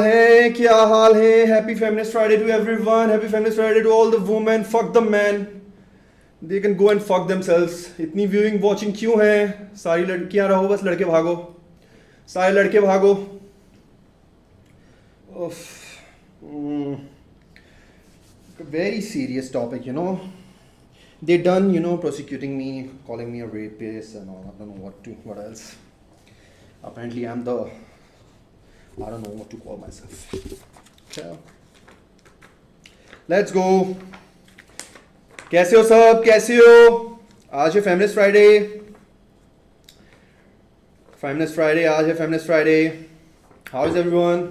है क्या हाल है? Happy feminist Friday to everyone, happy feminist Friday to all the women, fuck the man, they can go and fuck themselves. इतनी viewing watching क्यों है? सारी लड़कियां रहो, बस लड़के भागो, सारे लड़के भागो। Very serious topic, you know. They done, prosecuting me, calling me a rapist and all. I don't know what else. Apparently I don't know what to call myself. Okay. Let's go. कैसे हो सब? कैसे हो? आज है feminist Friday. आज है feminist Friday. How is everyone?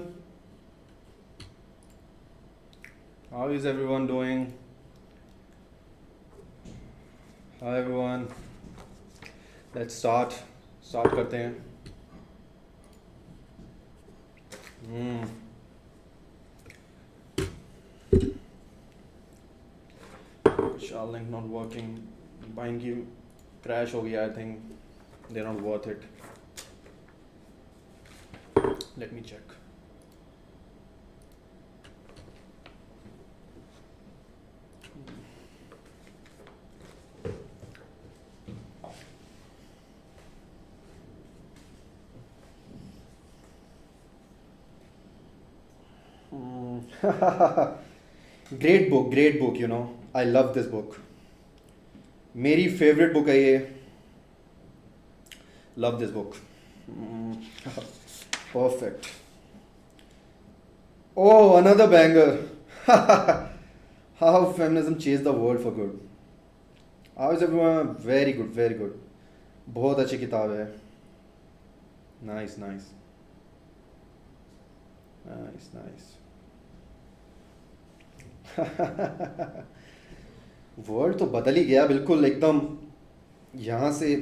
How is everyone doing? Hi everyone. Let's start करते हैं। Shall link not working. Buying की crash हो गया, I think they're not worth it. Let me check. Great book, I love this book. मेरी favorite book है ये. Love this book. Perfect. Oh, another banger. How feminism changed the world for good. How is everyone? Very good. बहुत अच्छी किताब है. Nice. World तो बदल ही गया बिल्कुल एकदम। यहाँ से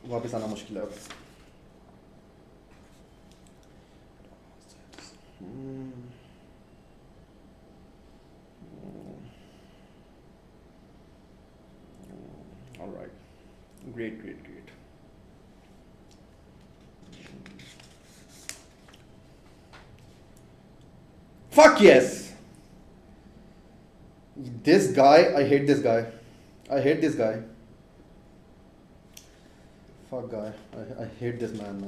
वापस आना मुश्किल है अब। Alright. Great. Fuck yes! This guy, I hate this guy. Fuck guy. I hate this man.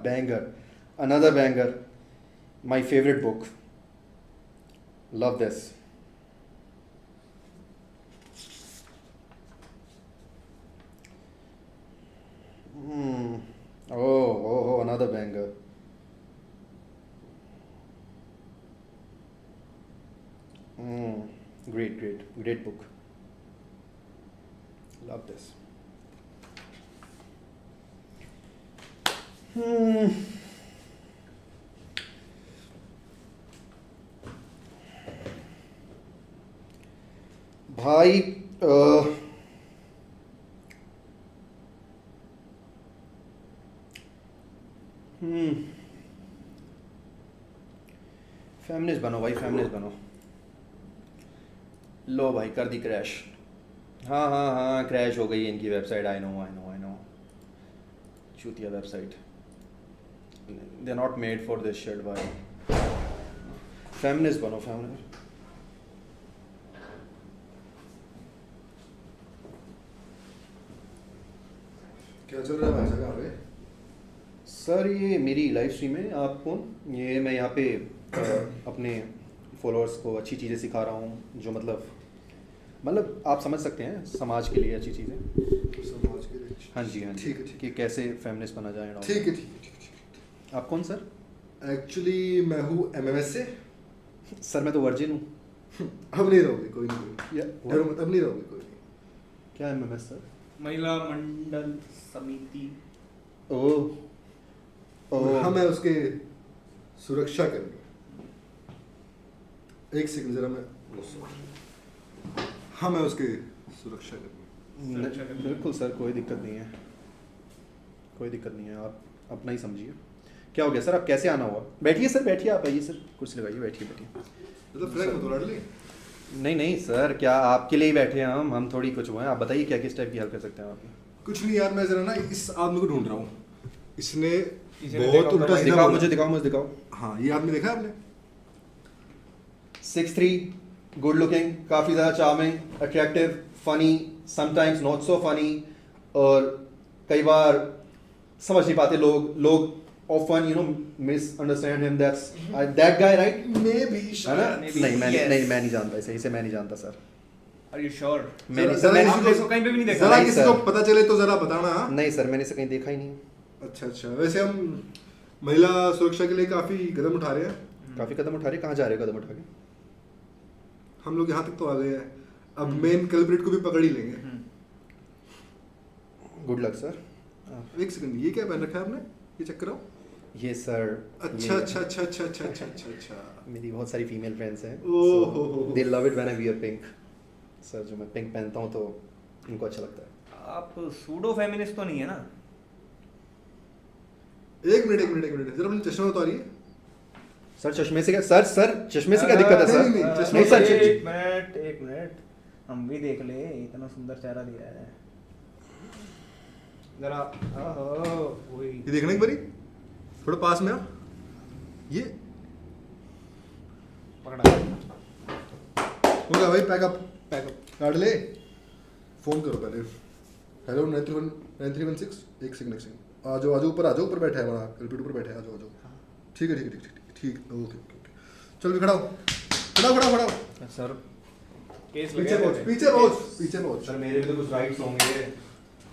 Banger. Another banger. My favorite book. Love this. Oh, another banger. Great book. Love this. भाई feminist बनो भाई, feminist बनो। लो भाई, कर दी crash. हाँ, crash हो गई है इनकी वेबसाइट। आई नो चूतिया website. They are not made for this shit भाई। फेमिनिस्ट बनो, फेमिनिस्ट। क्या चल रहा है भाई साहब पे? सर ये मेरी लाइव स्ट्रीम है। आप कौन? ये मैं यहाँ पे अपने फॉलोअर्स को अच्छी चीज़ें सिखा रहा हूँ, जो मतलब आप समझ सकते हैं, समाज के लिए अच्छी चीज़ें। समाज के लिए? हाँ जी ठीक है। कि कैसे फेमिनिस्ट बना जाए। ठीक है। आप कौन सर? एक्चुअली मैं हूँ एमएमएस से। सर मैं तो वर्जिन हूँ। अब नहीं रहोगे, कोई नहीं। डरो मत, अब नहीं रहोगे कोई नहीं। क्या एमएमएस सर? महिला मंडल समिति। हम है उसके सुरक्षा कर्मी। एक सेकंड जरा मैं हम है उसके सुरक्षा कर्मी। बिल्कुल सर, कोई दिक्कत नहीं है, आप अपना ही समझिए। क्या हो गया सर? आप कैसे आना हुआ? बैठिए सर, बैठिए, आप आइए सर, कुर्सी लगाइए, बैठिए बैठिए। मतलब फ्रैंक मत हो लाडली। नहीं नहीं सर, क्या आपके लिए ही बैठे हैं हम थोड़ी कुछ हुए हैं। आप बताइए क्या किस टाइप की हेल्प कर सकते हैं आपकी? कुछ नहीं यार, मैं जरा ना इस आदमी को ढूंढ रहा हूँ। इसने इसे बहुत देखा उल्टा होगा, सीधा दिखाओ बोला। मुझे, दिखाओ मुझे, दिखाओ। हाँ, ये आदमी देखा है आपने? 6'3", गुड लुकिंग, काफ़ी ज़्यादा charming, attractive, funny, sometimes not so funny, और कई बार समझ नहीं पाते लोग often misunderstand him. That's that guy, right? May be है ना? Maybe, नहीं yes. मैं नहीं जानता इसे, मैं नहीं जानता सर। Are you sure? मैंने जरा मैंने- आप इसको कहीं पे भी नहीं देखा? जरा नहीं, किसी सर। को पता चले तो जरा बताना। हाँ? नहीं सर, मैंने इसे कहीं देखा ही नहीं। अच्छा, वैसे हम महिला सुरक्षा के लिए काफी कदम उठा रहे हैं। काफ़ी कदम उठा रहे, कहाँ जा रहे हो कदम उठा के? हम लोग यहाँ तक तो आ गए हैं, अब मेन कल्प्रिट को भी पकड़ ही लेंगे। Good luck sir. एक सेकंड, ये क्या पहन रखा है आपने? ये चेक कराओ। ये सर, अच्छा अच्छा अच्छा अच्छा अच्छा अच्छा अच्छा अच्छा। मेरी बहुत सारी फीमेल फ्रेंड्स हैं, ओहो। दे love it when I wear pink. Sir जो मैं पिंक पहनता हूँ तो उनको अच्छा लगता है। आप सूडो फेमिनिस्ट तो नहीं है ना? एक मिनट जरा अपने चश्मा उतारिए। सर चश्मे से क्या सर चश्मे से क्या दिक्कत है सर? नहीं, चश्मा नहीं सर, एक मिनट हम भी देख ले, इतना सुंदर चेहरा दिया है जरा। वही ये देखना एक बारी, थोड़ा पास में आ। ये पकड़ा। हो गया भाई, पैकअप काट ले। फोन करो पहले। हेलो 9316। एक सेकंड आ जाओ ऊपर ऊपर बैठा है वहाँ, कल्प्रिट ऊपर बैठा है। आ जाओ ठीक है ओके। चल भी खड़ा हो। सर केस पीछे पहुंच। सर मेरे भी तो कुछ राइट्स होंगे।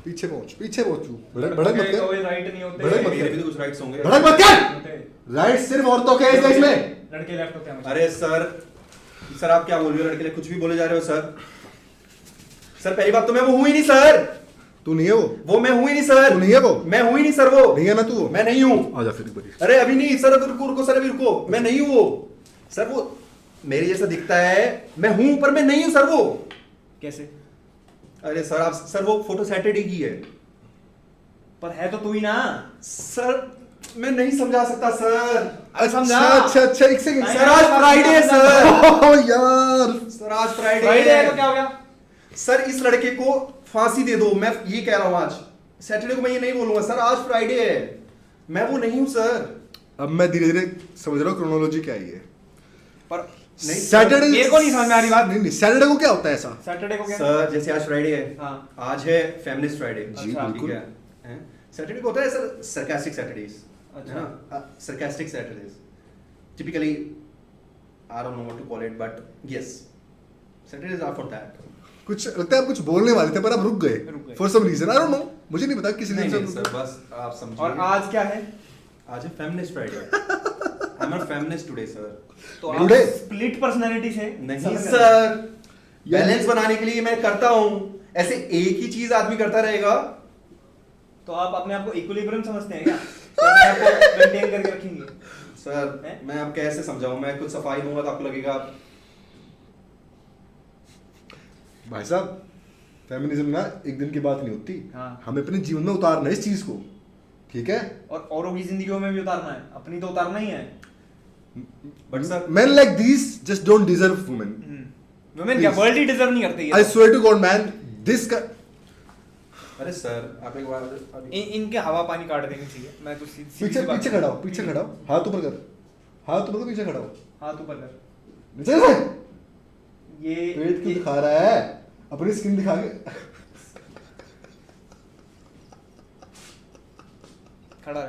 पीछे पहुंच तू। भड़क मत कर। कोई राइट नहीं होते। भड़क मत मेरे भी कर। तो कुछ राइट्स होंगे। भड़क मत कर। होते। राइट सिर्फ औरतों के इस देश में। लड़के लेफ्ट होते हैं हमेशा। अरे सर आप क्या बोल रहे हो? लड़के लिए कुछ भी बोले जा रहे हो सर। सर पहली बात तो मैं वो हूं ही नहीं सर। तू नहीं है वो मैं हूं ही नहीं सर। तू नहीं है वो? मैं हूं ही नहीं सर। वो नहीं है ना तू? मैं नहीं हूं। आ जा फिर एक बारी। अरे अभी नहीं सर, अभी रुको सर, अभी रुको। मैं नहीं हूं वो सर। वो मेरे जैसा दिखता है, मैं हूं पर मैं नहीं हूं सर वो। कैसे? अरे सर वो फोटो सैटरडे की है। पर है तो तू ही ना। सर मैं नहीं समझा सकता सर। समझा। अच्छा एक सेकंड। सर आज फ्राइडे है सर। ओह यार। सर आज फ्राइडे फ्राइडे है है तो क्या हो गया? सर इस लड़के को फांसी दे दो, मैं ये कह रहा हूं। आज सैटरडे को मैं ये नहीं बोलूंगा सर, आज फ्राइडे है, मैं वो नहीं हूं सर। अब मैं धीरे धीरे समझ रहा हूँ क्रोनोलॉजी क्या है ये। पर नहीं सैटरडे मेरे को नहीं समझ में आ रही बात। नहीं सैटरडे को क्या होता है ऐसा? सैटरडे को क्या? सर जैसे आज फ्राइडे है, हाँ। आज है फेमिनिस्ट फ्राइडे। जी, अच्छा। बिल्कुल। सैटरडे को होता है सर सरकास्टिक सैटरडेज। अच्छा। Sarcastic Saturdays typically I don't know what to call it, but yes Saturdays are for that. कुछ लगता है आप कुछ बोलने वाले थे पर आप रुक गए for some reason. I don't know, मुझे नहीं पता किस नहीं रीजन नहीं से सर, बस आप समझिए। और आज क्या है? आज है feminist Friday. I am not feminist today sir. तो आप Today? स्प्लिट पर्सनालिटी से नहीं सर, बैलेंस बनाने के लिए मैं करता हूँ। ऐसे एक ही चीज आदमी करता रहेगा तो आप अपने आप को इक्विलिब्रियम समझते हैं क्या? तो अपने आप को मेंटेन करके रखेंगे? सर। हैं? मैं अब कैसे समझाऊं? मैं कुछ सफाई दूंगा तो आपको लगेगा भाई साहब, फेमिनिज्म ना एक दिन की बात नहीं होती। हाँ। हमें अपने जीवन में उतारना है इस चीज को, ठीक है? और औरों की जिंदगियों में भी उतारना है, अपनी तो उतारना ही है। But sir Men like these just don't deserve women. Women क्या Please. वर्ल्ड ही डिजर्व नहीं करती I है। swear to God, man, this guy. अरे सर आप एक बार इनके हवा पानी काट देनी चाहिए। मैं तो सीधी पीछे सी बात पीछे कर- खड़ा हो, पीछे खड़ा हो, हाथ ऊपर कर, हाथ ऊपर कर, पीछे खड़ा हो। हाथ ऊपर कर। नीचे से ये पेट क्यों दिखा रहा है? अपनी स्किन दिखा के। खड़ा रहे,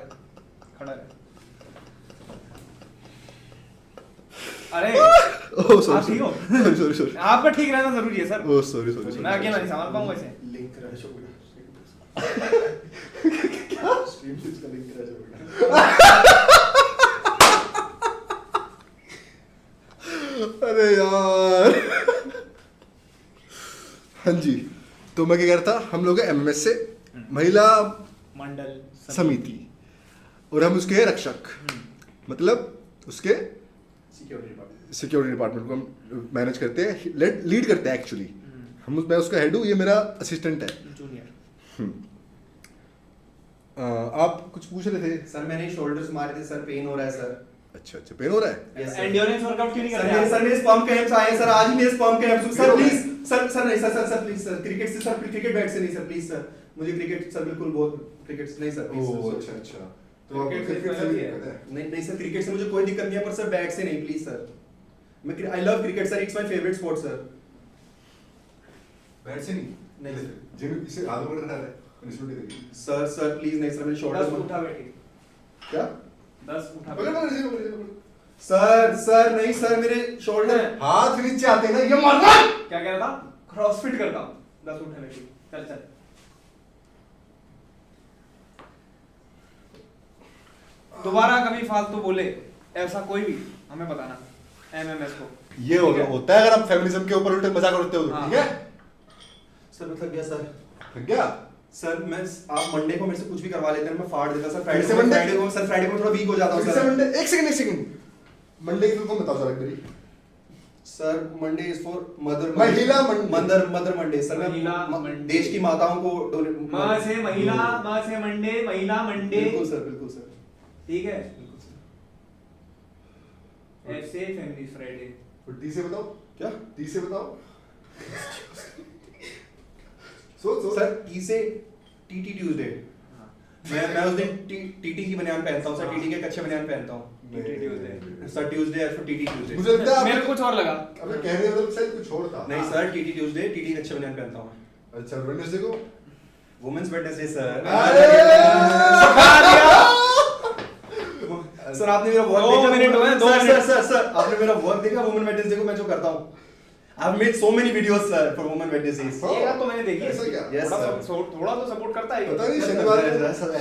खड़ा रहे। अरे ओह आप सॉरी ठीक हो? सॉरी आपका ठीक रहना जरूरी है सर। ओह सॉरी मैं अकेला नहीं संभाल पाऊंगा इसे। लिंक क्रैश हो गया। क्या? स्ट्रीम स्विच का लिंक क्रैश हो गया। अरे यार। हाँ जी, तो मैं क्या कह रहा था, हम लोग हैं एमएमएस से महिला मंडल समिति, और हम उसके हैं रक्षक, मतलब उसके सिक्योरिटी डिपार्टमेंट को हम मैनेज करते हैं, लीड करते हैं एक्चुअली। मैं उसका हेड हूँ, ये मेरा असिस्टेंट है। जूनियर। आप कुछ पूछ रहे थे? सर मैंने शोल्डर्स मारे थे सर, पेन हो रहा है सर। अच्छा अच्छा, पेन हो रहा है? Yes, sir. एंड्योरेंस वर्कआउट क्यों नहीं सर करते मेरे आप? सर मेरे स्पर्म क्रैम्प्स आए हैं सर, आज ही मेरे स्पर्म क्रैम्प्स। सर क्यों? प्लीज सर नहीं सर प्लीज सर, क्रिकेट से सर, क्रिकेट बैट से नहीं सर, प्लीज सर, मुझे क्रिकेट सर बिल्कुल बहुत क्रिकेट नहीं सर, प्लीज ओह सर। अच्छा अच्छा, तो आपको क्रिकेट से क्रिकेट से गलत भी ही है। दिक्कत है? नहीं नहीं सर, क्रिकेट से मुझे कोई दिक्कत नहीं है, पर सर बैट से नहीं, प्लीज सर। मैं I love cricket sir, it's my favourite sport sir. Bat से नहीं? नहीं सर। जिम इसे आगे बढ़ रहा है, पनिशमेंट देगी। सर प्लीज नहीं सर, मेरे 10 शोल्डर उठा बैठे, क्या? 10 उठा पकड़ बैठे। पकड़ इसे पकड़। सर नहीं सर, मेरे शोल्डर। हाथ नीचे आते हैं ना, ये मारना। क्या कह रहा था? क्रॉसफिट करता हूँ, 10 उठा बैठे। चल चल। दोबारा कभी फालतू बोले ऐसा कोई भी हमें बताना, एमएमएस को। ये होता है अगर आप फेमिनिज्म के ऊपर उल्टे मजाक उड़ाते हो तो, हाँ। ठीक है? सर मैं थक गया सर। थक गया? सर मैं, आप मंडे को मेरे से कुछ भी करवा लेते हैं, मैं फाड़ देता सर। फिर से फ्राइडे Monday? फ्राइडे को थोड़ा वीक हो जाता हूँ फिर से सर। मंडे, एक सेकंड। मंडे की फुल बताओ जरा एक बारी। Sir Monday is for mother महिला मंडे। Mother Monday sir. महिला मैं मंडे। देश की माताओं को माँ से महिला, माँ से मंडे, महिला मंडे। बिल्कुल सर। ठीक है, बिल्कुल सर। ऐसे फेमिनिस्ट फ्राइडे। और टी से बताओ। क्या? टी से बताओ। सोच सर टी से टीटी ट्यूसडे। मैं उस दिन टीटी की बनियान पहनता हूँ सर, टीटी के कच्चे बनियान पहनता हूँ सर। ट्यूसडे है फॉर टीटी ट्यूसडे। मुझे लगता है मेरे को कुछ और लगा। अबे कहने मतलब शायद कुछ और था। नहीं सर, टीटी ट्यूसडे, टीटी के कच्चे बनियान पहनता हूँ। अच्छा, वेडनेसडे को? Women's Wednesday sir. अरे! सर आपने मेरा वर्क 2 मिनट हुए, 2 मिनट। सर आपने मेरा वर्क देखा वुमेन वेडनेसडे को मैं जो करता हूँ। I have made so many videos sir for women Wednesday's. ये बात तो मैंने देखी है। ऐसा क्या? Yes, थोड़ा sir. थोड़ा तो सपोर्ट करता है। पता नहीं सर,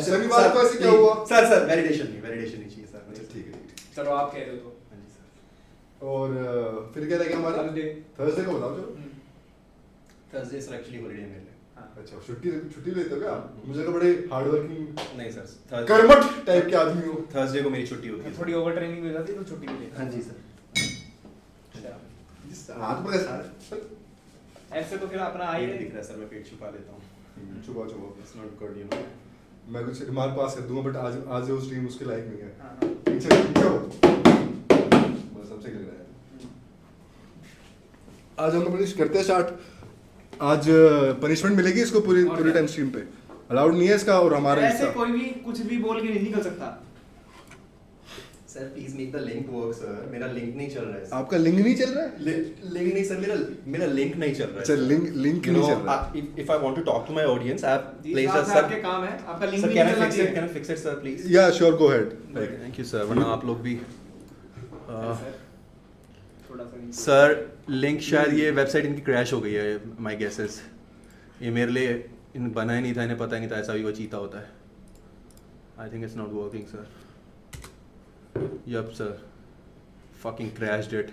शनिवार को ऐसे क्या हुआ? सर वैलिडेशन नहीं चाहिए सर। अच्छा ठीक है। चलो आप कह दो तो। हाँ जी सर। और फिर क्या रहेगा हमारा? थर्सडे को बताओ चलो। थर्सडे सर एक्चुअली हॉलिडे है मेरे लिए। अच्छा, छुट्टी लेते हो क्या? मुझे लगा बड़े हार्ड वर्किंग नहीं सर, कर्मठ टाइप के आदमी हो। थर्सडे को मेरी छुट्टी होती है। थोड़ी ओवर ट्रेनिंग हो जाती है तो छुट्टी भी लेता हाँ जी सर। हाथ में कैसे? ऐसे तो फिर अपना आ ही दिख नहीं। रहा है सर, मैं पेट छुपा लेता हूँ। छुपा it's not good you know. मैं कुछ रिमार्क पास कर दूंगा बट आज वो स्ट्रीम उसके लायक नहीं है। हाँ। पीछे हो। बस सबसे लग रहा है। आज हम लोग करते हैं स्टार्ट। आज पनिशमेंट मिलेगी इसको पूरी और पूरी क्या? टाइम स्ट्रीम पे। अलाउड नहीं है इसका और हमारा ऐसे इसका। कोई भी कुछ भी बोल के नहीं निकल सकता। Sir please make the link work sir, मेरा लिंक नहीं चल रहा है। आपका लिंक नहीं चल रहा है? लिंक नहीं सर, मेरा लिंक नहीं चल रहा है। अच्छा, लिंक नहीं चल रहा है। If I want to talk to my audience, I have जिस placed a बात में sir. आपके काम है, आपका लिंक Sir, भी can I चलना fix it? चाहिए। Can I fix it, sir, please? या sure go ahead. Thank you, sir. वरना आप लोग भी थोड़ा सा सर लिंक शायद ये वेबसाइट इनकी क्रैश हो गई है, माय गेसेस। ये मेरे लिए इन बना ही नहीं था, इन्हें पता ही नहीं था ऐसा भी वो चीता होता है। I think it's not working sir. Yup sir, fucking crashed it.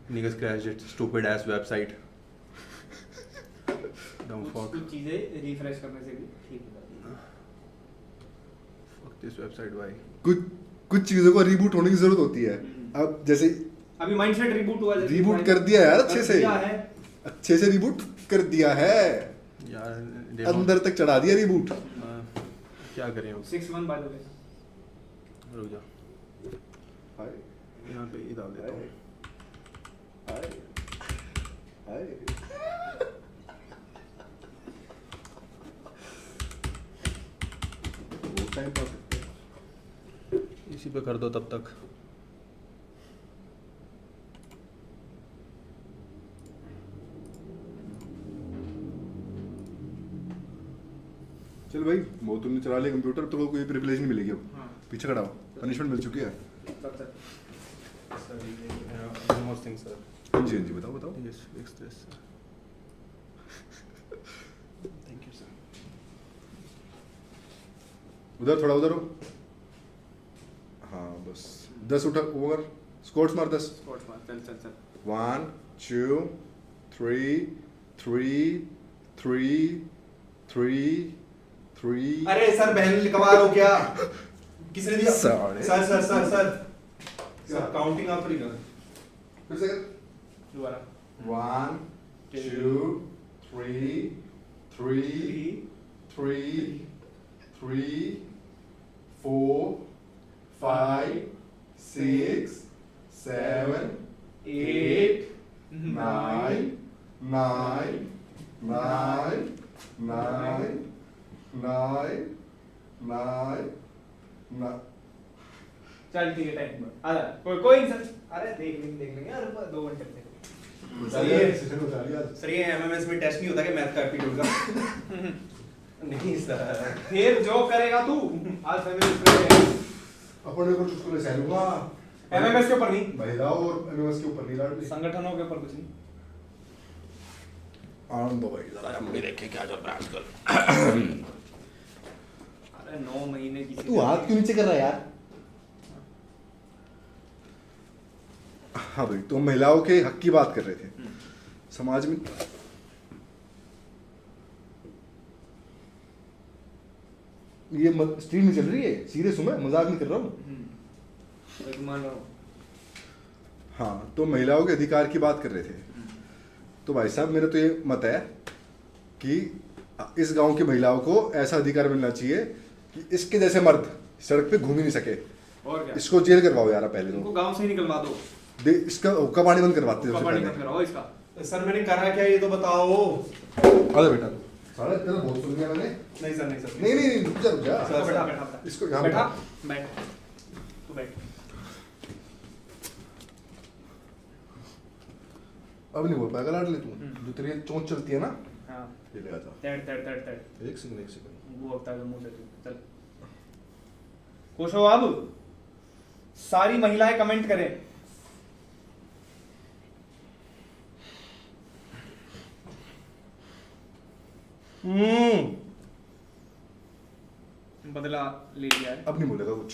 Niggas crashed it. Stupid ass website. Dumb fuck. कुछ चीजें रिफ्रेश करने से भी ठीक हो जाती है। Fuck this website, भाई। कुछ चीजों को रीबूट होने की जरूरत होती है। अब जैसे अभी माइंडसेट रिबूट हुआ। रीबूट कर दिया यार अच्छे से। किया है। अच्छे से रीबूट कर दिया है। यार अंदर तक चढ़ा दिया रीबूट। क्या करें अब? 6-1 बाय द वे। रुक जा, यहाँ पे ही डाल देता हूँ। इसी पे कर दो तब तक। चल भाई, वो तुमने चला लिया कंप्यूटर तो कोई प्रिविलेज नहीं मिलेगी अब। हाँ। पीछे खड़ा हो, पनिशमेंट मिल चुकी है। One more thing, sir. हाँ जी बताओ। Yes, fix this. Thank you, sir. उधर थोड़ा उधर हो। हाँ बस 10 उठा ओवर स्क्वाट्स मार 10। स्क्वाट्स मार, चल 1 2 3 अरे सर बहन कबार हो क्या? किसने दिया? Sorry. सर काउंटिंग आप नहीं कर। फिर से दोबारा 1 2 3 3 3 3 4 5 6 7 8 9 9 9 9 9 9 चल ठीक है, टाइम आ जा। कोई नहीं सर, अरे देख लेंगे यार, 2 घंटे से। सर ये एमएमएस में टेस्ट नहीं होता कि मैथ का एप्टीट्यूड का? नहीं सर। फिर जो करेगा तू आज फैमिली अपने को चुटकुले सहलूंगा एमएमएस के ऊपर नहीं, महिलाओं और एमएमएस के ऊपर नहीं लाडली। संगठनों के ऊपर कुछ नहीं। आनंद भाई जरा हम भी देखें क्या चल रहा है आजकल। अरे 9 महीने की तू हाथ क्यों नीचे कर रहा है यार? हाँ भाई, तो महिलाओं के हक की बात कर रहे थे समाज में। ये स्ट्रीम नहीं चल रही है, सीरियस हूँ मैं, मजाक नहीं कर रहा हूँ। मान लो। हाँ, तो महिलाओं के अधिकार की बात कर रहे थे। तो भाई साहब, मेरा तो ये मत है कि इस गांव की महिलाओं को ऐसा अधिकार मिलना चाहिए कि इसके जैसे मर्द सड़क पे घूम ही नहीं सके। और क्या? इसको जेल करवाओ यार पहले इनको तो। गांव से ही निकलवा दो। इसका हुक्का पानी बंद करवाते हैं हुक्का सबसे पानी पहले। बंद कराओ इसका। सर मैंने करा क्या ये तो बताओ। अरे बेटा, साला तेरा बहुत सुन लिया मैंने। नहीं सर, नहीं सर। नहीं, रुक जा रुक जा। तो बैठा इसको यहाँ बैठा बैठा। बैठ तू बैठ। अब नहीं बोल पाएगा लाडले तू, जो तेरी चोंच चलती है ना। हां, ये ले आजा। तड़ एक सेकंड। वो हफ्ता का मुंह से तू चल। खुश हो अब? सारी महिलाएं कमेंट करें। बदला ले लिया है। अब नहीं बोलेगा कुछ।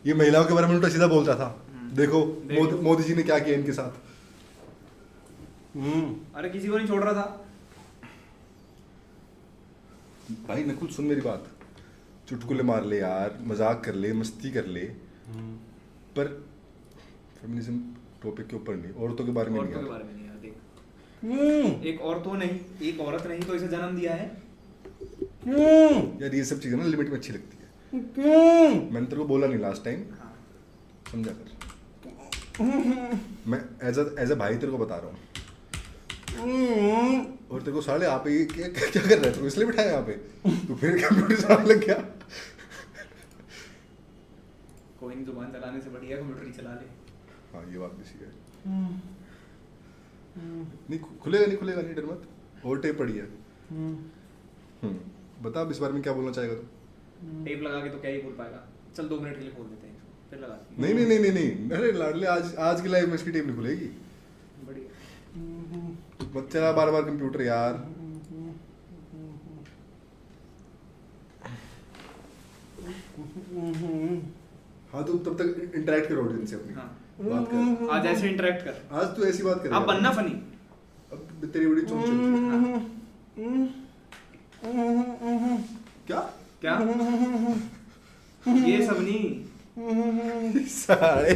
ये महिलाओं के बारे में उल्टा सीधा बोलता था। देखो मोदी जी ने क्या किया इनके साथ। अरे किसी को नहीं छोड़ रहा था। भाई नकुल, सुन मेरी बात। चुटकुले मार ले यार, मजाक कर ले, मस्ती कर ले, पर फेमिनिज्म टॉपिक के ऊपर नहीं, औरतों के बारे में नहीं। औरतों के बारे में नहीं यार, देख। एक औरत नहीं, एक औरत नहीं तो इसे जन्म दिया है। यार ये सब चीजें ना लिमिट में अच्छी लगती है। मैंने तेरे को बोला नहीं लास्ट टाइम, समझा कर। मैं एज अ भाई तेरे को बता रहा हूँ। और तेरे को साले आप ये क्या क्या कर रहा है? तू इसलिए बिठाया यहाँ पे? तू फिर कंप्यूटर चलाने लग गया। कोई नहीं, जुबान चलाने से बढ़िया कंप्यूटर ही चला ले। हाँ, ये बात भी सही है। नहीं खुलेगा नहीं, डर मत। और टेप पड़ी है। बता अब इस बारे में क्या बोलना चाहेगा तू? टेप लगा के तो क्या ही बोल पाएगा। चल 2 मिनट के लिए खोल देते हैं इसको, फिर लगा देंगे। नहीं। अरे लाडले, आज की लाइफ में इसकी टेप नहीं खुलेगी। बढ़िया। मत चला बार कंप्यूटर यार। हाँ, तो तब तक इंटरेक्ट करो ऑडियंस से अपनी। हाँ। बात कर। आज ऐसे इंटरेक्ट कर। आज तू ऐसी बात कर। अब बनना फनी। अब तेरी बड़ी चोंच चलती है। क्या? ये सब नहीं। साले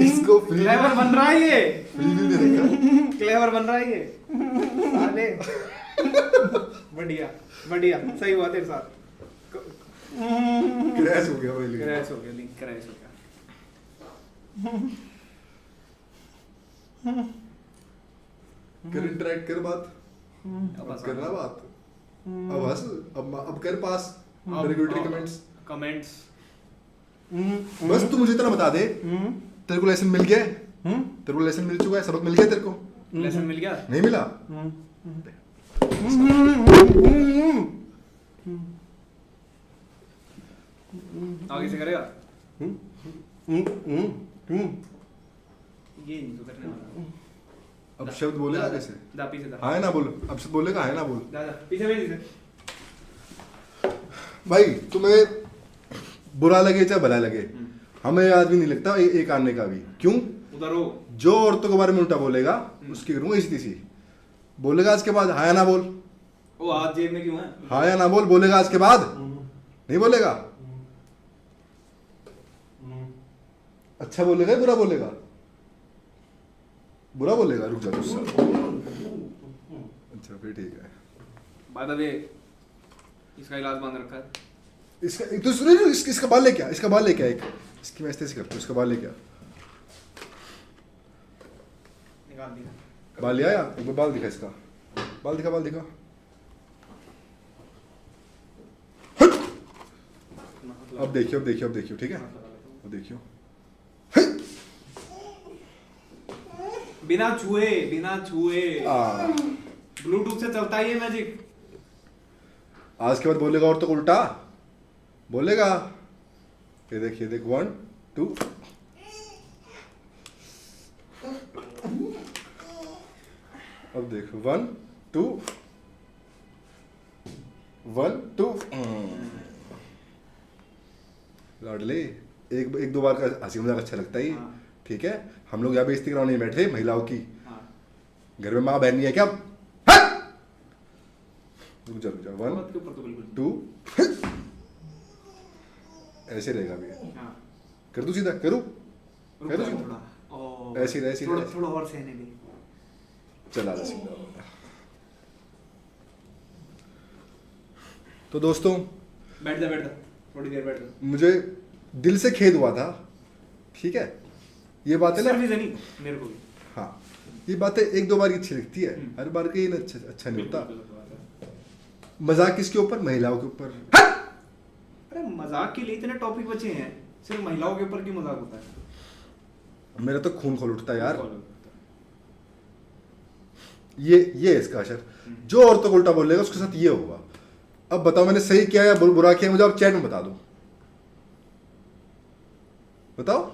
इसको क्लेवर बन रहा है ये। फ्री दे देगा। क्लेवर बन रहा है ये। साले। बढ़िया सही हुआ तेरे साथ। क्रैश हो गया भाई। लिंक क्रैश हो गया। कर इंटरेक्ट कर बात। अब करना बात। अब हंस। अब कर पास। Negative comments. बस तू मुझे इतना बता दे, तेरे को लेसन मिल गया है? तेरे को लेसन मिल चुका है? सबक मिल गया तेरे को? लेसन मिल गया? नहीं मिला? आगे से करेगा? ये नहीं तो करने वाला। अब शब्द बोलेगा कैसे? जा पीछे जा। हाँ ना बोल। अब शब्द बोलेगा हाँ ना बोल। जा पीछे भेज इसे। भाई तुम्हें बुरा लगे चाहे भला लगे, हमें याद भी नहीं लगता एक आने का भी। क्यों? उधर हो। जो औरतों के बारे में उल्टा बोलेगा उसकी करूंगा इसी सी। बोलेगा आज के बाद हाँ या ना बोल। वो हाथ जेब में क्यों है? हाँ या ना बोल। बोलेगा आज के बाद? नहीं बोलेगा? अच्छा बोलेगा या बुरा बोलेगा? बुरा बोलेगा, रुक जा गुस्सा। अच्छा फिर ठीक है। बाय द वे इसका इलाज बांध रखा है। इसका एक तो सुनो, इसका बाल लेके आ, इसका बाल लेके आ, एक इसकी मैं ऐसे करता हूँ, इसका बाल लेके आ। निकाल दिया। बाल ले आया, एक बार बाल दिखा इसका, बाल दिखा, बाल दिखा। अब देखियो, अब देखियो, अब देखियो, ठीक है, अब देखियो। बिना छुए ब्लूटूथ से चलता ही है मैजिक। आज के बाद बोलेगा और तो उल्टा बोलेगा। ये देख 1 2। अब देख 1 2 1 2। लाडले एक दो बार का हंसी मजाक अच्छा लगता ही, हाँ। ठीक है। हम लोग यहाँ पे इस ग्राउंड नहीं बैठे महिलाओं की, हाँ। घर में माँ बहन नहीं है क्या? रुक जा 1 बात के ऊपर तो बिल्कुल 2। ऐसे रहेगा अभी। हाँ। कर दूं सीधा, करूं? रुक करूं जा सीधा? थोड़ा। ओ, ऐसे ही रहे, ऐसे ही रहे। थोड़ा और सहने दे। चला जा सीधा। तो दोस्तों बैठ जा थोड़ी देर बैठ जा। मुझे दिल से खेद हुआ था, ठीक है। ये बातें ना, सिर्फ इसे नहीं, मेरे को भी। हाँ ये बातें एक दो बार की अच्छी लगती है, हर बार के ये अच्छा नहीं होता। बिल्कुल बात है। मजाक किसके ऊपर? महिलाओं के ऊपर। अरे मजाक के लिए इतने टॉपिक बचे हैं, सिर्फ महिलाओं के ऊपर क्यों मजाक होता है? मेरा तो खून खोल उठता है यार। ये इसका असर, जो औरतों को उल्टा बोलेगा उसके साथ ये होगा। अब बताओ मैंने सही किया या बुरा किया, मुझे आप चैट में बता दो, बताओ।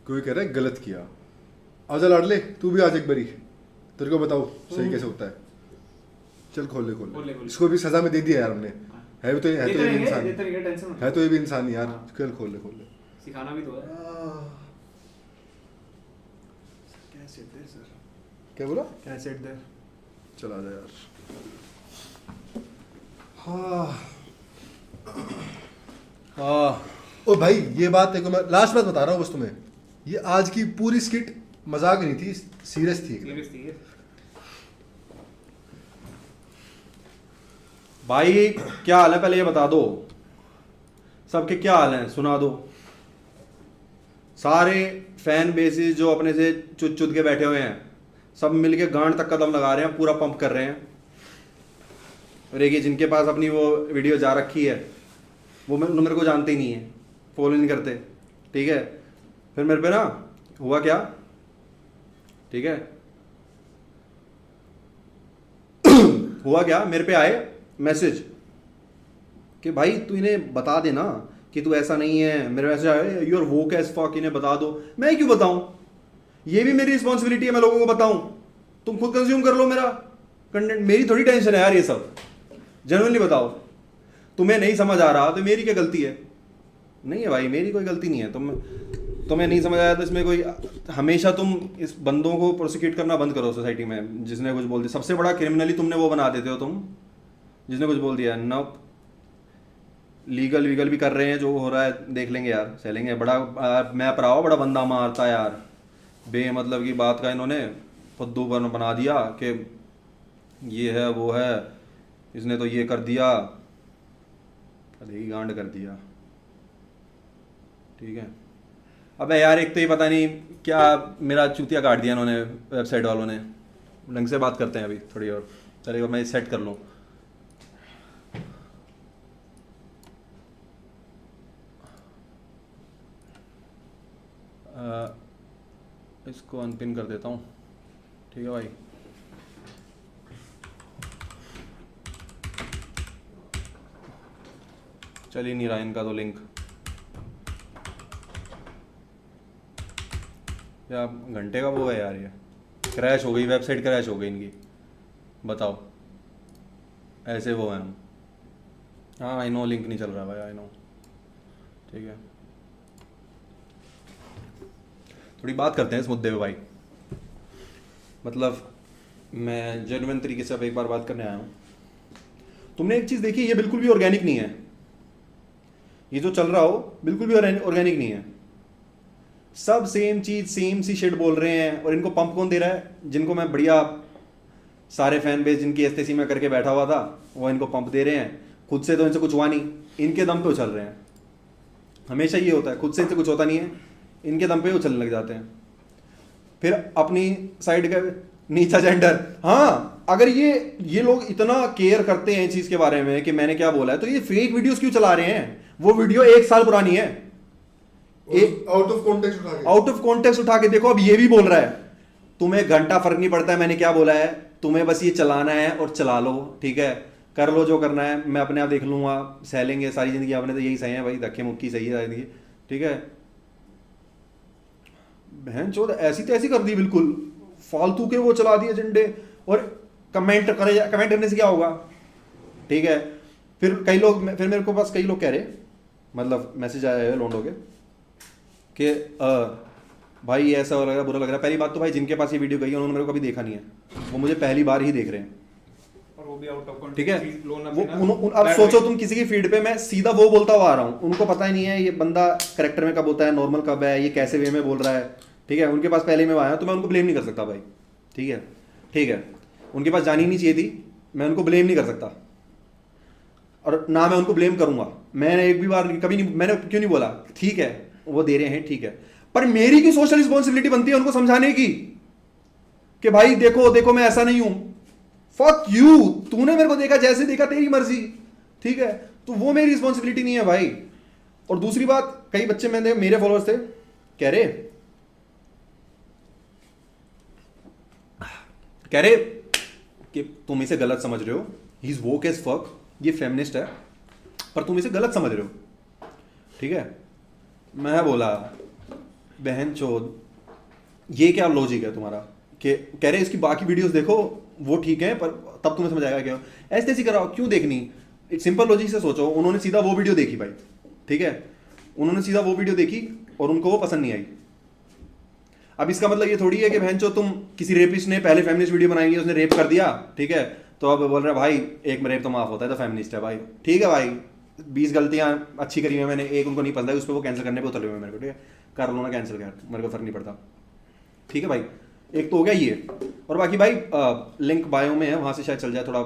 कोई कह रहा है गलत किया। आजा लाडले, तू भी आज एक बारी, तेरे को बताओ सही कैसे होता है। चल खोल ले। खोल। इसको भी सजा में दे दिया यार हमने। है तो ये भी इंसान, देते रहेंगे, टेंशन मत। है तो ये भी इंसान ही यार। हाँ। चल खोल ले। सिखाना भी तो है। क्या बोला? क्या सेट दे? चल आजा यार। ओ भाई ये बात देखो, मैं लास्ट बात बता रहा हूँ बस तुम्हें, ये आज की पूरी स्किट मजाक नहीं थी, सीरियस थी। भाई क्या हाल है पहले ये बता दो, सबके क्या हाल है सुना दो। सारे फैन बेसिस जो अपने से चुद के बैठे हुए हैं, सब मिलके गांड तक कदम लगा रहे हैं, पूरा पंप कर रहे हैं। और एक जिनके पास अपनी वो वीडियो जा रखी है, वो मेरे को जानते ही नहीं है, फॉलो नहीं करते, ठीक है। फिर मेरे पे ना हुआ क्या, ठीक है हुआ क्या, मेरे पे आए मैसेज कि भाई तू इन्हें बता देना कि तू ऐसा नहीं है। मेरे मैसेज आए you are woke as fuck, इन्हें बता दो। मैं क्यों बताऊं, ये भी मेरी रिस्पॉन्सिबिलिटी है, मैं लोगों को बताऊं। तुम खुद कंज्यूम कर लो मेरा कंटेंट, मेरी थोड़ी टेंशन है यार ये सब। जेन्युइनली बताओ, तुम्हें नहीं समझ आ रहा तो मेरी क्या गलती है? नहीं है भाई, मेरी कोई गलती नहीं है। तुम्हें नहीं समझ आया तो इसमें कोई, हमेशा तुम इस बंदों को प्रोसिक्यूट करना बंद करो सोसाइटी में। जिसने कुछ बोल दिया, सबसे बड़ा क्रिमिनली तुमने वो बना देते हो तुम, जिसने कुछ बोल दिया ना। लीगल वीगल भी कर रहे हैं, जो हो रहा है देख लेंगे यार, चलेंगे। बड़ा मैं पर आओ, बड़ा बंदा मारता है यार, बेमतलब की बात का इन्होंने फुद्दू बना दिया कि ये है वो है, इसने तो ये कर दिया, ही गांड कर दिया, ठीक है। अबे यार एक तो ये पता नहीं क्या मेरा चूतिया काट दिया इन्होंने, वेबसाइट वालों ने। ढंग से बात करते हैं अभी थोड़ी और, चलेगा, मैं सेट कर लूँ। इसको अनपिन कर देता हूँ, ठीक है भाई। चल ही नहीं रहा इनका तो लिंक, क्या घंटे का वो है यार, ये क्रैश हो गई वेबसाइट, क्रैश हो गई इनकी, बताओ। ऐसे वो हैं हम। हाँ आई नो लिंक नहीं चल रहा भाई, आई नो, ठीक है। थोड़ी बात करते हैं इस मुद्दे पे भाई। मतलब मैं जेन्युइन तरीके से अब एक बार बात करने आया हूँ। तुमने एक चीज़ देखी, ये बिल्कुल भी ऑर्गेनिक नहीं है, ये जो चल रहा हो बिल्कुल भी ऑर्गेनिक नहीं है। सब सेम चीज़ सेम सी शिट बोल रहे हैं, और इनको पंप कौन दे रहा है? जिनको मैं बढ़िया सारे फैन बेस जिनकी एस्तेसी में करके बैठा हुआ था वो इनको पंप दे रहे हैं। खुद से तो इनसे कुछ हुआ नहीं, इनके दम पे उछल रहे हैं। हमेशा ये होता है, खुद से इनसे कुछ होता नहीं है, इनके दम पे उछलने लग जाते हैं। फिर अपनी साइड का नीचा जेंडर। हाँ, अगर ये लोग इतना केयर करते हैं इस चीज के बारे में कि मैंने क्या बोला है, तो ये फेक वीडियोस क्यों चला रहे हैं? वो वीडियो 1 साल पुरानी है, आउट ऑफ कॉन्टेक्स्ट उठा के देखो। अब ये भी बोल रहा है तुम्हें घंटा फर्क नहीं पड़ता है मैंने क्या बोला है, तुम्हें बस ये चलाना है और चला लो, ठीक है, कर लो जो करना है, मैं अपने आप देख लूंगा, सह लेंगे सारी जिंदगी। आपने तो यही सही है भाई, धक्के मुक्की सही है जिंदगी, ठीक है। बहन चोद ऐसी तैसी कर दी, बिल्कुल फालतू के वो चला दिए एजेंडे। और कमेंट करने से क्या होगा, ठीक है। फिर मेरे को पास कई लोग कह रहे, मतलब मैसेज आया है लोंडो के कि भाई ऐसा हो रहा, बुरा लग रहा है। पहली बात तो भाई जिनके पास ये वीडियो गई है उन्होंने मेरे को कभी देखा नहीं है, वो मुझे पहली बार ही देख रहे हैं, और वो भी आउट ऑफ ठीक है। कॉन्टेक्स्ट। अब सोचो तुम किसी की फीड पे मैं सीधा वो बोलता हुआ आ रहा हूँ, उनको पता ही नहीं है ये बंदा करेक्टर में कब होता है, नॉर्मल कब है, ये कैसे वे में बोल रहा है, ठीक है। उनके पास पहले में आया तो मैं उनको ब्लेम नहीं कर सकता भाई, ठीक है। उनके पास जानी नहीं चाहिए थी, मैं उनको ब्लेम नहीं कर सकता, और ना मैं उनको ब्लेम करूंगा। मैंने एक भी बार कभी नहीं, मैंने क्यों नहीं बोला, ठीक है वो दे रहे हैं, ठीक है, पर मेरी की सोशल रिस्पॉन्सिबिलिटी बनती है उनको समझाने की कि भाई देखो मैं ऐसा नहीं हूं। फक यू, तूने मेरे को देखा जैसे देखा, तेरी मर्जी, ठीक है, तो वो मेरी रिस्पॉन्सिबिलिटी नहीं है भाई। और दूसरी बात, कई बच्चे मैंने मेरे फॉलोअर्स थे कह रहे कि तुम इसे गलत समझ रहे हो, he is woke as fuck, ये फेमिनिस्ट है, पर तुम इसे गलत समझ रहे हो, ठीक है। मैं बोला बहन चोद ये क्या लॉजिक है तुम्हारा, कि कह रहे इसकी बाकी वीडियोस देखो वो ठीक है, पर तब तुम्हें समझ आएगा क्या ऐसे ऐसी कराओ, क्यों देखनी। एक सिंपल लॉजिक से सोचो, उन्होंने सीधा वो वीडियो देखी भाई, ठीक है, उन्होंने सीधा वो वीडियो देखी और उनको वो पसंद नहीं आई। अब इसका मतलब ये थोड़ी है कि बहन चो तुम किसी रेपिस्ट ने पहले फेमिनिस्ट वीडियो बनाई है, उसने रेप कर दिया, ठीक है, तो अब बोल रहे भाई एक में रेप तो माफ होता है तो फेमिनिस्ट है भाई, ठीक है भाई 20 गलतियां अच्छी करी है मैंने, एक उनको नहीं पसंद है, उस पर वो कैंसिल करने पे उतरे हुए मेरे को, ठीक है, कर लो ना कैंसिल कर, मेरे को फर्क नहीं पड़ता, ठीक है भाई। एक तो हो गया ये, और बाकी भाई लिंक बायो में है, वहां से शायद चल जाए, थोड़ा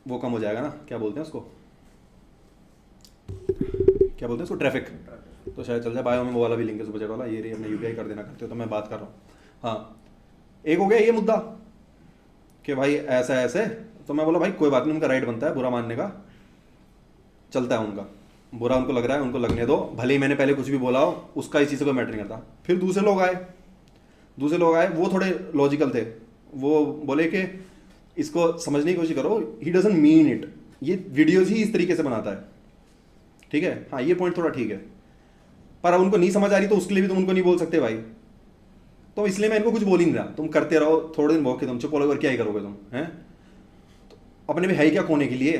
वो कम हो जाएगा ना, क्या बोलते हैं उसको, क्या बोलते हैं उसको, ट्रैफिक, तो शायद चल जाए। बायो में वो वाला भी लिंक है सुपर चैट वाला, ये रही अपने यूपीआई कर देना करते हो, तो मैं बात कर रहा हूँ। हाँ, एक हो गया ये मुद्दा कि भाई ऐसा ऐसे, तो मैं बोला भाई कोई बात नहीं, उनका राइट बनता है बुरा मानने का, चलता है उनका, बुरा उनको लग रहा है उनको लगने दो, भले ही मैंने पहले कुछ भी बोला हो, उसका इसी से कोई मैटर नहीं करता। फिर दूसरे लोग आए, वो थोड़े लॉजिकल थे, वो बोले कि इसको समझने की कोशिश करो, ही डजंट मीन इट, ये वीडियोज ही इस तरीके से बनाता है, ठीक है। हाँ ये पॉइंट थोड़ा ठीक है, पर अब उनको नहीं समझ आ रही तो उसके लिए भी तुम उनको नहीं बोल सकते भाई, तो इसलिए मैं इनको कुछ बोल ही नहीं रहा, तुम करते रहो, थोड़े दिन भोग के तुम चुप हो, क्या ही करोगे तुम, हैं तो अपने में है ही क्या खोने के लिए,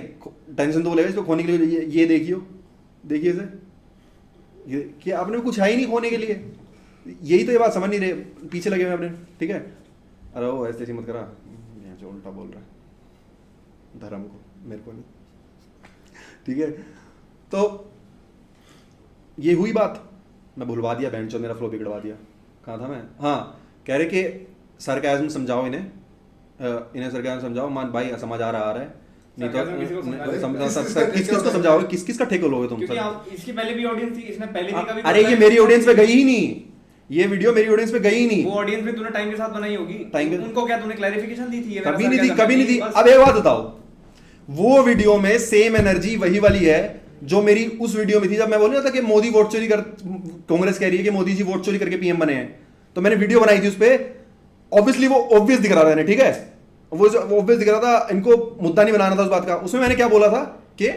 टेंशन तो बोलेगा इसको खोने के लिए, ये देखिए इसे, कि अपने में कुछ है ही नहीं खोने के लिए, यही तो ये बात समझ नहीं रहे, पीछे लगे हुए अपने, ठीक है। अरे वो ऐसे मत करा, यहाँ जो उल्टा बोल रहा है धर्म को, मेरे को नहीं, ठीक है। तो ये हुई बात, मैं भुलवा दिया बहन चो, मेरा फ्लो बिगड़वा दिया, कहाँ था मैं, हाँ, कह रहे कि सरकाज़म समझाओ इन्हें सरकाज़म समझाओ, मान भाई समझ आ रहा है, नहीं तो किसको समझाओगे, किसका ठेका लोगे तुम, इसकी पहले भी ऑडियंस थी, इसने पहले भी कभी, अरे ये मेरी ऑडियंस पे गई ही नहीं, ये वीडियो मेरी ऑडियंस पे गई ही नहीं, वो ऑडियंस भी तूने टाइम के साथ बनाई होगी, उनको क्या तूने क्लैरिफिकेशन दी थी, कभी नहीं दी। अब एक बात बताओ, वो वीडियो में सेम एनर्जी वही वाली है जो मेरी उस वीडियो में थी, जब मैं बोल रहा था कि मोदी वोट चोरी कर, कांग्रेस कह रही है कि मोदी जी वोट चोरी करके पीएम बने हैं, तो मैंने वीडियो बनाई थी उस पर, ऑब्वियसली वो ऑब्वियस दिख रहा था, ठीक है, वो ऑब्वियस दिख रहा था, इनको मुद्दा नहीं बनाना था उस बात का। उसमें मैंने क्या बोला था कि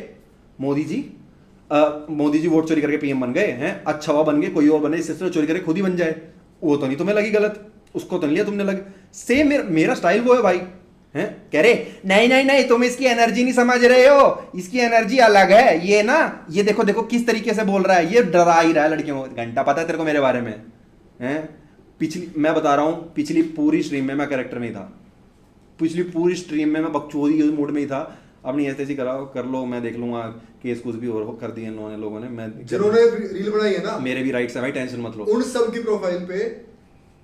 मोदी जी वोट चोरी करके पीएम बन गए हैं, अच्छा हुआ बन गए, कोई और बने इससे चोरी करके खुद ही बन जाए, वो तो नहीं तुम्हें लगी गलत, उसको तो नहीं लिया तुमने लग, सेम मेरा स्टाइल वो है भाई, हैं कह रहे नहीं नहीं नहीं तुम इसकी एनर्जी नहीं समझ रहे हो, इसकी एनर्जी अलग है, ये ना ये देखो देखो किस तरीके से बोल रहा है, ये डरा ही रहा है लड़कियों को। घंटा पता है तेरे को मेरे बारे में? हैं पिछली मैं बता रहा हूँ, पिछली पूरी स्ट्रीम में मैं कैरेक्टर में ही था, पिछली पूरी स्ट्रीम में मैं बकचोदी के मूड में ही था। अपनी ऐसे ऐसी कराओ कर लो, मैं देख लूंगा केस कुछ भी और कर दिए इन्होंने लोगों ने। मैं जिन्होंने रील बनाई है ना, मेरे भी राइट्स है भाई, टेंशन मत लो। उन सब की प्रोफाइल पे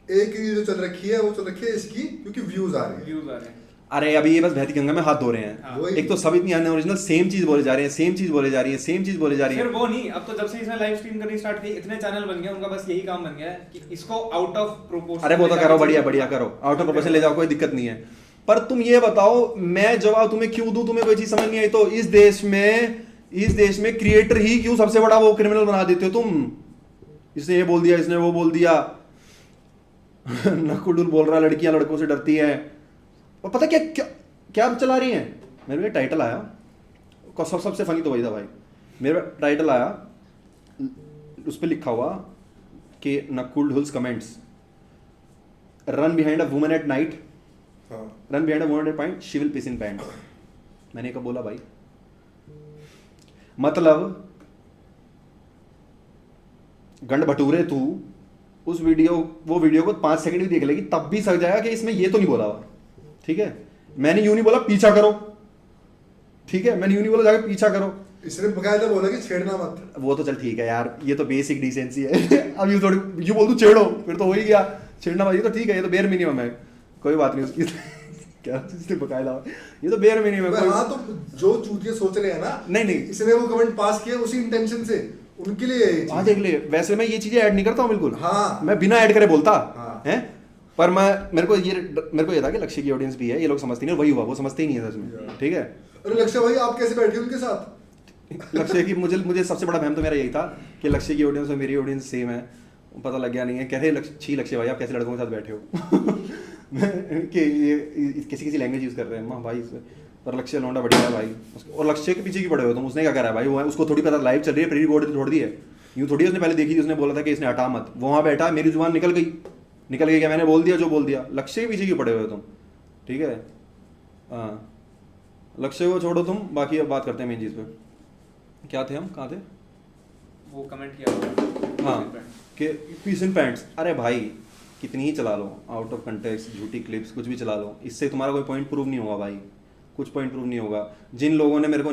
एक रील जो चल रखी है वो चल रखी है इसकी क्योंकि व्यूज आ रहे हैं। अरे अभी ये बस बहती गंगा में हाथ धो रहे हैं। हाँ। एक तो सब इतनी अनओरिजिनल सेम चीज बोले जा रहे हैं, सेम चीज बोले जा रही है, सेम चीज बोले जा रही है। फिर वो नहीं, अब तो जब से इसने लाइव स्ट्रीम करनी स्टार्ट की इतने चैनल बन गए, उनका बस यही काम बन गया है कि इसको आउट ऑफ प्रोपोर्शन। अरे वो तो करो, बढ़िया बढ़िया करो, आउट ऑफ प्रोपोर्शन ले जाओ, कोई दिक्कत नहीं है। पर तुम ये बताओ, मैं जवाब तुम्हें क्यों दूं? तुम्हें कोई चीज समझ नहीं आई तो इस देश में क्रिएटर ही क्यों सबसे बड़ा वो क्रिमिनल बना देते हो तुम? इसने ये बोल दिया, इसने वो बोल दिया, नकुल बोल रहा लड़कियां लड़कों से डरती है। और पता क्या क्या क्या चला रही हैं? मेरे पे टाइटल आया, सबसे फनी तो वही था भाई। मेरा टाइटल आया, उस पर लिखा हुआ कि Nakul Dhull's comments, run behind a woman at night, run behind a woman at night, she will piss in pants. मैंने कब बोला भाई? मतलब गंड भटूरे तू उस वो वीडियो को 5 सेकंड भी देख लेगी तब भी सक जाएगा कि इसमें ये तो नहीं बोला हुआ। ठीक है, मैंने यूं नहीं बोला पीछा करो, ठीक है, मैंने यूं नहीं बोला जाके पीछा करो। इसने बकायदा बोला कि छेड़ना मत। वो तो चल ठीक है यार, ये तो बेसिक डिसेंसी है। अब यूं थोड़ी यूं बोल दूं छेड़ो, फिर तो हो ही गया। छेड़ना मत, ये तो ठीक है, ये तो बेयर मिनिमम है, कोई बात नहीं उसकी। क्या इसने बकायदा, ये तो बेयर मिनिमम है। हाँ, तो जो चूतिया सोच रहे हैं ना, नहीं इसने वो कमेंट पास किया उसी इंटेंशन से, उनके लिए। हाँ देख ले, वैसे मैं ये चीजें ऐड नहीं करता हूँ बिल्कुल। हाँ, मैं बिना ऐड करे बोलता है। पर मेरे को ये था कि लक्ष्य की ऑडियंस भी है, ये लोग समझते नहीं, वही हुआ, वो समझते ही नहीं है सच में। ठीक है, अरे लक्ष्य भाई आप कैसे बैठे उनके साथ? लक्ष्य की मुझे सबसे बड़ा वहम तो मेरा यही था कि लक्ष्य की ऑडियंस और मेरी ऑडियंस सेम है। पता लग गया नहीं है, कह रहे लक्ष्य भाई आप कैसे लड़कों के साथ बैठे हो? कि ये किसी लैंग्वेज यूज कर रहे हैं माँ भाई। पर लक्ष्य लौंडा बढ़िया है भाई, और लक्ष्य के पीछे की पड़े हो तुम। उसने क्या करा है भाई? वो उसको थोड़ी पता लाइव चल रही है, प्री रिकॉर्ड छोड़ दी है, यूँ थोड़ी उसने पहले देखी थी। उसने बोला था कि इसने हटा मत, वहाँ बैठा, मेरी जुबान निकल गई क्या, मैंने बोल दिया जो बोल दिया। लक्ष्य के पीछे क्यों पड़े हुए तुम? ठीक है, हाँ लक्ष्य को छोड़ो तुम, बाकी अब बात करते हैं मेन चीज़ पे। क्या थे हम, कहाँ थे? वो कमेंट किया हाँ कि पीस इन पैंट्स। अरे भाई कितनी ही चला लो, आउट ऑफ कंटेक्स्ट झूठी क्लिप्स कुछ भी चला लो, इससे तुम्हारा कोई पॉइंट प्रूव नहीं होगा भाई, कुछ पॉइंट प्रूव नहीं होगा। जिन लोगों ने मेरे को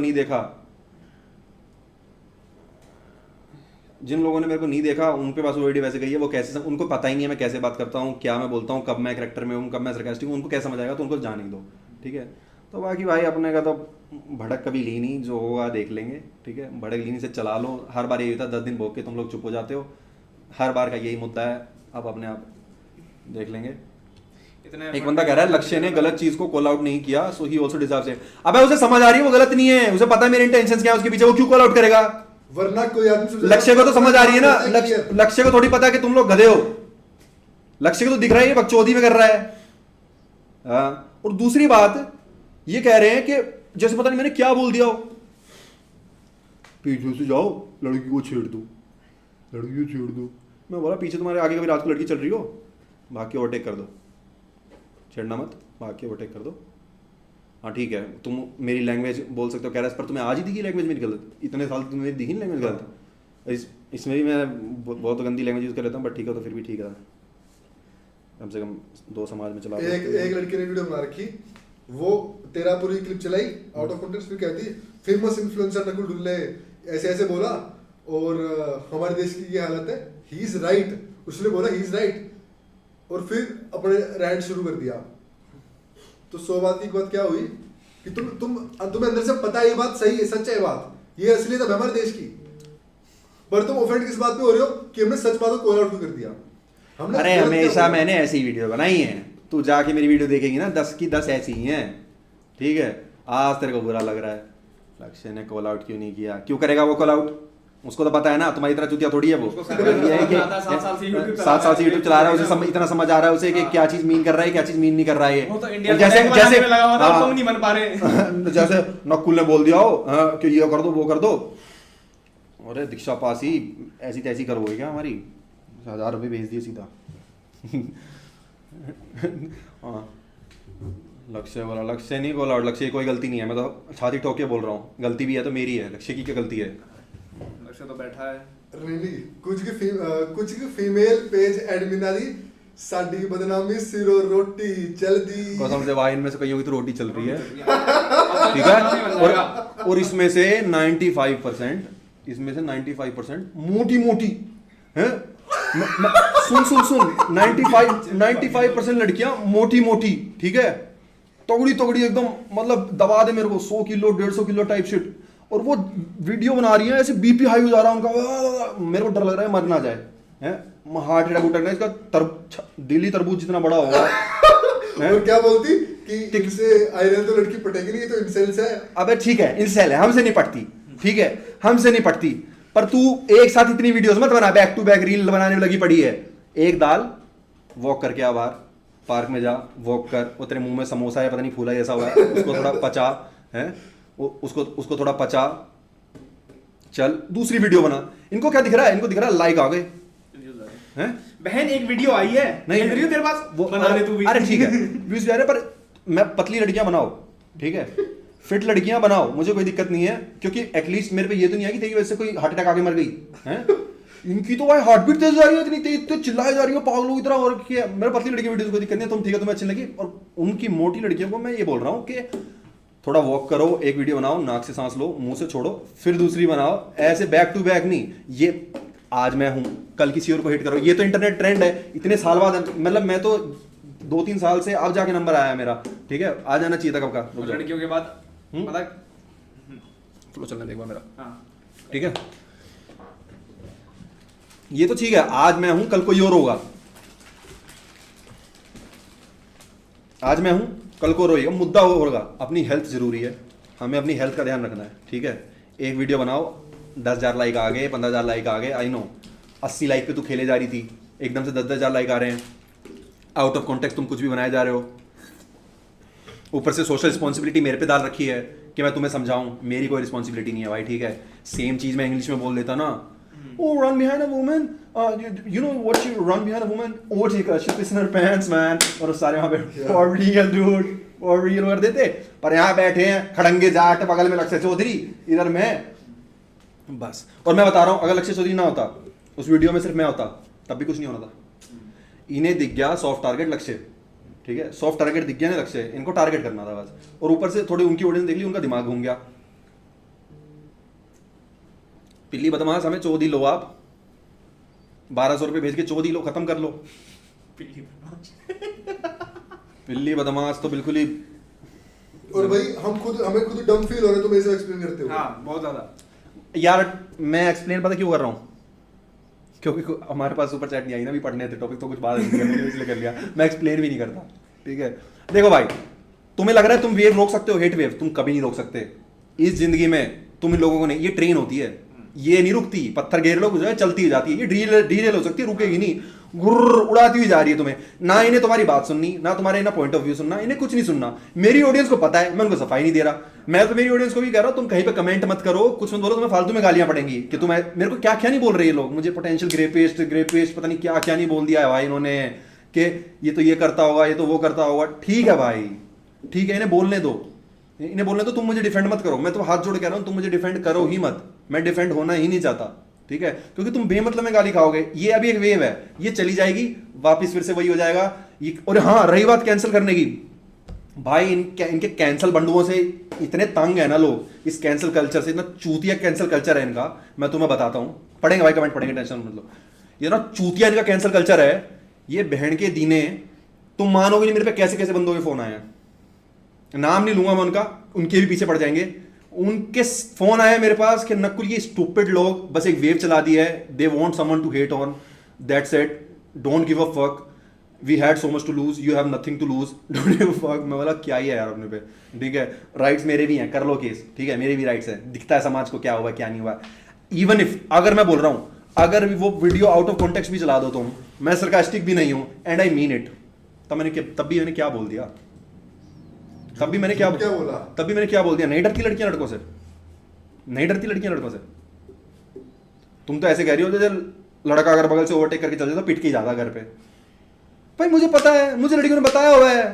नहीं देखा उन पे पास वो वीडियो वैसे गई है, वो कैसे, उनको पता ही नहीं है मैं कैसे बात करता हूँ, क्या मैं बोलता हूँ, कब मैं कैरेक्टर में हूँ, कब मैं सरकास्टिक हूँ, उनको कैसे समझ आएगा? तो उनको जाने दो। ठीक है, तो बाकी भाई अपने का तो भड़क कभी ली नहीं, जो होगा देख लेंगे। ठीक है, भड़क ली नहीं से चला लो। हर बार यही होता है, 10 दिन भोग के तुम लोग चुप हो जाते हो, हर बार का यही मुद्दा है। अब अपने आप देख लेंगे। एक बंदा कह रहा है लक्ष्य ने गलत चीज को कॉल आउट नहीं किया, सो ही आल्सो डिजर्व्स इट। अबे उसे समझ आ रही है वो गलत नहीं है, उसे पता है मेरे इंटेंशंस क्या है उसके पीछे, वो क्यों कॉल आउट करेगा? वरना कोई आदमी लक्ष्य को तो समझ आ रही है ना, लक्ष्य को थोड़ी पता है कि तुम लोग गधे हो। लक्ष्य को तो दिख रहा है ये बकचोदी में कर रहा है। और दूसरी बात ये कह रहे हैं कि जैसे पता नहीं मैंने क्या बोल दिया हो, पीछे से जाओ लड़की को छेड़ दो, लड़की को छेड़ दो। मैं बोला पीछे तुम्हारे आगे कभी रात को लड़की चल रही हो, भाग के ओवरटेक कर दो, छेड़ना मत, भाग के ओवरटेक कर दो। हाँ ठीक है, तुम मेरी लैंग्वेज बोल सकते हो, कह रहा है पर तुम्हें आज ही दिखी लैंग्वेज मेरी गलत? इतने साल तुमने दिखी नहीं लैंग्वेज गलत? इसमें भी मैं बहुत गंदी लैंग्वेज यूज़ कर लेता हूँ, बट ठीक है, तो फिर भी ठीक है, कम से कम 2 समाज में चला। एक लड़की ने वीडियो बना रखी, वो तेरा पूरी क्लिप चलाई आउट ऑफ कॉन्टेक्स्ट, फिर कहती फेमस इन्फ्लुएंसर नकुल ढुल्ले ऐसे ऐसे बोला और हमारे देश की ये हालत है, ही इज राइट। उसने बोला ही इज राइट और फिर अपने रैंट शुरू कर दिया। तो 100 बात की बात क्या हुई कि तुम्हें अंदर से पता है ये बात सही है, सच है बात, ये असलियत है हमारे देश की, पर तुम ऑफेंड किस बात पे हो रहे हो कि हमने सच बात को कॉल आउट कर दिया। अरे हमेशा मैंने ऐसी वीडियो बनाई है, तू जाके मेरी वीडियो देखेगी ना, 10 की 10 ऐसी ही हैं। ठीक है, आज तेरे को बुरा लग रहा है लक्ष्य ने कॉल आउट क्यों नहीं किया? क्यों करेगा वो कॉल आउट? उसको तो पता है ना, तुम्हारी तरह चुतिया थोड़ी है वो। 7 साल से यूट्यूब चला रहा है, उसे इतना समझ आ रहा है उसे कि क्या चीज मीन कर रहा है, क्या चीज मीन नहीं कर रहा है। वो तो इंडिया जैसे तुम नहीं बन पा रहे। जैसे नकुल ने बोल दिया हो कि ये कर दो वो कर दो, अरे दीक्षा पासी ऐसी तैसी करवाई क्या हमारी? 1000 रुपये भेज दिए सीधा। हाँ लक्ष्य बोला, लक्ष्य नहीं बोला, और लक्ष्य की कोई गलती नहीं है, मैं तो छाती ठोक के बोल रहा हूँ, गलती भी है तो मेरी है, लक्ष्य की क्या गलती है? लक्ष्य तो बैठा है। रियली कुछ की फीमेल पेज एडमिन दी साडी बदनामी सिरो रोटी चलदी कसम से भाई, इनमें से कईयों की तो रोटी चल रही है, ठीक ठीक है, और इसमें से 95%, इसमें से 95% मोटी मोटी हैं। सुन 95% लड़कियां मोटी मोटी, ठीक है, तगड़ी तगड़ी एकदम, मतलब दबा दे मेरे को 100 किलो 150 किलो टाइप शिट, और वो वीडियो बना रही है, ऐसे बीपी हाई हो जा रहा है उनका, मेरे को डर लग रहा है मर ना जाए, हैं, हार्ट अटैक उठना, इसका दिल्ली तरबूज जितना बड़ा होगा। और क्या बोलती कि इनसे आयरन तो लड़की पटेगी नहीं, तो इंसेल्स है। अबे ठीक है, इंसेल है, हमसे नहीं पटती, ठीक है, हमसे नहीं पटती, पर तू एक साथ इतनी वीडियोस मत बना, बैक टू बैक रील बनाने में लगी पड़ी है। एक दाल वॉक करके आ बाहर, पार्क में जा वॉक कर, वो तेरे मुंह में समोसा है पता नहीं फूला जैसा हुआ है, उसको थोड़ा पचा है, उसको थोड़ा पचा, चल दूसरी वीडियो बना। इनको क्या दिख रहा है? इनको दिख रहा है लाइक आ गए हैं। बहन एक वीडियो आई है, नहीं एक वीडियो तेरे पास, वो बना ले तू भी। अरे ठीक है, व्यूज आ रहे, पर मैं पतली लड़कियां बनाओ, ठीक है, फिट लड़कियां बनाओ, मुझे कोई दिक्कत नहीं है, क्योंकि एटलीस्ट मेरे पे ये तो नहीं है कि तेरी वजह से कोई हार्ट अटैक आके मर गई हैं। इनकी तो भाई हार्ट बीट तेज जा रही है, इतनी तेज तो चिल्लाई जा रही है पागलों की तरह, और क्या मेरे पतली लड़की वीडियोस को दिक्कत नहीं है, तुम ठीक है, तुम्हें अच्छी लगी। और उनकी मोटी लड़कियों को मैं ये बोल रहा हूँ कि थोड़ा वॉक करो, एक वीडियो बनाओ, नाक से सांस लो, मुंह से छोड़ो, फिर दूसरी बनाओ, ऐसे बैक टू बैक नहीं। ये आज मैं हूं, कल किसी और को हिट करो, ये तो इंटरनेट ट्रेंड है, इतने साल बाद, मतलब मैं तो 2-3 साल से अब जाके नंबर आया मेरा, ठीक है, आ जाना चाहिए था कब का। और लड़कियों के बाद पता, फ्लो चलने देगा मेरा, हाँ ठीक है, ये तो ठीक है, आज मैं हूं कल कोई और होगा, आज मैं हूं कल को रोएगा, मुद्दा होगा। अपनी हेल्थ जरूरी है, हमें अपनी हेल्थ का ध्यान रखना है, ठीक है। एक वीडियो बनाओ, 10,000 लाइक आ गए, 15,000 लाइक आ गए, आई नो 80 लाइक पे तू खेले जा रही थी, एकदम से 10,000 लाइक आ रहे हैं, आउट ऑफ कॉन्टेक्स्ट तुम कुछ भी बनाए जा रहे हो, ऊपर से सोशल रिस्पॉन्सिबिलिटी मेरे पे डाल रखी है कि मैं तुम्हें समझाऊं, मेरी कोई रिस्पॉन्सिबिलिटी नहीं है भाई, ठीक है। सेम चीज मैं इंग्लिश में बोल देता ना, oh run behind a woman, you know what you run behind a woman, oh take a shit in her pants man, और सारे वहाँ पे for real dude, for real कर देते, पर यहाँ बैठे हैं खड़ंगे जाट, बगल में लक्ष्य चौधरी, इधर मैं, बस। और मैं बता रहा हूँ, अगर लक्ष्य चौधरी ना होता, उस वीडियो में सिर्फ मैं होता, तब भी कुछ नहीं होना था। इन्हें दिख गया सॉफ्ट टारगेट लक्ष्य, ठीक है, सॉफ्ट टारगेट दिख गया ना लक्ष्य, इनको टारगेट करना था बस, और ऊपर से थोड़ी उनकी ऑडियंस देख ली, उनका दिमाग घूम गया। पिल्ली बदमाश, हमें चौधी लो आप, 1200 रुपये भेज के चौधी लो, खत्म कर लो। पिल्ली बदमाश तो बिल्कुल ही। और भाई हमें खुद डम फील हो रहा है, तुम ऐसे एक्सप्लेन करते हो। हाँ बहुत ज्यादा यार मैं एक्सप्लेन पता क्यों कर रहा हूँ, क्योंकि हमारे पास सुपर चैट नहीं आई ना, भी पढ़ने थे टॉपिक, तो कुछ बात नहीं करनी, इसलिए कर लिया। मैं एक्सप्लेन भी नहीं करता, ठीक है। देखो भाई, तुम्हें लग रहा है तुम वेव रोक सकते हो, हेट वेव तुम कभी नहीं रोक सकते इस जिंदगी में, तुम इन लोगों को नहीं, ये ट्रेन होती है, ये नहीं रुकती, पत्थर घेर लो, जो है चलती ही जाती है, ये ढील हो सकती है, रुकेगी नहीं, गुर्र उड़ाती हुई जा रही है तुम्हें। ना इन्हें तुम्हारी बात सुननी, ना तुम्हारे ना पॉइंट ऑफ व्यू सुनना, इन्हें कुछ नहीं सुनना। मेरी ऑडियंस को पता है, मैं उनको सफाई नहीं दे रहा। मैं तो मेरी ऑडियंस को भी कह रहा हूं, तुम कहीं पे कमेंट मत करो, कुछ मत बोलो, तुम्हें फालतू में गालियां पड़ेंगी कि तुम मेरे को क्या क्या नहीं बोल रहे ये लोग, मुझे पोटेंशियल ग्रेपेस्ट पता नहीं क्या क्या नहीं बोल दिया है भाई इन्होंने, कि ये तो ये करता होगा, ये तो वो करता होगा। ठीक है भाई, ठीक है, इन्हें बोलने दो, इन्हें बोलने दो, तुम मुझे डिफेंड मत करो। मैं तो हाथ जोड़ कह रहा हूं, तुम मुझे डिफेंड करो ही मत, मैं डिफेंड होना ही नहीं चाहता, ठीक है, क्योंकि तुम बेमतलब में गाली खाओगे। ये अभी एक वेव है, ये चली जाएगी, वापस फिर से वही हो जाएगा। और हाँ, रही बात कैंसिल करने की, भाई इनके कैंसिल बंडुओं से इतने तंग है ना लोग, इस कैंसिल कल्चर से, इतना चूतिया कैंसिल कल्चर है इनका। मैं तुम्हें बताता हूँ, पढ़ेंगे भाई कमेंट पढ़ेंगे, टेंशन मतलब, ये ना चूतिया इनका कैंसिल कल्चर है। ये बहन के दीने, तुम मानोगे नहीं मेरे पे कैसे कैसे बंदों के फोन आए हैं, नाम नहीं लूंगा मैं उनका, उनके भी पीछे पड़ जाएंगे। उनके फोन आए मेरे पास कि नकुल ये स्टूपिड लोग बस एक वेव चला दी है, they want someone to hate on, that's it, don't give a fuck, we had so much to lose, you have nothing to lose, don't give a fuck. मैं बोला क्या ही है यार अपने पे, ठीक है, राइट्स मेरे भी हैं, कर लो केस, ठीक है, मेरे भी राइट्स है, दिखता है समाज को क्या हुआ क्या नहीं हुआ। इवन इफ, अगर मैं बोल रहा हूँ, अगर वो वीडियो आउट ऑफ कॉन्टेक्स्ट भी चला दो तुम, मैं सरकास्टिक भी नहीं हूँ, एंड आई मीन इट, तब भी मैंने क्या बोल दिया, तब भी मैंने क्या बोला, तब भी मैंने क्या बोल दिया, नहीं डरती लड़कियां लड़कों से, नहीं डरती लड़कियां लड़कों से। तुम तो ऐसे कह रही हो जैसे लड़का अगर बगल से ओवरटेक करके चल जाए तो पिट के ही जाता घर पे। भाई मुझे पता है, मुझे लड़कियों ने बताया हुआ है,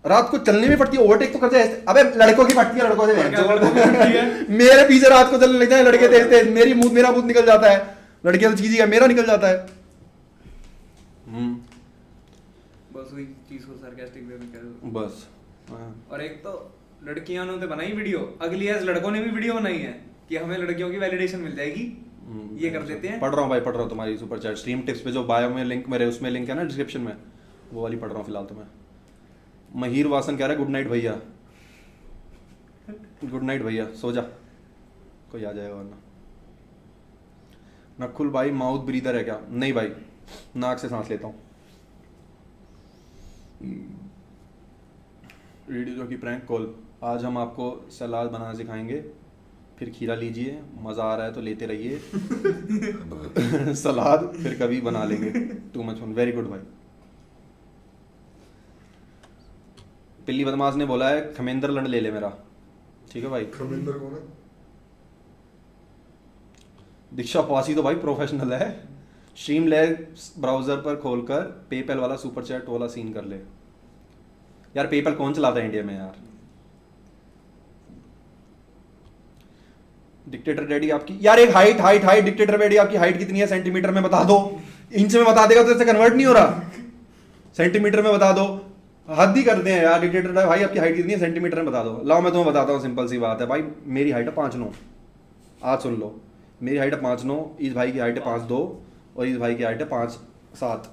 रात को चलने में पड़ती है, ओवरटेक तो कर जाए। अबे लड़कों की पड़ती है, लड़कों से क्या लड़कों की पड़ती है? मेरे पीछे रात को चलने लग जाए लड़के तेज तेज, मेरा मुंह निकल जाता है, लड़के तो चीज ही है, मेरा निकल जाता है। बस वही चीज को सार्कास्टिक वे में कह दो बस हाँ। और एक तो लड़कियों ने तो बनाई वीडियो, अगली एज लड़कों ने भी वीडियो बनाई है कि हमें लड़कियों की वैलिडेशन मिल जाएगी, ये कर देते हैं। पढ़ रहा हूँ भाई, पढ़ रहा हूँ तुम्हारी सुपर चैट स्ट्रीम टिप्स पे जो बायो में लिंक, मेरे उसमें लिंक है ना डिस्क्रिप्शन में, वो वाली पढ़ रहा हूँ फिलहाल तो मैं। महीर वासन कह रहा है गुड नाइट भैया, गुड नाइट भैया, सो जा, कोई आ जाएगा वरना। नकुल भाई माउथ ब्रीदर है क्या? नहीं भाई, नाक से सांस लेता हूँ। रेडियो की प्रैंक कॉल, आज हम आपको सलाद बनाना सिखाएंगे, फिर खीरा लीजिए, मज़ा आ रहा है तो लेते रहिए सलाद, फिर कभी बना लेंगे। Too much fun, very good भाई। पिल्ली बदमाश ने बोला है खमेंद्र लंड ले ले मेरा, ठीक है भाई। खमिंदर कौन है? दीक्षा पासी तो भाई प्रोफेशनल है। स्ट्रीमलैब्स ब्राउजर पर खोलकर पेपैल वाला सुपर चैट वाला सीन कर ले। यार पेपैल कौन चलाता है इंडिया में यार? डिक्टेटर डैडी आपकी यार एक हाइट डिक्टेटर डैडी आपकी हाइट कितनी है सेंटीमीटर में बता दो, इंच में बता देगा तो इससे कन्वर्ट नहीं हो रहा, सेंटीमीटर में बता दो, हद ही करते हैं यार। डिक्टेटर भाई आपकी हाइट कितनी है सेंटीमीटर में बता दो। लाओ मैं तुम्हें बताता हूँ, सिंपल सी बात है भाई, मेरी हाइट है 5'9", आज सुन लो, मेरी हाइट है 5'9", इस भाई की हाइट है 5'2" और इस भाई की हाइट है 5'7",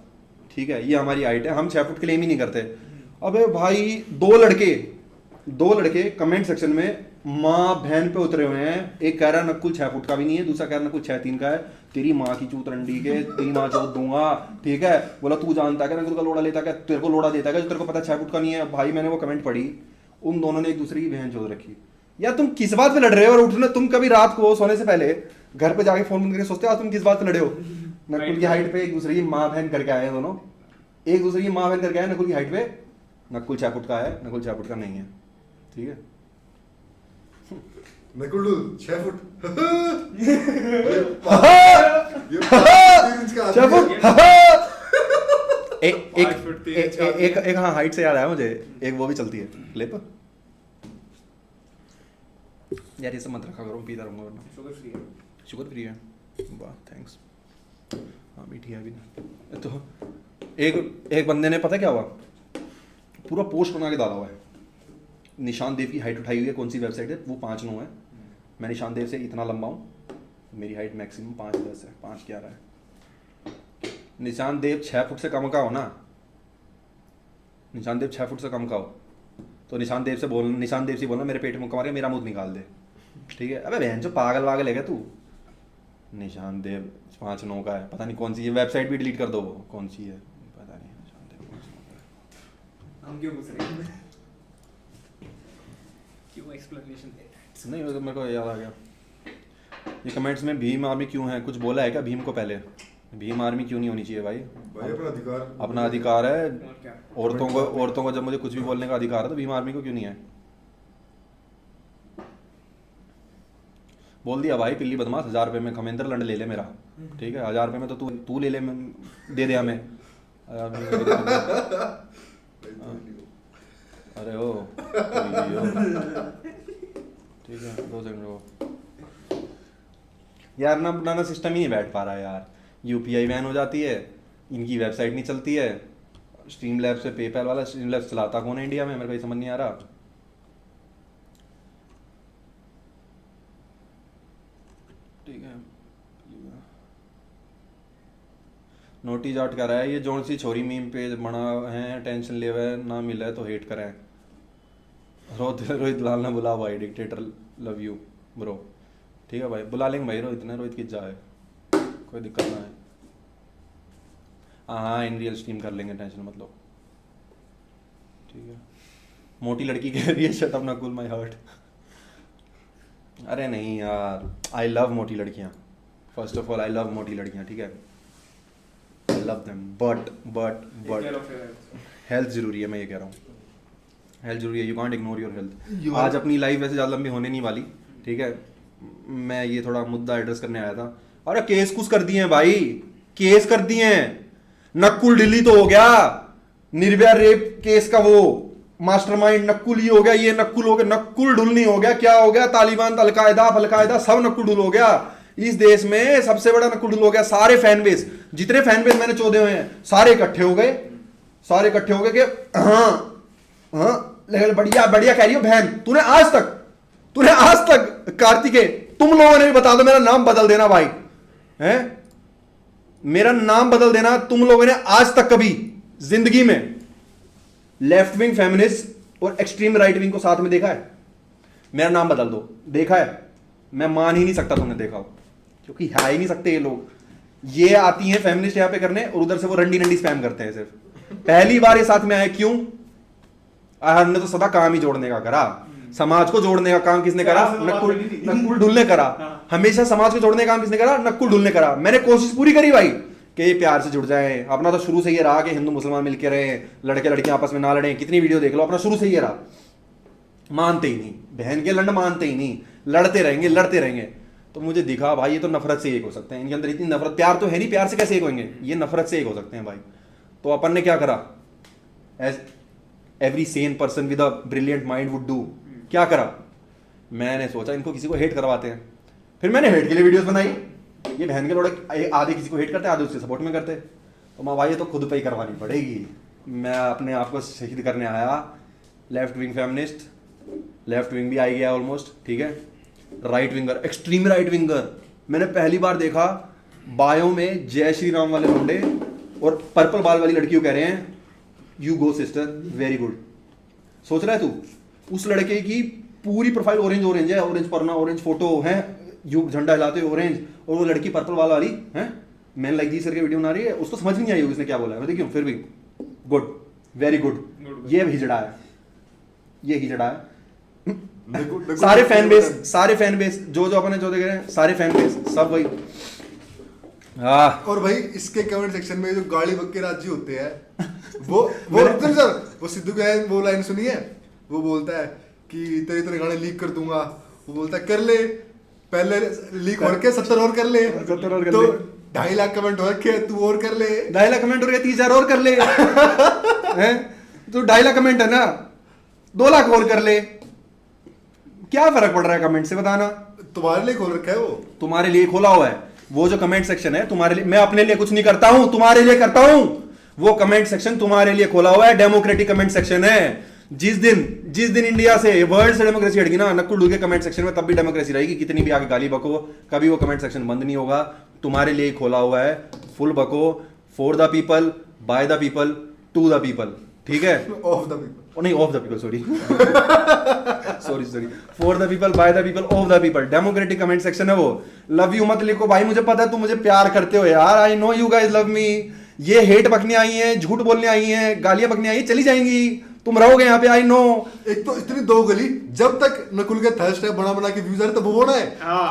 ठीक है, ये हमारी हाइट है, हम 6 फुट क्लेम ही नहीं करते। अबे भाई दो लड़के कमेंट सेक्शन में माँ बहन पे उतरे हुए हैं, एक कह रहा है नकुल 6 फुट का भी नहीं है, दूसरा कह रहा है नकुल 6'3" का है, तेरी माँ की चूत रंडी के, तेरी माँ चौथ दूंगा, ठीक है। बोला तू जानता है क्या नकुल का लोड़ा लेता क्या, तेरे को लोड़ा देता है जो तेरे को पता 6 फुट का नहीं है। भाई मैंने वो कमेंट पढ़ी, उन दोनों ने एक दूसरे की बहन चौथ रखी। यार तुम किस बात पे लड़ रहे हो? और उठने तुम कभी रात को सोने से पहले घर पे जाके फोन बंद करके सोचते हो आज तुम किस बात पे लड़े हो? नकुल की हाइट पे एक दूसरे की माँ बहन करके आए हैं दोनों, एक दूसरे की माँ बहन करके आए नकुल की हाइट पे। नकुल 6 फुट का है, नकुल 6 फुट का नहीं है, ठीक है। नकुल 6 फुट ये 5 इंच का आदमी है। एक हाँ हाइट से याद आया मुझे, एक वो भी चलती है क्लिप। यार ये सब मत रखा करो, पीता रहूंगा वरना। शुगर फ्री है, शुगर फ्री है, वाह थैंक्स। हाँ मीठी है भी ना। तो एक बंदे ने पता क्या हुआ, पूरा पोस्ट बना के डाला हुआ है, निशान देव की हाइट उठाई हुई है, कौन सी वेबसाइट है वो 5'9" है, मैं निशान देव से इतना लंबा हूँ, मेरी हाइट मैक्सिमम 5'10" है, 5'11" है। निशान देव 6 फुट से कम का हो ना, निशान देव 6 फुट से कम का हो तो निशान देव से बोलना मेरे पेट में मुक्का मार के मेरा मुंह निकाल दे, ठीक है। अबे बहन जो पागल वागल है क्या तू? निशान देव 5'9" का है, पता नहीं कौन सी है वेबसाइट भी डिलीट कर दो, वो कौन सी है पता नहीं। निशान देव 5'9" का है। हम क्यों पूछ रहे हैं? क्यों एक्सप्लेनेशन दे रहे हैं? नहीं वो तो मेरे को याद आ गया। ये कमेंट्स में भीम आर्मी क्यों है, कुछ बोला है क्या भीम को? पहले भीम आर्मी क्यों नहीं होनी चाहिए भाई? भाई अपना अधिकार है, और क्या? औरतों को जब मुझे कुछ भी बोलने का अधिकार है तो भीम आर्मी को क्यों नहीं है? बोल दिया भाई पिल्ली बदमाश, 1000 रुपये में खमेंद्र लंड ले ले मेरा, ठीक है। 1000 रुपये में तो तू ले ले, दे दे हमें। अरे ओ ठीक है, 2 सेकंड रुको यार, ना अपना सिस्टम ही नहीं बैठ पा रहा है यार। यूपीआई बैन हो जाती है, इनकी वेबसाइट नहीं चलती है, स्ट्रीमलैब्स पे पेपैल वाला, स्ट्रीमलैब्स चलाता कौन है इंडिया में, मेरे को ये समझ नहीं आ रहा। ठीक है, नोटिस आउट कर रहा है, ये जोन सी छोरी मीम पेज बना है, टेंशन ले हुआ है, ना मिला है तो हेट करें। रोहित लाल ने बुला भाई, डिक्टेटर लव यू ब्रो, ठीक है भाई, बुला लेंगे भाई रोहित ने, रोहित की जा है, कोई दिक्कत ना है। हाँ इन रियल स्ट्रीम कर लेंगे, टेंशन मत लो, ठीक है। मोटी लड़की कह रही है shut up Nakul my hurt. अरे नहीं यार, आई लव मोटी लड़कियाँ, first of all I love मोटी लड़कियाँ, ठीक है, I love them, but health जरूरी है, मैं ये कह रहा हूँ, हेल्थ जरूरी है, you can't ignore your health. आज अपनी लाइफ वैसे ज़्यादा लंबी होने नहीं वाली, ठीक है, मैं ये थोड़ा मुद्दा एड्रेस करने आया था। अरे केस कुछ कर दिए हैं भाई, केस कर दिए हैं, नकुल डिलीट तो हो गया, निर्भया रेप केस का वो मास्टरमाइंड, नक्कुल ये हो गया, ये नक्कुल हो गया, नक्कुल ढुल नहीं हो गया, क्या हो गया, तालिबान, अलकायदा सब नक्कुल ढुल हो गया। इस देश में सबसे बड़ा नक्कुल ढुल हो गया। सारे फैन बेस, जितने फैन बेस मैंने चौधे हुए हैं, सारे इकट्ठे हो गए कि हाँ लेकिन बढ़िया बढ़िया कह रही हो बहन, तूने आज तक कार्तिकेय, तुम लोगों ने भी बता दो, मेरा नाम बदल देना भाई, हैं, मेरा नाम बदल देना। तुम लोगों ने आज तक कभी जिंदगी में लेफ्ट विंग फेमिनिस्ट और एक्सट्रीम राइट विंग को साथ में देखा है? मेरा नाम बदल दो, देखा है? मैं मान ही नहीं सकता तुमने देखा हो, क्योंकि है ही नहीं सकते ये लोग। ये आती हैं फेमिनिस्ट यहां पे करने और उधर से वो रंडी स्पैम करते हैं। सिर्फ पहली बार ये साथ में आए, क्यों? हमने तो सदा काम ही जोड़ने का करा, समाज को जोड़ने का काम किसने करा? नक्कुल ढुलने करा। हमेशा समाज को जोड़ने का काम किसने करा? नक्कुल ढुलने करा। मैंने कोशिश पूरी करी भाई कि ये प्यार से जुड़ जाए। अपना तो शुरू से ये रहा कि हिंदू मुसलमान मिलके रहे, लड़के लड़कियां आपस में ना लड़ें। कितनी वीडियो देख लो, अपना शुरू से ये रहा। मानते ही नहीं, बहन के लंड मानते ही नहीं, लड़ते रहेंगे। तो मुझे दिखा भाई ये तो नफरत से एक हो सकते हैं, इनके अंदर इतनी नफरत, प्यार तो है नहीं, प्यार से कैसे एक होंगे? ये नफरत से एक हो सकते हैं भाई। तो अपन ने क्या करा, as every sane person with a brilliant mind would do, क्या करा? मैंने सोचा इनको किसी को हेट करवाते हैं। फिर मैंने हेट के लिए वीडियोस बनाई। ये बहन के लोड़े आधे किसी को हेट करते, आधे उसके सपोर्ट में करते। तो माँ भाई ये तो खुद पे ही करवानी पड़ेगी। मैं अपने आप को शहीद करने आया। Left wing feminist, left wing भी आई गया ऑलमोस्ट, ठीक है। Right winger, extreme right winger, मैंने पहली बार देखा बायो में जय श्री राम वाले मुंडे और पर्पल बाल वाली लड़कियों कह रहे हैं you go sister, very good. सोच रहा है तू, उस लड़के की पूरी प्रोफाइल ऑरेंज है, ऑरेंज पढ़ना, ऑरेंज फोटो है, यू झंडा हिलाते हुए ऑरेंज, और वो लड़की पर्पल बाल वाली है, मैन लाइक दी सर के वीडियो बना रही है। उसको समझ नहीं आई होगी उसने क्या बोला है, देखिए फिर भी गुड, वेरी गुड। ये हिजड़ा है, ये हिजड़ा है। सारे फैन बेस जो अपने जो देख रहे हैं, सारे फैन बेस सब वही। और भाई इसके कमेंट सेक्शन में जो गाड़ी बक्के राजी होते हैं वो सिद्धू का वो लाइन सुनी है, वो बोलता है कि तेरे गाने लीक कर दूंगा। वो बोलता है कर ले, पहले लीक हो के 70 और कर ले, तो 2.5 लाख कमेंट हो रखे, तू और कर ले, 2.5 लाख कमेंट हो रहे, 30,000 और कर ले। तो 2.5 लाख कमेंट है ना, 2 लाख और कर ले, क्या फर्क पड़ रहा है कमेंट से, बताना। तुम्हारे लिए खोल रखा है, वो तुम्हारे लिए खोला हुआ है। वो जो कमेंट सेक्शन है तुम्हारे लिए, मैं अपने लिए कुछ नहीं करता हूं, तुम्हारे लिए करता हूं। वो कमेंट सेक्शन तुम्हारे लिए खोला हुआ है, डेमोक्रेटिक कमेंट सेक्शन है। जिस दिन इंडिया से, वर्ल्ड से डेमोक्रेसी हटेगी ना, नक्कुल ढूल के कमेंट सेक्शन में, तब भी डेमोक्रेसी रहेगी। कितनी भी आगे गाली बको, कभी वो कमेंट सेक्शन बंद नहीं होगा। तुम्हारे लिए खोला हुआ है, फुल बको, for the people, by the people, to the people, ठीक है। ऑफ द पीपल, नहीं of the people, sorry for the people, by the people, of the people. Democratic comment section है वो। लव यू मत लिखो भाई, मुझे पता है तुम मुझे प्यार करते हो यार, आई know you guys love me. ये हेट बकने आई हैं, झूठ बोलने आई हैं, गालियां बकने आई हैं, चली जाएंगी, तुम रहोगे यहाँ पे, आई नो। एक तो इतनी दो गली, जब तक नकुल के थर्स्ट है बना के व्यूज आ रहे, तो वो होना है।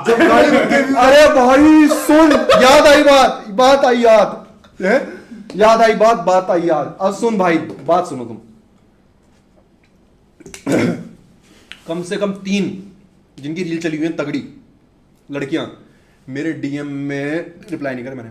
जब गाड़ी बक के अरे भाई सुन, याद आई बात आई याद आई बात आई याद। अब सुन भाई, बात सुनो तुम। कम से कम 3 जिनकी रील चली हुई है तगड़ी लड़कियां, मेरे डीएम में रिप्लाई नहीं करे मैंने।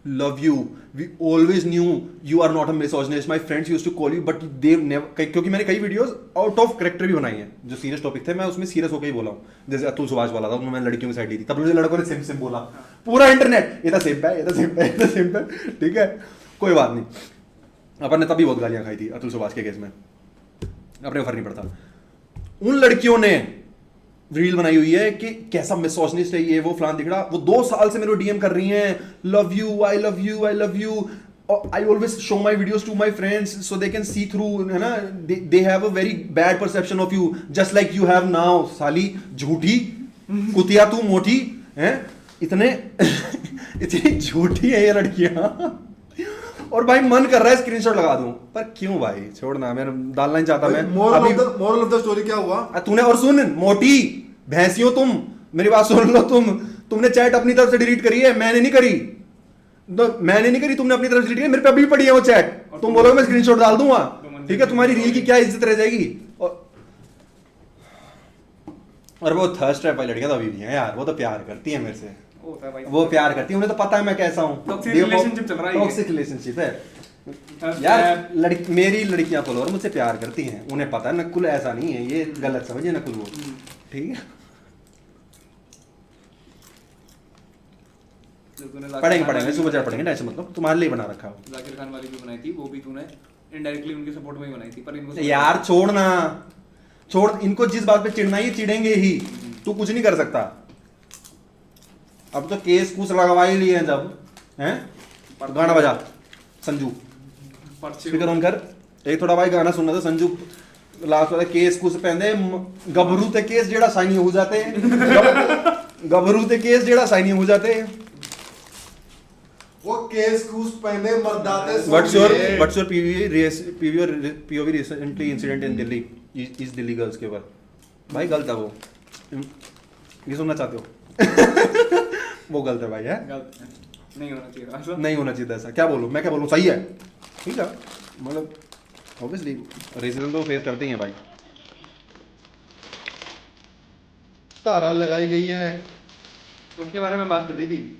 Love you, we always knew you are not a misogynist, my friends used to call you but they never, क्योंकि मैंने कई वीडियोस आउट ऑफ कैरेक्टर भी बनाई हैं। जो सीरियस टॉपिक थे मैं उसमें सीरियस होकर ही बोला हूँ। जैसे अतुल सुभाष वाला था, उसमें मैंने लड़कियों की साइड ली थी, तब मुझे लड़कों ने सेम बोला, पूरा इंटरनेट ये तो सिंपल, ठीक है, कोई बात नहीं। अपन ने तभी बहुत गालियां खाई थी अतुल सुभाष के केस में, अपने को फर्क नहीं पड़ता। उन लड़कियों ने रील बनाई हुई है कि कैसा मिसोजिनिस्ट है ये वो फलान दिखड़ा। वो 2 साल से मेरे को डीएम कर रही हैं, love you, I love you, I love you, I always show my videos to my friends so they can see through, है ना, they have a very bad perception of you just like you have now. साली झूठी कुतिया तू मोटी है, इतनी झूठी है ये लड़कियां। और भाई मन कर रहा है स्क्रीनशॉट लगा दूं, पर क्यों भाई, छोड़ना, मैं डालना नहीं चाहता। मैं मोरल ऑफ द स्टोरी क्या हुआ तूने, और सुन मोटी भैंसियों, तुम मेरी बात सुन लो, तुमने चैट अपनी तरफ से डिलीट करी है, मैंने नहीं करी, तुमने अपनी तरफ से डिलीट करी, मेरे पे अभी पड़ी है वो चैट। तुम बोलोगे मैं स्क्रीनशॉट डाल दूंगा, ठीक है, तुम्हारी रील की क्या इज्जत रह जाएगी। और वो थर्स्ट ट्रैप वाली लड़कियां तो अभी भी हैं यार, वो तो प्यार करती है मेरे से, वो प्यार करती है, उन्हें तो पता है मैं कैसा हूँ। टॉक्सिक रिलेशनशिप चल रहा है, टॉक्सिक रिलेशनशिप है। यार मेरी लड़कियां फॉलोअर मुझसे प्यार करती हैं, उन्हें पता है नकुल ऐसा नहीं है, ये गलत समझिए नकुल वो, ठीक है। पढ़ेंगे सुबह चढ़ पढ़ेंगे, टेंशन मतलब तुम्हारे लिए बना रखा है। जाकिर खान वाली भी बनाई थी, वो भी तूने इनडायरेक्टली उनके सपोर्ट में ही बनाई थी, पर इनको यार छोड़ इनको, जिस बात पे चिढ़ना ही चिढ़ेंगे ही, तू कुछ नहीं कर सकता। अब तो केस कुछ लगवा ही लिए हैं जब, हैं? गाना बजा संजू, स्पीकर ऑन कर, एक थोड़ा भाई गाना सुनना था संजू, लास्ट वाला केस कुछ पहनदे गबरू ते केस जेड़ा साइनी हो जाते, गबरू ते केस जेड़ा साइनी हो जाते। वो केस कूस पहने मर्दाते What's your POV recently incident in Delhi? इस दिल्ली गर्ल्स के ऊपर भाई गलत है वो, ये सुनना चाहते हो? वो गलत है भाई, है गलत है, नहीं होना चाहिए ऐसा, नहीं होना चाहिए ऐसा। क्या बोलूं मैं, क्या बोलूं, सही है, ठीक है, मतलब ऑब्वियसली रेसिज्म तो फेस करते ही हैं भाई। तारा लगाई गई है, उनके बारे में बात कर रही थी।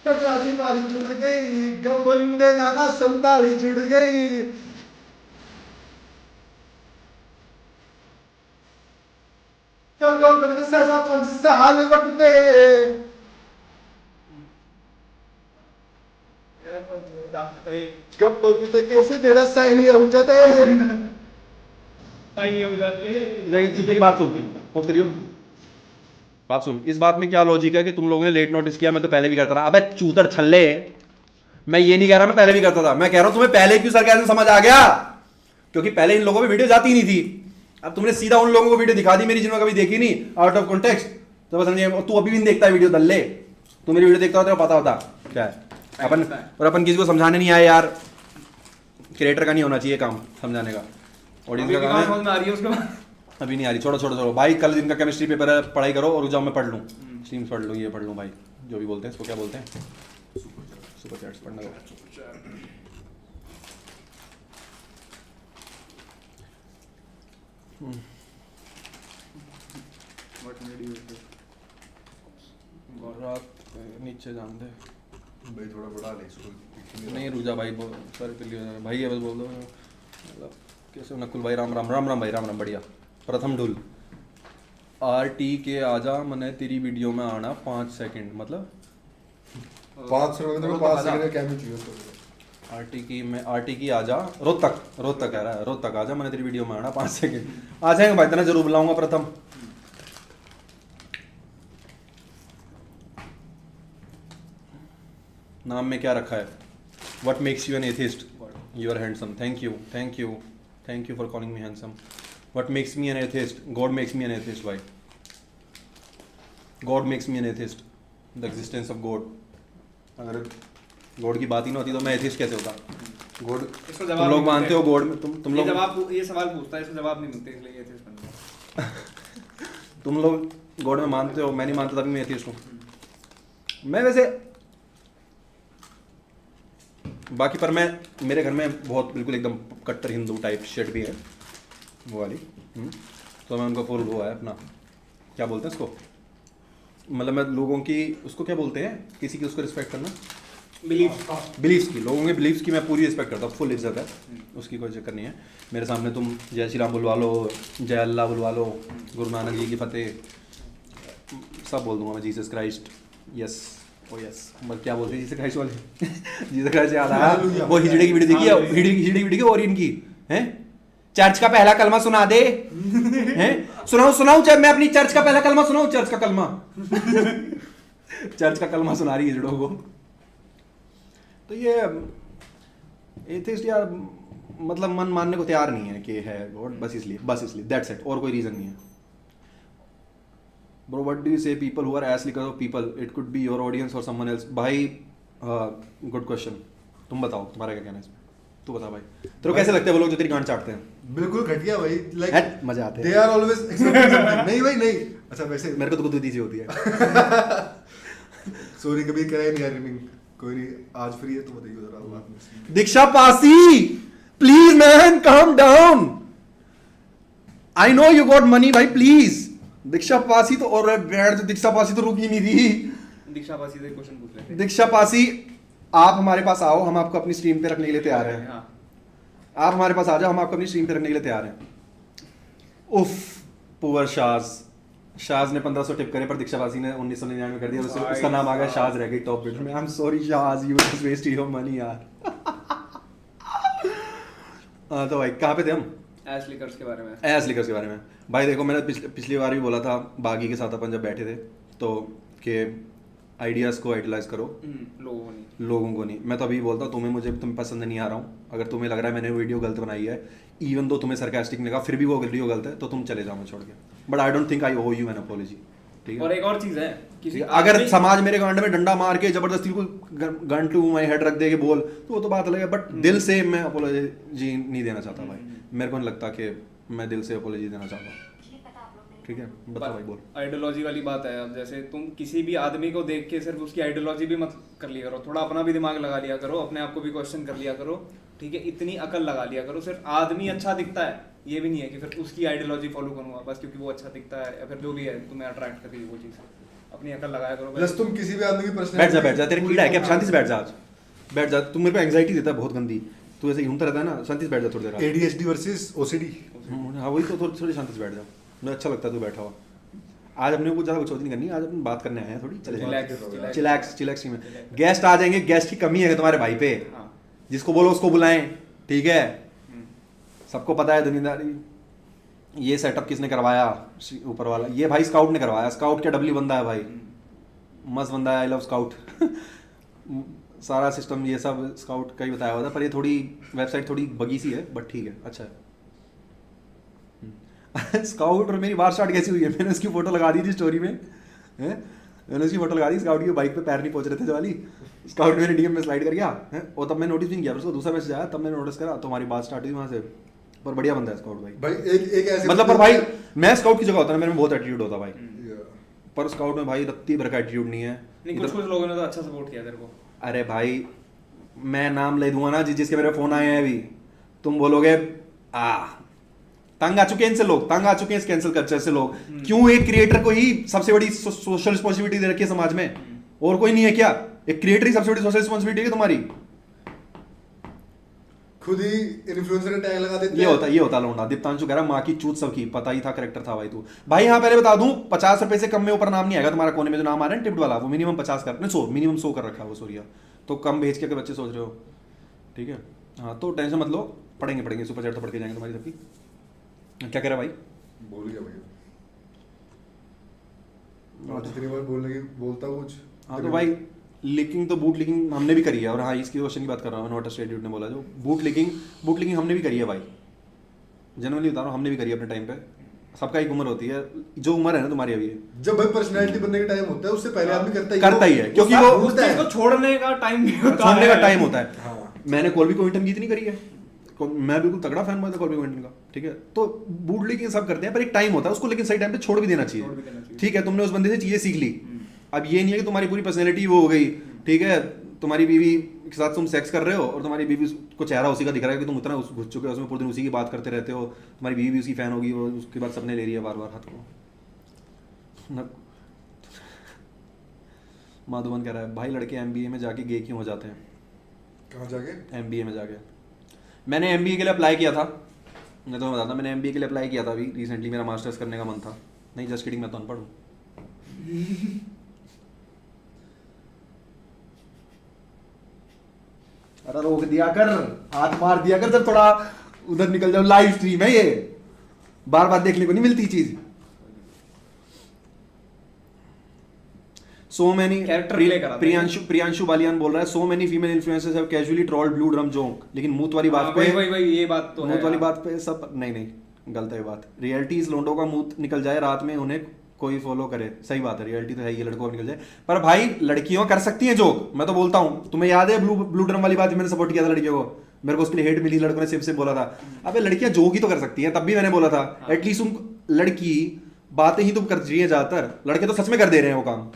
टकराती मारी जुड़ गई, गंबंदे नाना संताली जुड़ गई। चलो कर सजा पंच साल वटते, गंबंदे कैसे तेरा सही हो जाते, सही हो जाते। नहीं बात सुन, इस बात में क्या लॉजिक है कि तुम लोगों ने लेट नोटिस किया, मैं तो पहले भी करता रहा। अबे चूतर छल्ले, मैं ये नहीं कह रहा मैं पहले भी करता था, मैं कह रहा हूं तुम्हें पहले क्यों सरकार समझ आ गया, क्योंकि पहले इन लोगों पे वीडियो जाती नहीं थी। अब तुमने सीधा उन लोगों को वीडियो दिखा दी मेरी, जिन्होंने कभी देखी नहीं, आउट ऑफ कॉन्टेक्स्ट, तो बस समझिए। तू अभी भी नहीं देखता है वीडियो, दल्ले, तू मेरी वीडियो देखता होता है, पता होता क्या है अपन, और अपन किसी को समझाने नहीं आए यार, क्रिएटर का नहीं होना चाहिए काम समझाने का, ऑडियंस का काम है। समझ में आ रही है उसके बाद, अभी नहीं आ रही, छोड़ो भाई, कल दिन का केमिस्ट्री पेपर है, पढ़ाई करो और जाओ, मैं पढ़ लूँ, स्ट्रीम्स पढ़ लूँ, ये पढ़ लूँ भाई, जो भी बोलते हैं इसको, क्या बोलते हैं, सुपर चैट्स पढ़ना दो। रात नीचे जान दे भाई, थोड़ा बढ़ा ले इसको, नहीं रुक जा भाई, सर भाई है, बस बोल दो मतलब कैसे। नकुल भाई राम राम, राम राम भाई, राम राम, बढ़िया। प्रथम ढुल RT के आजा मने तेरी वीडियो में आना 5 सेकंड, मतलब 5 सेकंड कैमरा चाहिए उसको। RT की आजा, रोहतक कह रहा है, रोहतक आजा मैंने तेरी वीडियो में आना 5 सेकंड। आ जाएंगे भाई, इतना जरूर बुलाऊंगा। प्रथम नाम में क्या रखा है? What makes you an atheist? You are handsome. Thank you for calling me handsome. What makes me an atheist? God makes me an atheist, भाई. God makes me an atheist. The existence of God. अगर God की बात ही ना होती तो मैं atheist कैसे होता? गॉड तुम लोग मानते हो गॉड में? तुम लोग ये सवाल पूछता है, इसका जवाब नहीं मिलते, इसलिए एथिस्ट बनता है। तुम लोग गॉड में मानते हो, मैं नहीं मानता, तभी मैं एथिस्ट हूँ। मैं वैसे बाकी पर मैं, मेरे घर में बहुत बिल्कुल एकदम कट्टर हिंदू टाइप शर्ट भी है, वो वाली। तो मैं उनको फुल वो है अपना, क्या बोलते हैं उसको, मतलब मैं लोगों की, उसको क्या बोलते हैं, किसी की उसको रिस्पेक्ट करना, बिलीव्स की, लोगों के बिलीव्स की मैं पूरी रिस्पेक्ट करता हूँ, फुल इज्जत है, उसकी कोई चक्कर नहीं है। मेरे सामने तुम जय श्री राम बुलवा लो, जय अल्लाह बुलवा लो, गुरु नानक जी की फतेह, सब बोल दूंगा मैं, जीसस क्राइस्ट, यस ओ यस, क्या बोलते हैं जीसस क्राइस्ट वाले जीसस क्राइस्ट याद आया, वो हिजड़े की वीडियो देखी है, हिजड़े की वीडियो और इनकी हैं, चर्च का पहला कलमा सुना दे हैं, सुनाऊं मैं अपनी चर्च का पहला कलमा सुनाऊं, चर्च का कलमा चर्च का कलमा सुना रही है हिजड़ों को। तो ये एथिस्ट यार, मतलब मन मानने को तैयार नहीं है कि है गॉड, बस इसलिए दैट्स इट, और कोई रीजन नहीं है। Bro, what do you say people who are ass because of people? It could be your audience or someone else. भाई गुड क्वेश्चन, तुम बताओ तुम्हारा क्या कहना है इसमें, तू बता भाई, तेरे को कैसे लगते हैं वो लोग जो तेरी गांड चाटते हैं? बिल्कुल घटिया भाई, लाइक मजा आते they are always expecting something. नहीं भाई नहीं, अच्छा वैसे मेरे को तो खुद ईजी होती है सॉरी कभी कराई नहीं यार, कोई नहीं, आज फ्री है तो बताइए जरा बात में। Diksha Pasi, please man calm down, I know you got money भाई प्लीज। दीक्षा पासी तो और बैठ, दीक्षा पासी तो रुकी नहीं थी। दीक्षा पासी से क्वेश्चन पूछ रहे थे। दीक्षा पासी आप हमारे पास आओ, हम आपको अपनी स्ट्रीम पे रखने के लिए तैयार हैं। हाँ। आप हमारे पास आ जाओ, हम आपको अपनी स्ट्रीम पे रखने के लिए तैयार हैं। उफ, पुअर शाज ने 1500 टिप करे पर दीक्षा पासी ने 1999 में कर दिया। उसका नाम आ गया शाज, रह गई टॉप बिल्डर में। I am sorry Shaz, you just wasted your money यार। तो भाई कहाँ पे थे हम? एश लिकर्स के बारे में। एस लिकर्स के बारे में। भाई देखो मैंने पिछली बार भी बोला था बागी के साथ अपन जब बैठे थे तो कि आइडियाज को आइडियलाइज करो, लोगों को नहीं। मैं तो अभी बोलता हूँ तुम्हें पसंद नहीं आ रहा हूँ, अगर तुम्हें लग रहा है मैंने वीडियो गलत बनाई है, इवन दो तुम्हें सरकास्टिक लगा फिर भी वो वीडियो गलत है, तो तुम चले जाओ छोड़ के। But I don't think I owe you an apology. ठीक है। और एक और चीज है, किसी अगर समाज मेरे गांड में डंडा मार के जबरदस्ती को गन टू माई हेड रख दे के बोल तो वो तो बात अलग है, बट दिल से मैं अपॉलॉजी नहीं देना चाहता भाई। मेरे को नहीं लगता कि मैं दिल से अपॉलॉजी देना चाहता हूँ। ठीक है, बताओ भाई बोल। आइडियोलॉजी वाली बात है। अब जैसे तुम किसी भी आदमी को देख के सिर्फ उसकी आइडियोलॉजी भी मत कर लिया करो, थोड़ा अपना भी दिमाग लगा लिया करो, अपने आप को भी क्वेश्चन कर लिया करो। ठीक है, इतनी अकल लगा लिया करो। सिर्फ आदमी अच्छा दिखता है ये भी नहीं है कि फिर उसकी आइडियोलॉजी फॉलो करूंगा बस क्योंकि वो अच्छा दिखता है या फिर जो भी है तुम्हें अट्रैक्ट करती है वो चीज़। अपनी अकल लगाया करो। प्लस तुम किसी भी आदमी की पर्सनालिटी बैठ जा तेरे कीड़ा है क्या? शांति से बैठ जा, आज बैठ जा। तुम मेरे को एंग्जाइटी देता है बहुत गंदी, तू ऐसे घूमता रहता है ना। शांति से बैठ जा थोड़ी देर। ADHD versus OCD। हाँ वही तो, थोड़ी शांति से बैठ जा। मुझे अच्छा लगता है तू बैठा हुआ। आज अपने को ज़्यादा कुछ नहीं करनी, आज अपन बात करने आए हैं थोड़ी। चले चिलैक्स में गेस्ट आ जाएंगे। गेस्ट की कमी है तुम्हारे भाई पे, जिसको बोलो उसको बुलाएं। ठीक है, सबको पता है दुनियादारी। ये सेटअप किसने करवाया? ऊपर वाला। ये भाई स्काउट ने करवाया। स्काउट क्या डबली बंदा है भाई, मस्त बंदा है। I love scout. सारा सिस्टम ये सब स्काउट का ही बताया हुआ था, पर ये थोड़ी वेबसाइट थोड़ी बगी सी है, बट ठीक है, अच्छा है। स्काउट और मेरी बात स्टार्ट कैसी हुई है? मैंने उसकी फोटो लगा दी थी स्टोरी में, मैंने उसकी फोटो लगा दी स्काउट की, बाइक पे पैर नहीं पहुंच रहे थे जो वाली। स्काउट मेरे डीएम में स्लाइड कर गया है, और तब मैं नोटिस भी नहीं किया। उसको दूसरा मैसेज आया, तब मैंने नोटिस करा, तो हमारी बात स्टार्ट हुई वहाँ से। पर बढ़िया बंदा है स्काउट भाई। एक ऐसे मतलब पर भाई मैं स्काउट की जगह होता ना, मेरे में बहुत एटीट्यूड होता भाई, पर स्काउट में भाई रत्ती भर का एटीट्यूड नहीं है। कुछ लोगों ने तो अच्छा सपोर्ट किया तेरे को। अरे भाई मैं नाम ले दूंगा ना जिसके मेरे फोन आए हैं अभी, तुम बोलोगे तंग आ चुके हैं इनसे लोग, तंग आ चुके हैं इस कैंसिल कल्चर से लोग। क्यों एक क्रिएटर को ही सबसे बड़ी सोशल रिस्पॉन्सिबिलिटी दे रखी है समाज में? और कोई नहीं है क्या? एक क्रिएटर ही सबसे बड़ी सोशल रिस्पॉन्सिबिलिटी है तुम्हारी। खुद ही इन्फ्लुएंसर का टैग लगा देते ये होता लौंडा। दीप्तांशु कह रहा माँ की चूत सबकी, पता ही था करेक्टर था भाई तू। भाई हाँ पहले बता दूं, 50 रुपए से कम में ऊपर नाम नहीं आएगा तुम्हारा। कोने में जो नाम आ रहा है टिप्ड वाला, वो मिनिमम 50 कर, नहीं 100, मिनिमम 100 कर रखा है वो सूर्या। तो कम भेज के अगर बच्चे सोच रहे हो, ठीक है हाँ, तो टेंशन मत लो, पढ़ेंगे सुपर चैट तो पढ़ के जाएंगे तुम्हारी सबकी। क्या कह रहा भाई? बोल गया भाई, जितनी बार बोलता कुछ। हाँ तो भाई लीकिंग तो बूट लीकिंग हमने भी करी है। और हाँ इसकी क्वेश्चन की बात कर रहा हूँ, नॉट अ स्ट्रेट ने बोला जो बूट लीकिंग हमने भी करी है भाई। जनरली बता रहा हूँ, हमने भी करी है अपने टाइम पे। सबका एक उम्र होती है, जो उम्र है ना तुम्हारी अभी, जब भाई पर्सनैलिटी बनने का टाइम होता है उससे पहले आदमी करता ही है, क्योंकि वो उसको छोड़ने का टाइम होता है। मैंने कॉल्बी कोविंटन की इतनी करी है, मैं बिल्कुल तगड़ा फैन हुआ था कॉल्बी कोविंटन का। ठीक है, तो बूट लीकिंग सब करते हैं, पर एक टाइम होता है उसको, लेकिन सही टाइम पे छोड़ भी देना चाहिए। ठीक है, तुमने उस बंदे से चीजें सीख ली। अब ये नहीं है कि तुम्हारी पूरी पर्सनैलिटी वो हो गई। ठीक है, तुम्हारी बीवी के साथ तुम सेक्स कर रहे हो और तुम्हारी बीवी को चेहरा उसी का दिख रहा है कि तुम उतना घुस चुके हो उसमें, पूरे दिन उसी की बात करते रहते हो। तुम्हारी बीवी भी उसकी फैन होगी और उसके बाद सबने ले लिया बार बार हाथ को। माधवन कह रहा है भाई लड़के MBA में जाके गे क्यों हो जाते हैं? कहाँ जाके? MBA में जाके। मैंने MBA के लिए अप्लाई किया था, मैं तुम्हें बताता, मैंने MBA के लिए अप्लाई किया था अभी रिसेंटली। मेरा मास्टर्स करने का मन था। नहीं जस्ट किडिंग, मैं तो अनपढ़ हूँ। अरे रोक दिया कर, हाथ मार दिया कर जब थोड़ा उधर निकल जाओ। लाइव स्ट्रीम है ये, बार बार देखने को नहीं मिलती चीज। सो मैनी प्रियांशु बालियान बोल रहा है, so many female influencers have casually trolled blue drum joke. लेकिन मूत वाली बात पे, ये बात तो मूत वाली बात पे सब नहीं गलत है बात। रियलिटी इस लोंडो का मूत निकल जाए रात में, उन्हें कोई फॉलो करे। सही बात है, रियलिटी तो है, ये लड़कों को निकल जाए। पर भाई लड़कियां कर सकती हैं जोक, मैं तो बोलता हूँ। तुम्हें याद है ब्लू ड्रम वाली बात, मैंने सपोर्ट किया था लड़कियों को, मेरे को उसके लिए हेट मिली, लड़कों ने सिर्फ बोला था अबे लड़कियां जोक ही तो कर सकती हैं। तब भी मैंने बोला था एटलीस्ट तुम लड़की बातें ही तुम कर रही है ज्यादातर, लड़के तो सच में कर दे रहे हैं वो काम।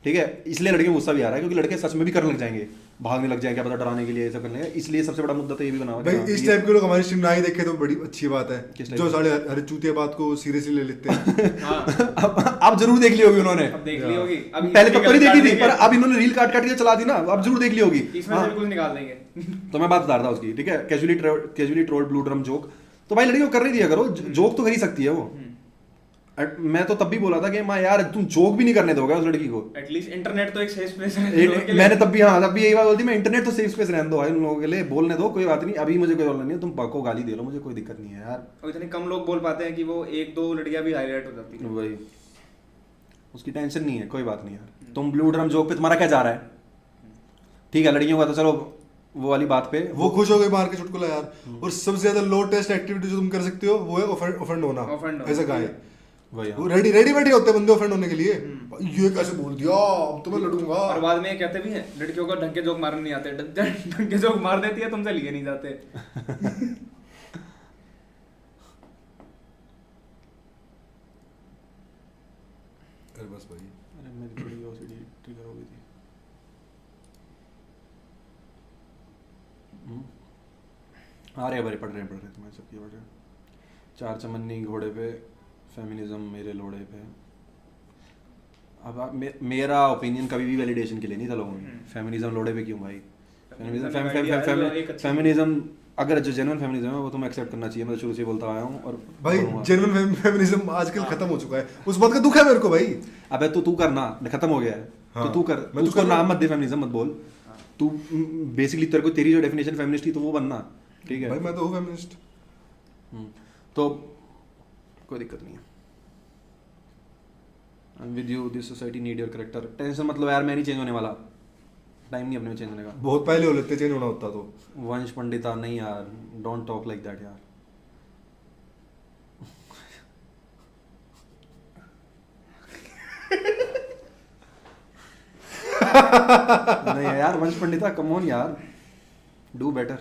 ठीक है, इसलिए लड़के को गुस्सा भी आ रहा है, क्योंकि लड़के सच में भी करने लग जाएंगे। भागने लग जाए, क्या पता डराने के लिए ये सब करने, इसलिए सबसे बड़ा मुद्दा तो ये भी बना हुआ है भाई कि हाँ, इस ये- टाइप के लोग हमारी स्ट्रीम ना ही देखे तो बड़ी अच्छी बात है, किस type जो के? साढ़े हर चूतिया बात को सीरियसली ले लेते हैं। हाँ अब जरूर देख ली होगी उन्होंने, अब देख ली होगी, अब पहले तब तो नहीं देखी थी, देंगे। पर अब इन्होंने रील काट काट के चला दी ना, अब जरूर देख ली होगी। इसमें हाँ, से भी कुछ निकाल देंगे। तो मैं बात बता रहा था उसकी, ठीक है, casually troll blue drum joke, तो भाई लड़की को कर नहीं दिया करो, जोक तो कर ही सकती है वो। मैं तो तब भी बोला था कि माँ यार तुम जोक भी नहीं करने दोगे उस लड़की को। एटलीस्ट इंटरनेट तो एक सेफ स्पेस है। मैंने तब भी, हाँ तब भी यही बात बोलती, मैं इंटरनेट तो सेफ स्पेस रहने दो भाई उन लोगों के लिए, बोलने दो, कोई बात नहीं, अभी मुझे कोई प्रॉब्लम नहीं है, तुम पक्को गाली दे लो, मुझे कोई दिक्कत नहीं है यार। और इतने कम लोग बोल पाते हैं कि वो एक दो लड़कियां भी हाईलाइट हो जाती है। वही, उसकी टेंशन नहीं है, कोई बात नहीं यार। तुम ब्लू ड्रम जोक पे तुम्हारा क्या जा रहा है, ठीक है, लड़कियों का तो चलो वो वाली बात पे वो खुश हो गए मार के चुटकुला यार। और सबसे ज्यादा लो टेस्ट एक्टिविटी जो तुम कर सकते हो वो है ऑफेंड होना Offend होना। एज अ गाय। वही, वो रेडी बैठे होते हैं बंदे ऑफेंड होने के लिए, ये कैसे बोल दिया, अब तो मैं लड़ूंगा। और बाद में ये कहते भी हैं लड़कियों को ढंग के जोक मारने नहीं आते, ढंग के जोक मार देती है, तुमसे लिए नहीं जाते। अरे बस भाई, अरे मेरी थोड़ी OCD ट्रिगर हो गई थी। आ रहे पढ़ रहे तुम्हारे सब ये पढ़ रहे। चार चमन्नी घोड़े पे, फेमिनिज्म मेरे लोड़े पे। अब मेरा ओपिनियन कभी भी वैलिडेशन के लिए नहीं था लोगों में। फेमिनिज्म लोड़े पे क्यों भाई? फेमिनिज्म अगर जो जेन्युइन फेमिनिज्म है वो तुम्हें एक्सेप्ट करना चाहिए, मैं शुरू से बोलता आया हूँ। और भाई बोलूंगा। जेन्युइन फेमिनिज्म आजकल खत्म हो चुका है, उस बात का दुख है मेरे को भाई। अबे तो तू करना, खत्म हो गया है। हाँ, तो तू कर, मैं तो उसको कर रहा नाम हूँ। मत दे फेमिनिज्म मत बोल। तू बेसिकली तेरे को तेरी जो डेफिनेशन फेमिनिस्ट थी तो वो बनना, ठीक है भाई मैं तो हूँ फेमिनिस्ट। तो कोई दिक्कत नहीं है। I'm with you, this society need your character। Tension मतलब यार मैं नहीं चेंज होने वाला, टाइम नहीं अपने में चेंज होने का। बहुत पहले हो लेते चेंज होना होता तो। वंश पंडिता नहीं यार, डोंट टॉक लाइक दैट यार। नहीं यार वंश पंडिता, कम ऑन यार, डू बेटर।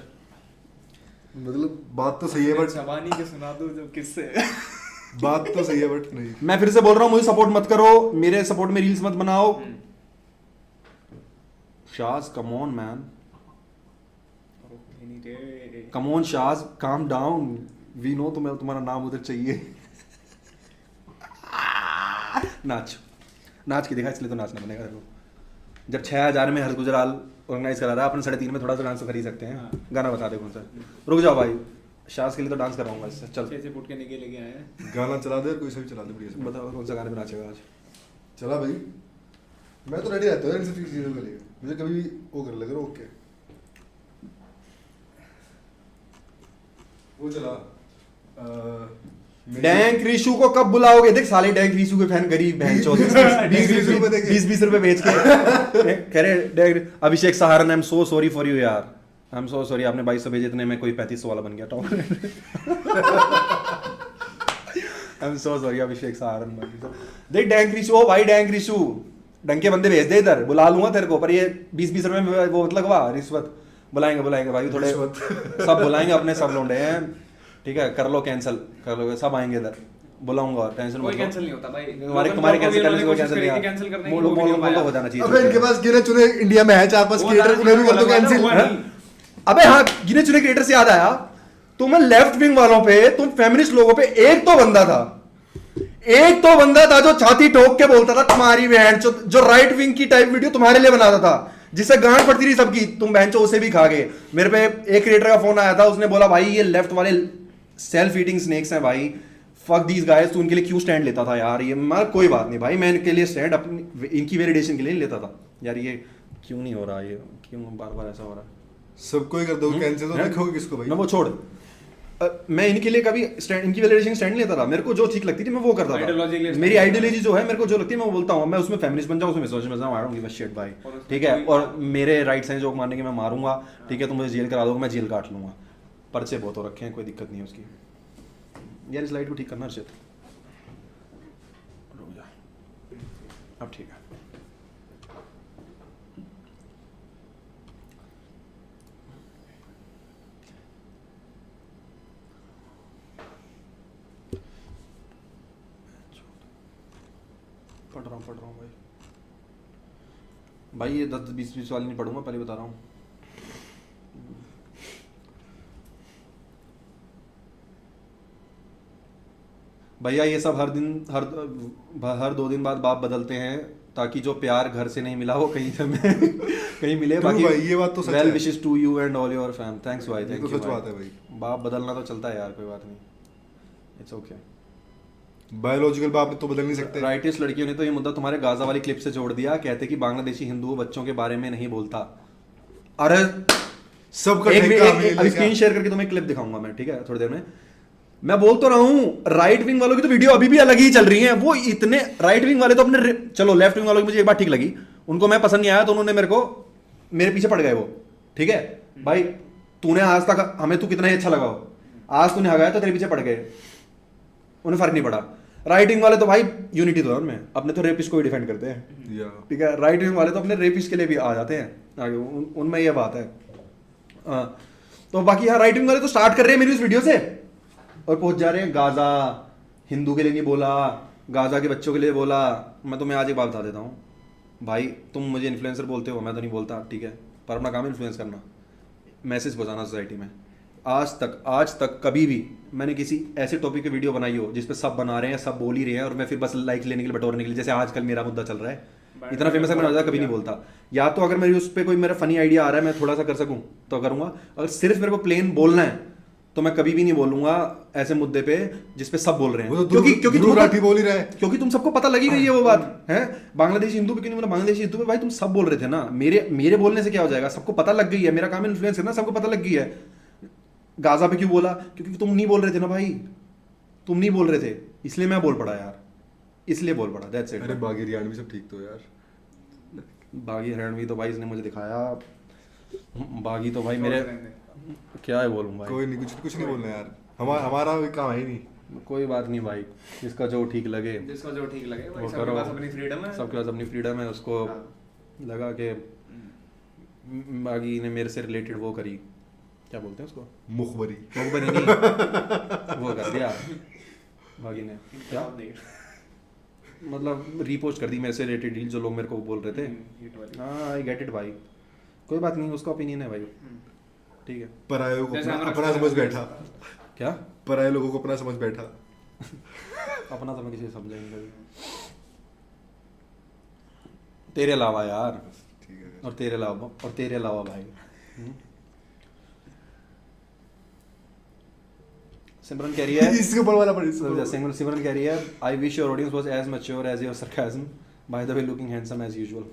मतलब बात तो सही है बट जबानी के सुना दो जो किससे। बात तो सही है बट नहीं। मैं फिर से बोल रहा हूँ, मुझे सपोर्ट मत करो, मेरे सपोर्ट में रील्स मत बनाओ। Shaz come on man, come on Shaz, calm down, we know तुम्हें तुम्हारा नाम उधर चाहिए। नाच नाच के दिखा, इसलिए तो नाचना बनेगा तेरे को। जब 6000 में हर्ष गुजराल ऑर्गेनाइज करा रहा है, अपन 3.5 में थोड़ा सा डांस तो कर ही सकते हैं। गाना बता दे कौन सा। रुक जाओ भाई, शाज के लिए तो डांस कराऊंगा इससे। चल 6 से फुट के निके लेके आए हैं। गाना चला दे, कोई सा भी चला दे बढ़िया से। बताओ कौन सा गाने पे नाचेगा आज? चला भाई, मैं तो रेडी रहता हूँ इन सब चीज़ों के लिए, मुझे कभी भी वो कर लगे ओके। वो चला डैंक रीशू को कब बुलाओगे? देख साले डैंक रीशू के फैन गरीब बहन चौथ 20-20 रुपए बेच के कह रहे dank Abhishek Saharan, I am so sorry for you यार, आई एम सो सॉरी, आपने 2200 भेजे इतने में कोई 3500 वाला बन गया top. I am so sorry Abhishek Saharan. देख डैंक रीशू, ओ भाई डैंक रीशू, डंग के बंदे भेज दे इधर, बुला लूंगा तेरे को, पर ये 20-20 रुपए में वो मतलब वाह रिश्वत। बुलाएंगे भाई थोड़े, सब बुलाएंगे अपने, सब लौंडे हैं, ठीक है, कर लो कैंसिल, कर लो, सब आएंगे इधर, बुलाऊंगा, टेंशन कोई मत लो। कैंसिल नहीं होता भाई। तुम्हारे कैंसिल करने से कोई कैंसिल नहीं कैंसिल है, करने मोलो को हो जाना चाहिए। अबे इनके पास गिने चुने इंडिया में है 4-5 क्रिएटर, उन्हें भी कर दो कैंसिल। अबे हाँ, गिने चुने क्रिएटर से याद आया, तुम लेफ्ट विंग वालों पे, तुम फेमिनिस्ट लोगों पे एक तो बंदा था जो छाती ठोक के बोलता था तुम्हारी बहन जो राइट विंग की टाइप वीडियो तुम्हारे लिए बनाता था, जिससे गांड पड़ती थी सबकी, तुम बहन उसे भी खा गए। मेरे पे एक क्रिएटर का फोन आया था, उसने बोला भाई ये लेफ्ट वाले सेल्फ ईटिंग स्नेक्स हैं भाई, फक दीज गाइस, तू उनके लिए क्यों स्टैंड लेता था यार? ये मैं कोई बात नहीं भाई, मैं इनके लिए स्टैंड अपनी इनकी वैलिडेशन के लिए नहीं लेता था यार। ये क्यों नहीं हो रहा, ये क्यों बार बार ऐसा हो रहा है? सबको ही कर दो कैंसिल, तो देखोगे किसको भाई? ना वो छोड़, मैं इनके लिए कभी स्टैंड, इनकी वैलिडेशन स्टैंड नहीं लेता था। मेरे को जो ठीक लगती थी मैं वो करता Ideology के लिए था। stand मेरी लेता आइडियोलॉजी जो है, मेरे को जो लगती है मैं वो बोलता हूँ। मैं उसमें फेमिनिस्ट बन जाऊँ, उसमें मिसोजिनिस्ट बन जाऊँ, I don't give a shit भाई, और उसमें ठीक है। कोई- और मेरे राइट्स हैं जोक मारने के, मैं मारूंगा, ठीक है, तुम मुझे जेल करा दोगे, मैं जेल काट लूंगा, पर्चे बहुत हो रखे हैं, कोई दिक्कत नहीं है उसकी। यार इस लाइट को ठीक करना अर्षित, रुक जा, अब ठीक है। पढ़ रहा हूँ भाई, ये 10-20 वाली नहीं पढ़ूंगा, पहले बता रहा हूँ। भैया ये सब हर 2 दिन बाद बाप बदलते हैं, ताकि जो प्यार घर से नहीं मिला वो कहीं से कहीं मिले। True बाकी भाई, ये बात तो सच वेल है। Wishes to you and all your fam. Thanks भाई, ये थैंक तो यू सच बात है भाई। बाप बदलना तो चलता है यार, कोई बात नहीं, इट्स ओके। बायोलॉजिकल बाप तो बदल नहीं सकते। राइटिस्ट लड़कियों ने तो ये मुद्दा तुम्हारे गाजा वाली क्लिप से जोड़ दिया, कहते कि बांग्लादेशी हिंदू बच्चों के बारे में नहीं बोलता। अरे सबका एक ठेका हमें अभी लेके स्क्रीन शेयर करके तुम्हें क्लिप दिखाऊंगा मैं, ठीक है, थोड़ी देर में। मैं बोल तो रहा हूँ, राइट विंग वालों की तो वीडियो अभी भी अलग ही चल रही है। वो इतने राइट विंग वाले तो अपने, चलो लेफ्ट विंग वालों की मुझे एक बात ठीक लगी, उनको मैं पसंद नहीं आया तो उन्होंने मेरे पीछे पड़ गए वो, ठीक है भाई। तूने आज तक हमें, तू कितना ही अच्छा लगा हो, आज तूने हगाया तो तेरे पीछे पड़ गए, उन्हें फर्क नहीं पड़ा। राइट विंग वाले तो भाई यूनिटी तो है उनमें, अपने तो रेपिस्ट को ही डिफेंड करते हैं, या ठीक है। राइट विंग वाले तो अपने रेपिस्ट के लिए भी आ जाते हैं आगे, उनमें यह बात है। तो बाकी यहाँ राइट विंग वाले तो स्टार्ट कर रहे हैं मेरी उस वीडियो से और पहुंच जा रहे हैं गाजा, हिंदू के लिए नहीं बोला, गाजा के बच्चों के लिए बोला। मैं तुम्हें आज एक बात बता देता हूँ भाई, तुम मुझे इन्फ्लुएंसर बोलते हो, मैं तो नहीं बोलता, ठीक है, पर अपना काम है इन्फ्लुएंस करना, मैसेज पहुंचाना सोसाइटी में। आज तक कभी भी मैंने किसी ऐसे टॉपिक पे वीडियो बनाई हो जिस पे सब बना रहे हैं, सब बोल ही रहे हैं, और मैं फिर बस लाइक लेने के लिए, बटोरने के लिए, जैसे आजकल मेरा मुद्दा चल रहा है, इतना फेमस है, मैं कभी नहीं बोलता। या तो अगर मेरी उस पर कोई मेरा फनी आइडिया आ रहा है, मैं थोड़ा सा कर सकूं तो करूंगा, अगर सिर्फ मेरे को प्लेन बोलना है तो मैं कभी भी नहीं बोलूंगा ऐसे मुद्दे पे जिसपे सब बोल रहे हैं। वो तो क्योंकि ध्रुव राठी बोल ही रहा है। क्योंकि तुम सबको पता लगी गई है वो बात है। बांग्लादेशी हिंदू पे क्यों नहीं बोला, बांग्लादेशी हिंदू पे भाई तुम सब बोल रहे थे ना, मेरे बोलने से क्या हो जाएगा, सबको पता लग गई है, मेरा काम इन्फ्लुएंस करना, सबको पता लग गई है। गाजा पे क्यों बोला, क्योंकि तुम नहीं बोल रहे थे ना भाई, तुम नहीं बोल रहे थे, इसलिए मैं बोल पड़ा यार, इसलिए बोल पड़ा, दैट्स इट। अरे बागी रियान भी सब ठीक तो यार। बागी हरियाणवी तो भाई इसने मुझे दिखाया, बागी तो भाई मेरे, क्या है बोलूं भाई, कोई नहीं, कुछ नहीं बोलना यार, हमारा कोई काम है ही नहीं। कोई बात नहीं भाई, जिसका जो ठीक लगे, जिसको जो ठीक लगे भाई, वो सबके करो। पास अपनी फ्रीडम है, सबके पास अपनी फ्रीडम है, उसको लगा के बागी ने मेरे से रिलेटेड वो करी, क्या बोलते हैं उसको, मुखबरी नहीं वो कर दिया बागी ने, क्या मतलब रीपोस्ट कर दी मेरे से रिलेटेड डील जो लोग मेरे को बोल रहे थे। हाँ आई गेट इट भाई, कोई बात नहीं, उसका ओपिनियन है भाई, ठीक है। पराये लोगों को जैसे हमारा अपना समझ बैठा, क्या पराये लोगों को अपना समझ बैठा। अपना तो मैं किसी से समझा ही नहीं कभी, तेरे अलावा यार, ठीक है। और तेरे अलावा भाई। सिमरन कह रही है, इसके ऊपर वाला पढ़ी। सिमरन कह रही है, I wish your audience was as mature as your sarcasm, by the way looking handsome as usual.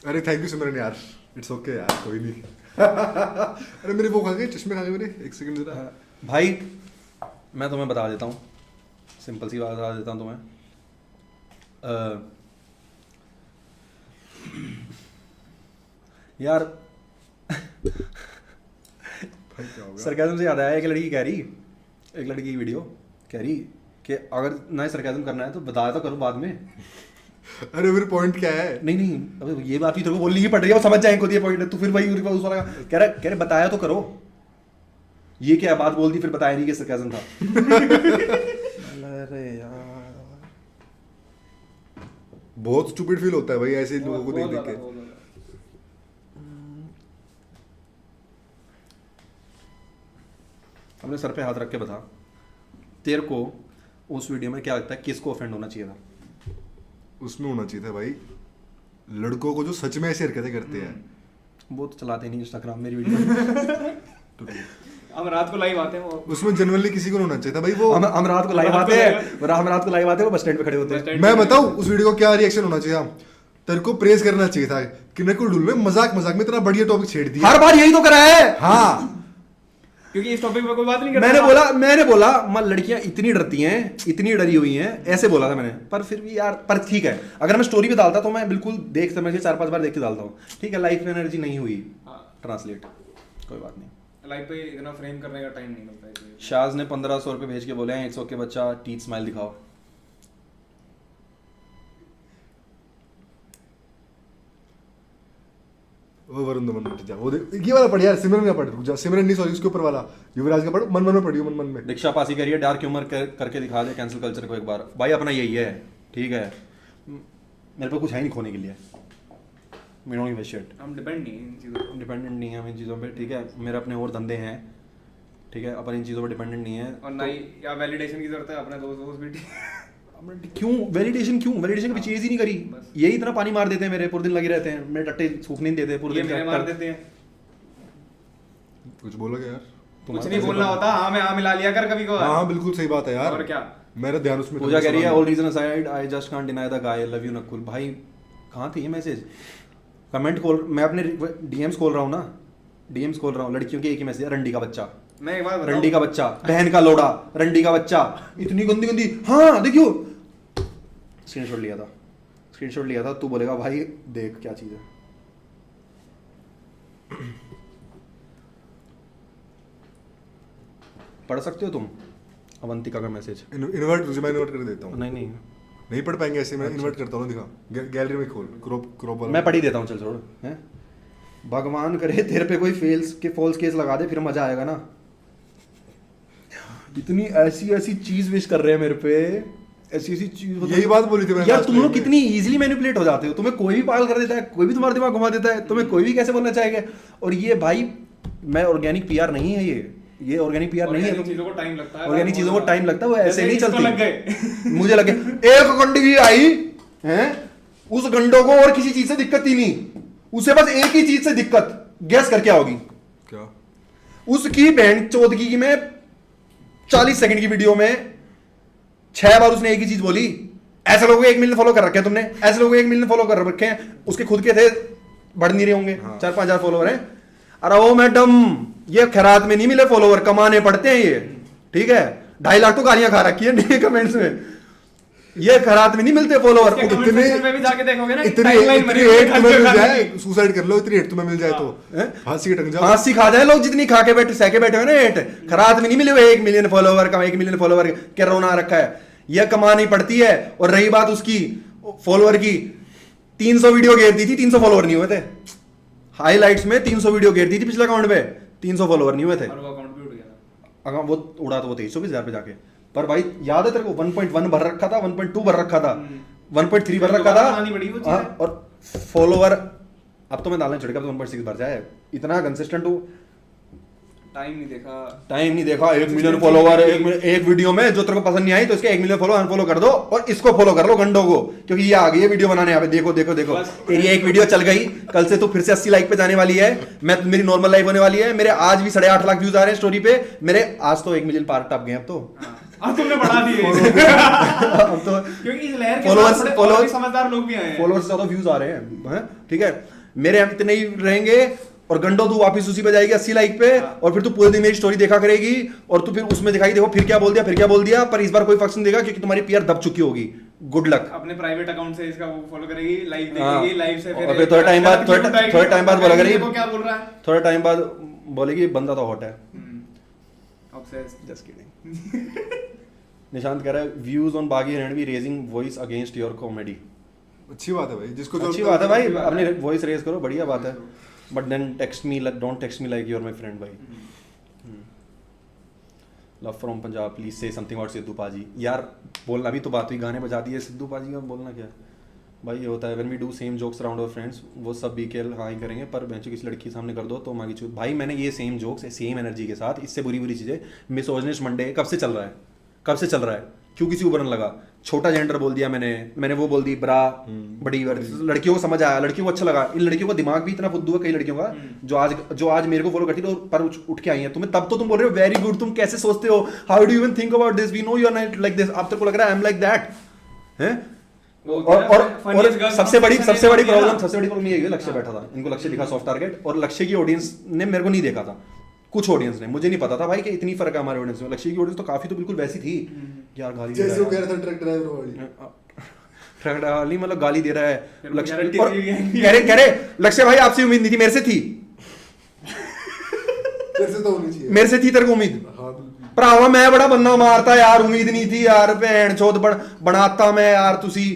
अरे थैंक यू सिमरन यार, इट्स ओके यार, कोई नहीं। अरे मेरे वो खा गए, चश्मे खा गए मेरे, एक सेकंड जरा। भाई मैं तुम्हें बता देता हूँ, सिंपल सी बात बता देता हूँ तुम्हें, यार भाई क्या होगा? सरकाज़म से याद आया, एक लड़की की वीडियो कह रही कि अगर ना सरकाज़म करना है तो बताया तो करो बाद में। अरे फिर पॉइंट क्या है? नहीं अब ये बात भी तेरे को बोलनी ही पड़ रही है, वो समझ जाए खुद ये पॉइंट है, तो फिर वही उस वाला कह रहा बताया तो करो, ये क्या बात बोल दी फिर बताया नहीं कि सरकाज़म था। अरे यार बहुत स्टूपिड फील होता है भाई ऐसे लोगों को देख के। अपने सर पे हाथ रख के बता, तेरे को उस वीडियो में क्या लगता है किसको ऑफेंड होना चाहिए था? उसमें होना चाहिए था भाई लड़कों को जो सच में ऐसी हरकतें करते हैं। वो तो चलाते नहीं इंस्टाग्राम मेरी वीडियो। हम रात को लाइव आते हैं वो, उसमें जनरली किसी को नहीं होना चाहिए था भाई। वो हम रात को लाइव आते हैं, हम रात को लाइव आते हैं, वो बस स्टैंड पे खड़े होते हैं। मैं बताऊं उस वीडियो को क्या रिएक्शन होना चाहिए था? तेरे को प्रेज करना चाहिए था कि नकुल डुल में मजाक में इतना बढ़िया टॉपिक छेड़ दिया। हर बार यही तो करा है। हाँ क्योंकि इस टॉपिक पे कोई बात नहीं करता। मैंने बोला मां लड़कियां इतनी डरती हैं, इतनी डरी हुई हैं, ऐसे बोला था मैंने। पर फिर भी यार, पर ठीक है, अगर मैं स्टोरी पे डालता तो मैं बिल्कुल देख समझ के 4-5 बार देख के डालता हूँ, ठीक है। लाइफ में एनर्जी नहीं हुई ट्रांसलेट, कोई बात नहीं। लाइफ पे इतना फ्रेम करने का टाइम नहीं मिलता है। शाज ने 1500 रुपये भेज के बोले हैं, इट्स ओके बच्चा, टीथ स्माइल दिखाओ। वो वरुण धवन उठ जा, वो ये वाला पढ़ यार, सिमरन का पढ़, रुक जा, सिमरन नहीं सॉरी उसके ऊपर वाला युवराज का पढ़ो, मन में पढ़ियो, मन में। दीक्षा पासी करिए, डार्क ह्यूमर करके दिखा दे कैंसिल कल्चर को एक बार। भाई अपना यही है, ठीक है, मेरे पे कुछ है नहीं खोने के लिए। We don't give a shit. हम डिपेंड नहीं हैं इन चीज़ों पे। डिपेंडेंट नहीं है हम इन चीज़ों पे, ठीक है। मेरे अपने और धंधे हैं, ठीक है, अपन इन चीज़ों पर डिपेंडेंट नहीं है। और ना ही या वैलिडेशन की जरूरत है, अपने दोस्त भी क्यों वैलिडेशन की चीज़ ही नहीं करी, बस। यही इतना पानी मार देते हैं मेरे, पूरे दिन लगे रहते हैं मेरे, टट्टे सूखने नहीं देते पूरे ये दिन। मेरे मार देते हैं। कुछ बोलोगे यार? कुछ नहीं बोलना होता, हाँ में हाँ मिला लिया कर कभी को। हाँ हाँ बिल्कुल सही बात है यार। और क्या? मेरा ध्यान उसमें पूजा कह रही है all reason aside I just can't deny the guy love you Nakul. भाई कहाँ थे ये मैसेज? कमेंट खोल, मैं अपने डीएम्स खोल रहा हूँ ना, डीएम्स खोल रहा हूँ, लड़कियों के एक ही मैसेज है, रंडी का बच्चा, मैं एक बात रंडी का बच्चा, बहन का लोड़ा, रंडी का बच्चा, इतनी गंदी गंदी। हाँ देखियो, स्क्रीनशॉट लिया था, तू बोलेगा भाई देख क्या चीज है। पढ़ सकते हो तुम अवंतिका का मैसेज? इन्वर्ट तुझे मैं इन्वर्ट कर देता हूँ। नहीं नहीं पढ़ पाएंगे ऐसे, मैं इन्वर्ट करता हूँ, दिखा गैलरी में खोल, क्रॉप मैं पढ़ ही देता हूँ, चल छोड़ हैं। भगवान करे तेरे पे कोई फॉल्स केस लगा दे, फिर मजा आएगा ना। इतनी ऐसी चीज विश कर रहे हैं मेरे पे, ऐसी चीज। यही बात बोली थी मैंने यार last तुम लोग time में। कितनी इजीली मैनिपुलेट हो जाते हो, तुम्हें कोई भी पागल कर देता है, कोई भी तुम्हारा दिमाग घुमा देता है, तुम्हें कोई भी कैसे बोलना चाहेगा। और ये भाई मैं ऑर्गेनिक पीआर नहीं है, ये ऑर्गेनिक पीआर नहीं है। ऑर्गेनिक चीजों को टाइम लगता है, ऑर्गेनिक चीजों को टाइम लगता है, वो ऐसे नहीं इसको चलती। लग गए। मुझे लगे एक गंडगी आई है, उस गंडों को और किसी चीज से दिक्कत ही नहीं, उसे बस एक ही चीज से दिक्कत, गैस कर क्या होगी? क्या? उसकी बहन चौदगी की में 40 सेकंड की वीडियो में 6 बार उसने एक ही चीज बोली। ऐसे लोगों को 1 मिलियन फॉलो कर रखे हैं तुमने, ऐसे लोगों को 1 मिलियन फॉलो कर रखे हैं, उसके खुद के थे बढ़ नहीं रहे होंगे, 4-5 हजार फॉलोवर हैं। अरे ओ मैडम, ये खैरात में नहीं मिले फॉलोवर, कमाने पड़ते हैं ये, ठीक है। 2.5 लाख तो गालियां खा रखी है कमेंट्स में, ये खैरात में नहीं मिलते फॉलोवर। इसके comment section में भी जाके देखोगे ना, इतनी timeline बनी इतनी हुई है, हेट तुम्हें मिल खाने जाए, की। सुसाइड कर लो, इतनी हेट तुम्हें मिल जाए तो फांसी के टंग जाओ। फांसी खा जाए लोग, जितनी खा के बैठे सहके बैठे हुए ना हेट। खरात में नहीं मिले हुए 1 मिलियन फॉलोवर का, 1 मिलियन फॉलोवर क्या रोना रखा है, यह कमानी पड़ती है। और रही बात उसकी फॉलोवर की, 300 वीडियो घेर दी थी, 300 फॉलोवर नहीं हुए थे। हाईलाइट्स में 300 वीडियो घेर दी थी पिछले अकाउंट पे, 300 फॉलोवर नहीं हुए थे। और वो अकाउंट भी उड़ गया था। अगर वो उड़ा तो वो 23-24 पे जाके, पर भाई याद है तेरे को 1.1 भर रखा था, 1.2 भर रखा था, 1.3 भर रखा दोबारा बनानी पड़ी वो था। चीज़ें। और फॉलोवर अब तो मैं डालने छोड़, 1.6 भर जाए, इतना कंसिस्टेंट हूँ। टाइम नहीं एक देखा। मिलियन फॉलोवर एक वीडियो में, जो तेरे को पसंद नहीं आई तो इसके 1 मिलियन फॉलोवर अनफॉलो कर दो, और इसको फॉलो कर लो गंडों को, क्योंकि ये आ गई है वीडियो बनाने यहाँ पे। देखो देखो देखो, बस। तेरी एक वीडियो चल गई, कल से तू फिर से 80 लाइक पे जाने वाली है, मैं मेरी नॉर्मल लाइफ होने वाली है। मेरे आज भी 8.5 लाख व्यूज आ रहे हैं स्टोरी पे मेरे, आज तो 1 मिलियन पार टप गए अब तो। अब तुमने बढ़ा दिए अब तो क्योंकि इस लहर के Followers- साथ थोड़े और followers- भी समझदार लोग भी आए हैं। फॉलोअर्स ज्यादा व्यूज आ रहे हैं, ठीक है। मेरे यहाँ इतने ही रहेंगे, और गंडो तू वापस उसी पे जाएगी 80 लाइक पे, और फिर तू पूरे दिन मेरी स्टोरी देखा करेगी, और तू फिर उसमें दिखाई देखो फिर क्या बोल दिया, पर इस बार कोई फर्क नहीं देगा, क्योंकि तुम्हारी पीआर दब चुकी होगी। Good luck. अपने प्राइवेट अकाउंट से इसका वो फॉलो करेगी, लाइव हाँ। देखेगी, लाइव से और फिर थोड़ा टाइम बाद बोला करेगी, देखो क्या बोल रहा है। थोड़ा टाइम बाद बोलेगी बंदा तो हॉट है। Obsessed. Just kidding. निशांत कह रहा है व्यूज ऑन बागी Ranveer raising voice against your comedy. अच्छी बात है भाई, जिसको जो अच्छी बात है भाई, अच्छी बात है। अपनी वॉइस रेज करो, बढ़िया बात है। But then text me, don't text me like you are my friend भाई। Love from Punjab, please say something about Sidhu पाजी। यार बोलना भी तो बात हुई, गाने बजा दिए सिद्धू पाजी का, बोलना क्या भाई। ये होता है when we do same jokes around our friends, वो सब बीकेएल हाँ ही करेंगे, पर बेंचो किसी लड़की के सामने कर दो तो मांगी चूत। भाई मैंने ये सेम जोक्स सेम एनर्जी के साथ, इससे बुरी चीजें, मिसोजिनिस्ट मंडे कब से चल रहा है, क्यों किसी को बुरा लगा? छोटा जेंडर बोल दिया मैंने वो बोल दी ब्रा, बड़ी लड़कियों को समझ आया, लड़कियों को अच्छा लगा। इन लड़कियों का दिमाग भी इतना फुद्दू है कई लड़कियों का, जो आज मेरे को फॉलो करती है पर उठ के आई है। तुम्हें तब तो तुम बोल रहे हो वेरी गुड, तुम कैसे सोचते हो, how do you even think about this, we know you are not like this. अब तेरे को लग रहा है आई एम लाइक दैट हैं। और सबसे बड़ी प्रॉब्लम ये है, लक्ष्य बैठा था, इनको लक्ष्य दिखा सॉफ्ट टारगेट, और लक्ष्य की ऑडियंस ने मेरे को नहीं देखा था, कुछ ऑडियंस ने, मुझे नहीं पता था भाई कि इतनी फर्क है हमारे ऑडियंस में। लक्ष्य की ऑडियंस तो काफी तो बिल्कुल वैसी थी यार, गाली दे जैसे वो रहा कह है, रहा था ट्रक ड्राइवर वाली, ट्रक डाली मतलब गाली दे रहा है फिर लक्ष्य। guarantee और दी गई। कह रहे लक्ष्य भाई आपसे उम्मीद नहीं थी, मेरे से थी, तेरे से तो होनी चाहिए। मेरे से थी तेरे को उम्मीद। हाँ बिल्कुल। भरावा मैं बड़ा बन्ना मारता यार, उम्मीद नहीं थी यार, भैन चोद बनाता मैं यार, तुसी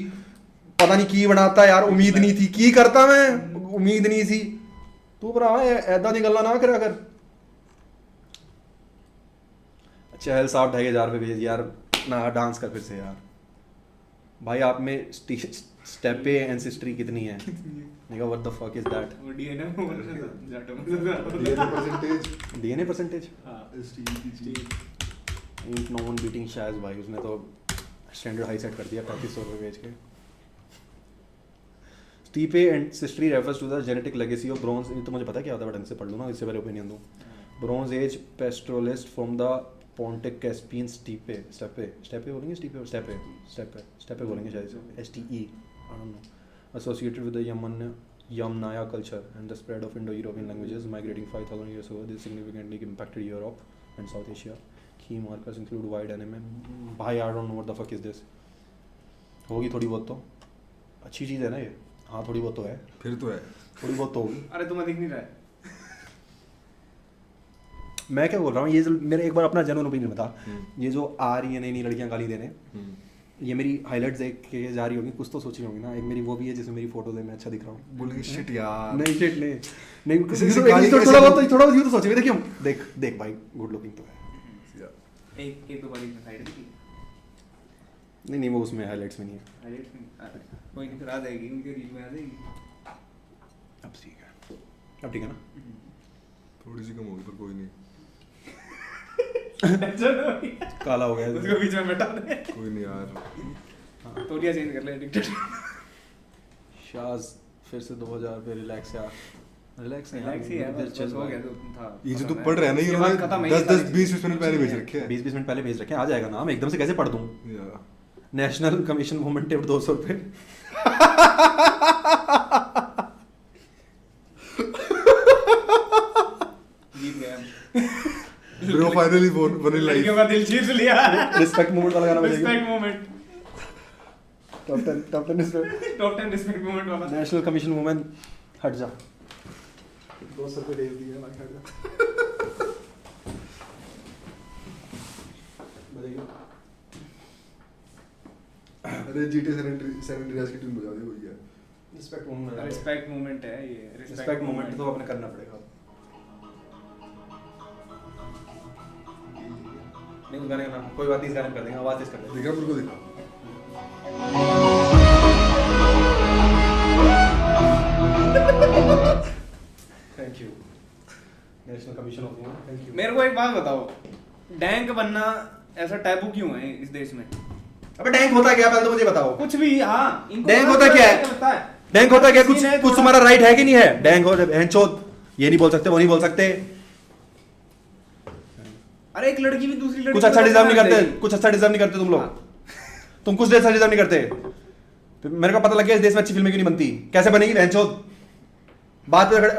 पता नहीं की बनाता यार, उम्मीद नहीं थी की करता मैं, उम्मीद नहीं थी। तू भरावा ऐदा दी गल्ला ना करा कर। चहल साहब 2500 पे भेज यार ना, डांस कर फिर से यार, भाई आप में स्टेपे एंसेस्ट्री कितनी है? मैं कहा what the fuck is that? वो डीएनए में बोल रहा था जाटो में डीएनए परसेंटेज डीएनए परसेंटेज? हाँ STG ain't no one beating Shaz भाई, उसने तो स्टैंडर्ड हाई सेट कर दिया 3500 रुपये बेच के। Steppe ancestry refers to the genetic legacy of bronze, ये तो मुझे पता है क्या होता है, मैं ढंग से पढ़ लूँ ना, इससे पहले ओपिनियन दूँ। Bronze age pastoralist from the Pontic Caspian steppe steppe steppe बोलेंगे स्टीपे स्टेपे स्टेपे स्टेपे बोलेंगे शायद से, STE I don't know, associated with the Yamnaya culture and the spread of Indo-European languages migrating 5,000 years ago. This significantly impacted Europe and South Asia. Key markers include wide anime. भाई I don't know what the fuck is this. होगी थोड़ी बहुत तो, अच्छी चीज़ है ना ये, हाँ थोड़ी बहुत तो है, फिर तो है, थोड़ी बहुत तो होगी। अरे तुम्हें दिख नहीं रहा है? मैं क्या बोल रहा हूँ, ये जो मेरा एक बार अपना जेन्युइन ओपिनियन बता, ये जो आ रही है नई नई लड़कियाँ गाली देने, ये मेरी हाइलाइट्स देख के जा रही होगी, कुछ तो सोच रही होंगी ना। एक मेरी वो भी है जिसमें मेरी फोटोज है, मैं अच्छा दिख रहा हूँ, बोलेंगे शिट यार, नहीं शिट नहीं नहीं किसी से तो गाली कैसे- थोड़ा बहुत यूँ तो सोचेंगे, देखिए देख देख भाई गुड लुकिंग तो है, एक दो बार इसमें साइड में नहीं नहीं वो उसमें हाइलाइट्स में नहीं है। हाइलाइट में कोई नहीं, फिर आ जाएगी उनके रील में आ जाएगी। अब ठीक है, अब ठीक है ना। थोड़ी सी कम होगी पर कोई नहीं, काला हो गया उसको बीच में बैठा दे, कोई नहीं यार, तोलिया चेंज कर ले एडिक्टेड। शाज फिर से 2000 पे रिलैक्स यार, रिलैक्स रिलैक्स ही है, बस चल हो गया तो था। ये जो तू पढ़ रहा है ना, ये इसके बाद खत्म है, उन्होंने ये 10 सारी 20 मिनट पहले भेज रखे हैं 20 मिनट पहले भेज रखे हैं, आ जाएगा नाम, एकदम से कैसे पढ़ दूँ। यार। नेशनल कमीशन वुमेन टिप्ड 200 रुपये। जीत गया। ब्रो फाइनली वन इन लड़कियों लाइफ, का दिल जीत लिया। रिस्पेक्ट मूवमेंट वाला गाना बजेगा, respect moment, top 10 respect, top 10 respect moment वाला। नेशनल कमीशन वुमेन, हट जा 200 रुपये दे दिए भाई, हट जा बजेगा। अरे जीटी सैन एंड्रियास की टीम बजा दी हुई है, रिस्पेक्ट मूवमेंट, रिस्पेक्ट मोमेंट है ये, रिस्पेक्ट मूवमेंट तो अपने करना पड़ेगा। नहीं उस गाने का नाम कोई बात नहीं, इस गाने में कर देंगे, आवाज तेज कर देंगे। दिखा मेरे को, दिखा thank you national commission of women, thank you. मेरे को एक बात बताओ, डैंक बनना ऐसा टैबू क्यों है इस देश में? अबे डैंक होता क्या, पहले तो मुझे बताओ। कुछ भी, हाँ इनको डैंक बड़ा होता क्या है? लगता है। डैंक होता क्या, कुछ सीन है कुछ थोड़ा- तुम्हारा राइट है कि नहीं है? डैंक हो बहनचोद, ये नहीं बोल सकते, वो नहीं बोल सकते, अरे एक लड़की भी दूसरी लड़की कुछ अच्छा को डिजर्व नहीं पसंद करते, है। कुछ अच्छा डिजर्व नहीं करते तुम लोग, तुम कुछ अच्छा डिजर्व नहीं करते। फिर मेरे को पता लग गया इस देश में अच्छी फिल्में क्यों नहीं बनती, कैसे बनेगी बहनचोद। बात पे खड़े,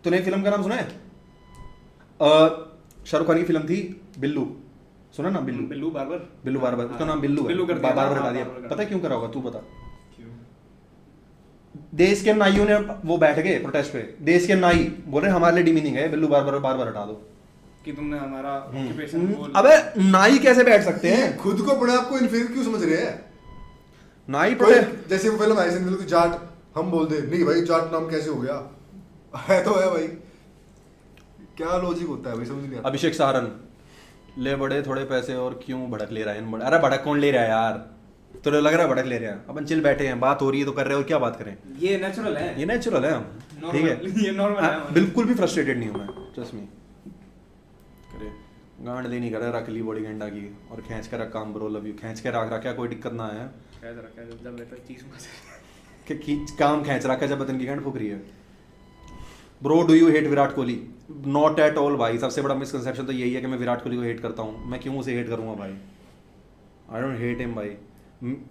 तूने फिल्म का नाम सुना है? शाहरुख खान की फिल्म थी बिल्लू, सुना ना बिल्लू? बिल्लू बार्बर, बिल्लू बार उसका नाम बिल्लू है, बिल्लू कर दिया, बार-बार हाँ, हटा दिया। बार-बार कर पता है क्यों करा होगा, तू बता। क्यों? देश के नाइयों ने वो बैठ गए प्रोटेस्ट पे, देश के नाई बोल रहे हमारे लिए डिमीनिंग है बिल्लू बार-बार हटा दो। कि तुमने हमारा ऑक्यूपेशन बोल, अबे नाई कैसे बैठ सकते हैं? खुद को अपने आप को इन्फीरियर क्यों समझ रहे हैं? नाई कोई प्रोटेस्ट, जैसे वो फिल्म आई थी बिल्कुल जाट, हम बोल दे नहीं भाई जाट नाम कैसे हो गया, है तो है भाई, क्या लॉजिक होता है भाई, समझ नहीं आता। अभिषेक सहारन ले बड़े थोड़े पैसे और क्यों भड़क ले रहा है? अरे भड़क कौन ले रहा है यार, तुझे लग रहा है भड़क ले रहे हैं? अपन चिल बैठे हैं, बात हो रही है तो कर रहे हैं, और क्या बात करें, ये नेचुरल है, ये नेचुरल है हम, ठीक है, ये नॉर्मल है हमारा। बिल्कुल भी फ्रस्ट्रेटेड नहीं हूँ मैं, ट्रस्ट मी। करे गांड लेनी करे, रख ली बॉडी गंडा की और खींच के रख काम ब्रो लव यू, खींच के रख क्या कोई दिक्कत ना है कैसे रखा है जब रहता है चीज में से। कि काम खींच रखा जब बदन की गांड फूक रही है। Bro do you hate Virat Kohli? Not at all भाई, सबसे बड़ा मिसकंसेप्शन तो यही है कि मैं विराट कोहली को हेट करता हूँ। मैं क्यों उसे हेट करूँगा भाई, आई डोंट हेट हिम भाई।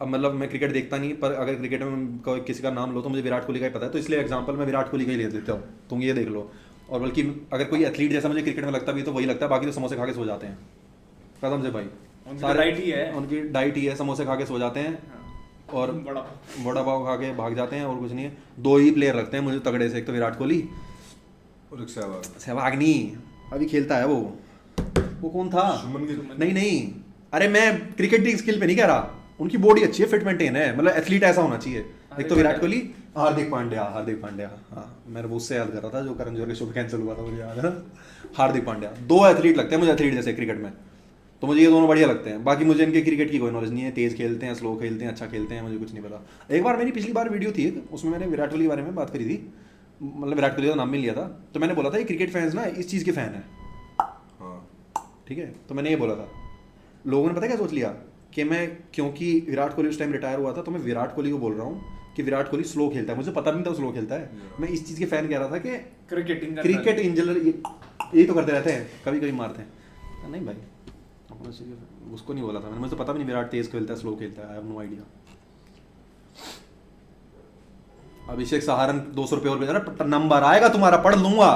अब मतलब मैं क्रिकेट देखता नहीं, पर अगर क्रिकेट में कोई किसी का नाम लो तो मुझे विराट कोहली का ही पता है, तो इसलिए एग्जांपल मैं विराट कोहली का ही ले देता हूँ, तुम ये देख लो। और बल्कि अगर कोई एथलीट जैसा मुझे क्रिकेट में लगता भी है तो वही लगता है, बाकी तो समोसे खा के सो जाते हैं कसम से भाई, उनकी डाइट ही है, उनकी डाइट ही है, समोसे खा के सो जाते हैं हाँ। और बड़ा वड़ा पाव खा के भाग जाते हैं, और कुछ नहीं है। दो ही प्लेयर लगते हैं मुझे तगड़े से, एक तो विराट कोहली और एक सहवाग, सहवाग नहीं, अभी खेलता है वो कौन था? सुमन की नहीं नहीं, अरे मैं क्रिकेटिंग स्किल पे नहीं कह रहा, उनकी बॉडी अच्छी है, फिट मेंटेन है, मतलब एथलीट ऐसा होना चाहिए। एक तो विराट कोहली, हार्दिक पांड्या हाँ, मैंने वो उससे याद कर रहा था जो करण जोहर के शो कैंसिल हुआ था, मुझे याद है। हार्दिक पांड्या, दो एथलीट लगते हैं मुझे एथलीट जैसे क्रिकेट में, तो मुझे ये दोनों बढ़िया लगते हैं। बाकी मुझे इनके क्रिकेट की कोई नॉलेज नहीं है, तेज़ खेलते हैं, स्लो खेलते हैं, अच्छा खेलते हैं, मुझे कुछ नहीं पता। एक बार मेरी पिछली बार वीडियो थी उसमें मैंने विराट कोहली के बारे में बात करी थी, मतलब विराट कोहली का नाम भी लिया था, तो मैंने बोला था ये क्रिकेट फैंस ना इस चीज़ के फ़ैन है, हाँ ठीक है। तो मैंने ये बोला था, लोगों ने पता क्या सोच लिया कि मैं, क्योंकि विराट कोहली उस टाइम रिटायर हुआ था, तो मैं विराट कोहली को बोल रहा हूँ कि विराट कोहली स्लो खेलता है। मुझे पता भी नहीं था वो स्लो खेलता है, मैं इस चीज़ के फ़ैन कह रहा था कि क्रिकेट इन जनरल यही तो करते रहते हैं, कभी कभी मारते हैं। नहीं भाई, उसको नहीं बोला था मैंने, मुझे तो पता भी नहीं विराट तेज खेलता है स्लो खेलता है, आई हैव नो आइडिया। अभिषेक सहारन 200 रुपये और भेजा ना, नंबर आएगा तुम्हारा पढ़ लूंगा।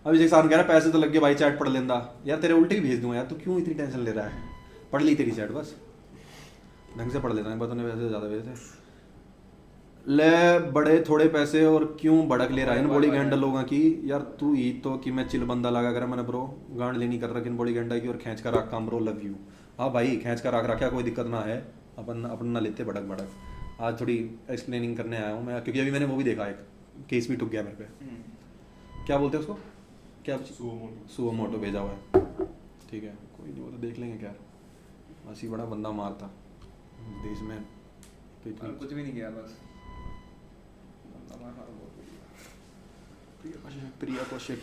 अभिषेक सहारन कह रहा है पैसे तो लग गए भाई, चैट पढ़ लेंदा। यार तेरे उल्टे ही भेज दूंगा यार, तू क्यों इतनी टेंशन ले रहा है, पढ़ ली तेरी चैट, बस ढंग से पढ़ लेता है, तूने पैसे ज़्यादा भेजे थे। ले बड़े थोड़े पैसे और क्यों भड़क ले रहा है इन बॉडी गैंडल लोगों की। यार तू ही तो कि मैं चिल बंदा लगा कर मैंने ब्रो, गांड लेनी कर रखी इन बॉडी गैंडा की, और खींच कर रख काम ब्रो, लव यू। हाँ भाई खींच कर रख रखा, कोई दिक्कत ना है, अपन ना लेते भड़क भड़क। आज थोड़ी एक्सप्लेनिंग करने आया हूँ मैं, क्योंकि अभी मैंने वो भी देखा, एक केस भी टूट गया मेरे पे, क्या बोलते हैं उसको, क्या सुओ मोटो भेजा हुआ है, ठीक है कोई नहीं, वो तो देख लेंगे। क्या ऐसी बड़ा बंदा मारता देश में, कुछ भी नहीं किया बस। प्रिया कौशिक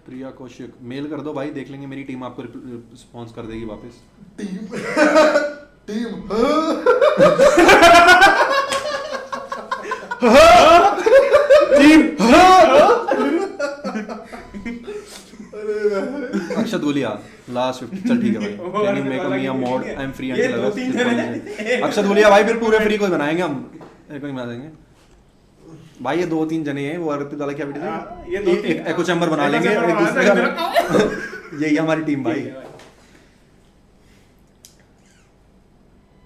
प्रिया कौशिक मेल कर दो भाई, देख लेंगे, मेरी टीम आपको रिस्पॉन्स कर देगी वापस। टीम अक्षत गुलिया लास्ट 50, चल ठीक है भाई, can you make me a mod, I am free until August. Akshat Gulia भाई फिर पूरे फ्री को बनाएंगे हम, एक को ही बना देंगे भाई। ये 2-3 जने हैं, वो अर्पित वाला क्या वीडियो थे, ये एक एको चैम्बर बना लेंगे एक दूसरे का। यही हमारी टीम भाई।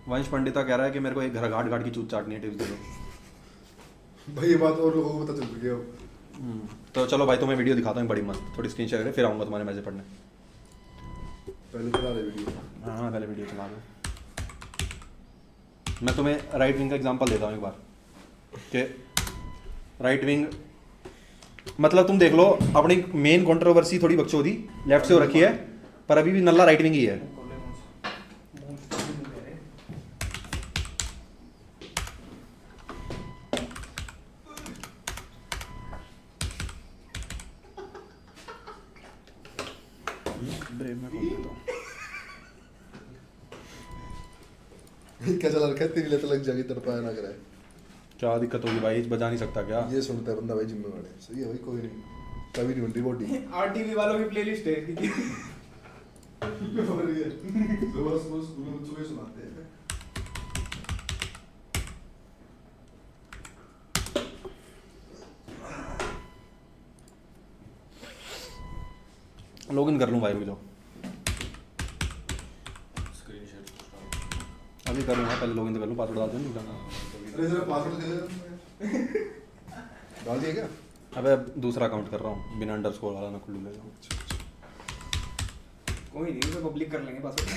वंश पंडिता कह रहा है कि मेरे को एक घर घाट घाट की चूत चाटनी है, टिप्स दे दो भाई, ये बात और लोगों को पता चल चुकी है अब। तो चलो भाई तुम्हें वीडियो दिखाता हूँ बड़ी मस्त, थोड़ी स्क्रीन शेयर करें, फिर आऊँगा तुम्हारे मैसेज पढ़ने। पहले चला रहे वीडियो। हाँ पहले वीडियो चला दो। मैं तुम्हें राइट विंग का एग्जांपल देता हूँ एक बार, कि राइट विंग मतलब तुम देख लो, अपनी मेन कंट्रोवर्सी थोड़ी बकचोदी लेफ्ट से हो रखी है, पर अभी भी नल्ला राइट विंग ही है। क्या चला रखा है, तेरी लत लग जाएगी, तड़पाया ना करे। क्या दिक्कत होगी भाई, बजा नहीं सकता क्या? ये सुनता है बंदा भाई, जिम्मेवार है, सही है भाई, कोई नहीं, कभी नहीं बनती बॉडी। आरटीवी वालों की प्लेलिस्ट है इसकी। सुबह स्कूल में बच्चों को सुनाते हैं। लॉगिन कर लूँ भाई, रुक जाओ अभी कर लूँगा, पहले लॉगिन तो कर लूँ, पासवर्ड डाल दूँ। अरे जरा पासवर्ड दे दे। डाल दिया क्या? अबे अब दूसरा अकाउंट कर रहा हूँ, बिना अंडरस्कोर वाला ना खुल लेगा। कोई नहीं, उसे पब्लिक कर लेंगे पासवर्ड।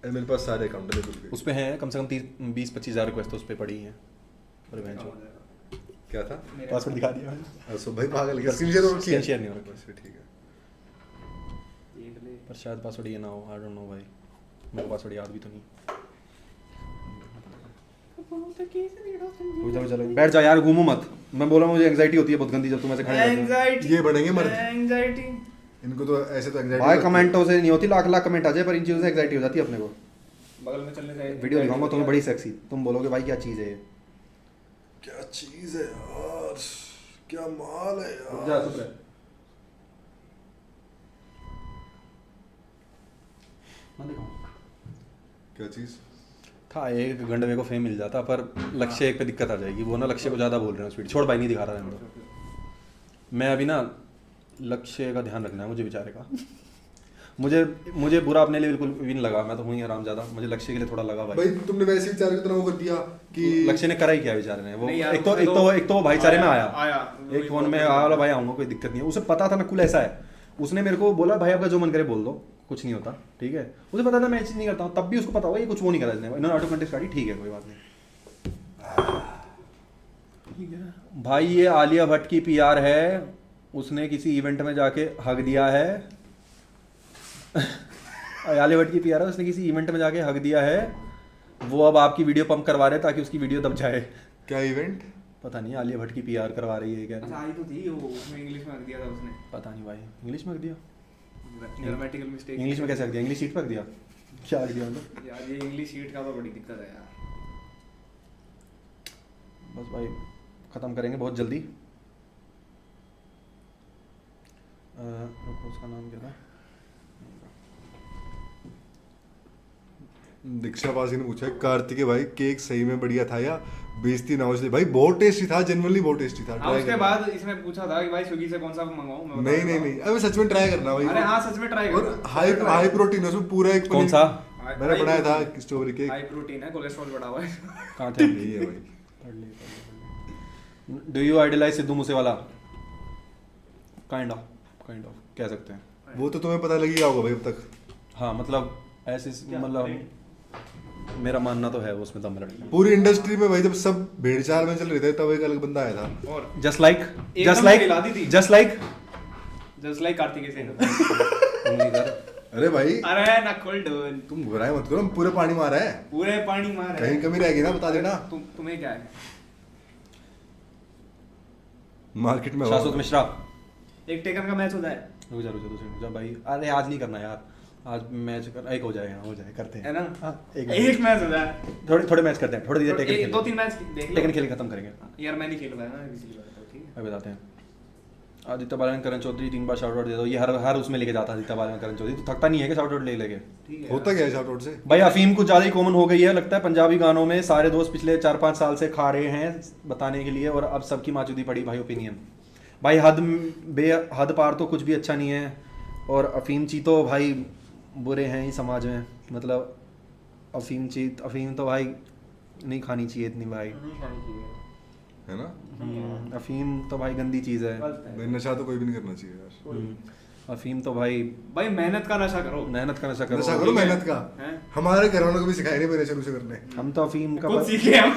मेरे पास सारे अकाउंट है कुछ भी। उस पे हैं कम से कम 20-25 हज़ार रिक्वेस्ट तो उस पे पड़ी हैं। अरे बहन चो, क्या था? पासवर्ड दिखा दिया अच्छा भाई, पागल क्या स्क्रीन शेयर स्क्रीन शेयर नहीं हो रहा, बस फिर ठीक है। पर शायद पासवर्ड ये ना हो, आई डोंट नो भाई, मेरे पासवर्ड याद भी तो नहीं। चलो बैठ जा यार, घूमो मत। मैं बोला मुझे एंग्जाइटी होती है बहुत गंदी जब तुम ऐसे खड़े रहते हो। एंजाइटी, ये बढ़ेंगे मर्द। एंजाइटी इनको तो ऐसे तो एंग्जाइटी भाई कमेंटों से नहीं होती, लाख लाख कमेंट आ जाए, पर इन चीज़ों से एंग्जाइटी हो जाती है अपने को। बगल में चलने से वीडियो दिखाऊंगा तुम्हें बड़ी सेक्सी, तुम बोलोगे भाई क्या चीज़ है ये। क्या चीज है यार, क्या माल है जा यार। चुप रह। मैं दिखाऊं क्या चीज? था एक घंटे मेरे को फेम मिल जाता, पर लक्ष्य एक पे दिक्कत आ जाएगी, वो ना लक्ष्य को ज़्यादा बोल रहे हैं उस वीडियो। छोड़ भाई, नहीं दिखा रहा है मैं। मैं अभी ना लक्ष्य का ध्यान रखना है मुझे बेचारे का। मुझे बुरा अपने लिए बिल्कुल भी नहीं लगा, मैं तो हूँ ही आराम ज़्यादा, मुझे लक्ष्य के लिए थोड़ा लगा भाई। भाई तुमने वैसे ही चार इतना वो कर दिया कि लक्ष्य ने करा ही क्या बेचारे ने, वो नहीं यार, एक तो वो भाईचारे में आया, वही एक फोन में तो- आया वाला भाई आऊँगा, कोई दिक्कत नहीं है। उसे पता था नकुल ऐसा है, उसने मेरे को बोला भाई आपका जो मन करे बोल दो, कुछ नहीं होता, ठीक है। उसे पता था मैं ये चीज़ नहीं करता हूँ, तब भी उसको पता होगा ये कुछ वो नहीं करा इसने, इन्होंने ऑटो कंटेस्ट काटी, ठीक है कोई बात नहीं। भाई ये आलिया भट्ट की पीआर है, उसने किसी इवेंट में जाके हक दिया है। आलिया भट्ट की पीआर है, उसने किसी इवेंट में जाके हक दिया है, वो अब आपकी वीडियो पंप करवा रहे हैं ताकि उसकी वीडियो दब जाए। क्या इवेंट? पता नहीं, आलिया भट्ट की पीआर करवा रही है क्या? अच्छा आई तो थी वो, उसमें इंग्लिश में रख दिया था उसने। पता नहीं भाई, इंग्लिश में हक दिया? Grammatical mistake. इंग्लिश में कैसे हक दिया? इंग्लिश सीट पे हक दिया? क्या हक दिया मतलब? यार ये इंग्लिश शीट का तो बड़ी दिक्कत है यार। बस भाई ख़त्म करेंगे बहुत जल्दी। रुको, उसका नाम क्या था? दीक्षा पासी ने पूछा कार्तिके भाई केक सही में बढ़िया था या बेइज्जती ना हो इसलिए? भाई बहुत टेस्टी था, जेन्युइनली बहुत टेस्टी था। हाँ, ट्राई उसके करना। बाद इसने पूछा था कि भाई स्विगी से कौन सा मंगाऊं, मैं बता नहीं देता नहीं हूँ। नहीं, अबे सच में ट्राई करना भाई। अरे हाँ सच में ट्राई और हाई प्रोटीन है उसमें, पूरा एक कौन सा? मैंने बनाया था स्ट्रॉबेरी केक। हाई प्रोटीन है, कोलेस्ट्रॉल बढ़ा हुआ है। कहाँ थे? यही है भाई। Do you idolize Sidhu Moosewala? Kind of कह सकते हैं। वो तो तुम्हें पता लग ही गया होगा भाई अब तक। हाँ मतलब ऐसे, मतलब मेरा मानना तो है वो उसमें दम लड़की। पूरी इंडस्ट्री में भाई जब सब भेड़चाल में चल रहे थे तब एक अलग बंदा आया था। और जस्ट लाइक हिला दी थी। Just like Kartikeya Sen. अरे भाई अरे नकुल डोन, तुम बुराई मत करो, हम पूरे पानी मारा है। पूरे पानी मार कहीं कमी रहेगी ना बता देना। तुम्हें क्या है? मार्केट में शाश्वत मिश्रा। एक टेकन का मैच हो जाए रुक जा भाई, अरे आज नहीं करना यार, आज मैच एक हो जाए करते हैं है ना? हाँ, एक मैच हो जाए। थोड़े मैच करते हैं, थोड़ी देर टेकन दो तीन मैच देख लो। टेकन खेल खत्म करेंगे। यार मैं नहीं खेल पाया ना पिछली बार, तो ठीक है। अभी बताते हैं। आदित्य बालन, करण चौधरी 3 बार शाउट आउट दे दो, ये हर उसमें लेके जाता है आदित्य बालन, करण चौधरी। तो थकता नहीं है कि शाउट आउट लेके? ठीक है होता क्या है शाउट आउट से? भाई अफीम कुछ ज़्यादा ही कॉमन हो गई है लगता है पंजाबी गानों में। सारे दोस्त पिछले 4-5 साल से खा रहे हैं बताने के लिए, और अब सबकी माचूदी पड़ी भाई ओपिनियन। भाई हद पार तो कुछ भी अच्छा नहीं है, और अफीम ची तो भाई बुरे हैं ही समाज में। मतलब अफीम तो भाई नहीं खानी चाहिए इतनी भाई। है ना? अफीम तो भाई गंदी चीज़ है। भाई नशा तो कोई भी नहीं करना चाहिए यार। अफीम तो भाई मेहनत का नशा करो। मेहनत का नशा नशा करो। करो मेहनत का। हैं? हमारे घर वालों को भी सिखाया नहीं मैंने शुरू से करने। हम तो अफीम का खुद सीखे हम।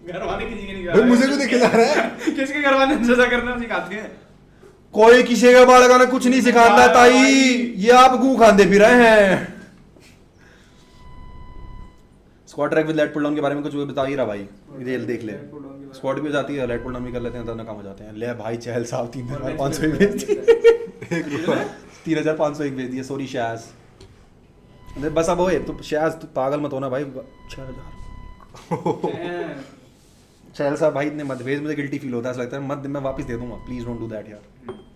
घर वाले किसी के नहीं भाई मुझे क्यों देखे जा रहा है? किसके घर वाले नशा करना सिखाते हैं? कोई किसी के बालक ने कुछ नहीं सिखाता ताई, ये आप गू खांदे फिर रहे हैं। Squat track with lat pull down के बारे में कुछ बता ही रहा भाई, ये देख ले। स्क्वाड भी हो जाती है, लेट पुल डाउन भी कर लेते हैं, तो नाकाम हो जाते हैं। ले भाई चहल साहब 3,500 भेज दिए। 3,501 भेज दिए, सॉरी शैज। बस अब ओए तो शैज तू पागल मत होना भाई। 6,000 चहल साहब भाई इतने मत भेज, मुझे गिल्टी फील होता है, ऐसा लगता है मत, मैं वापस दे दूंगा, प्लीज डोंट डू दैट यार।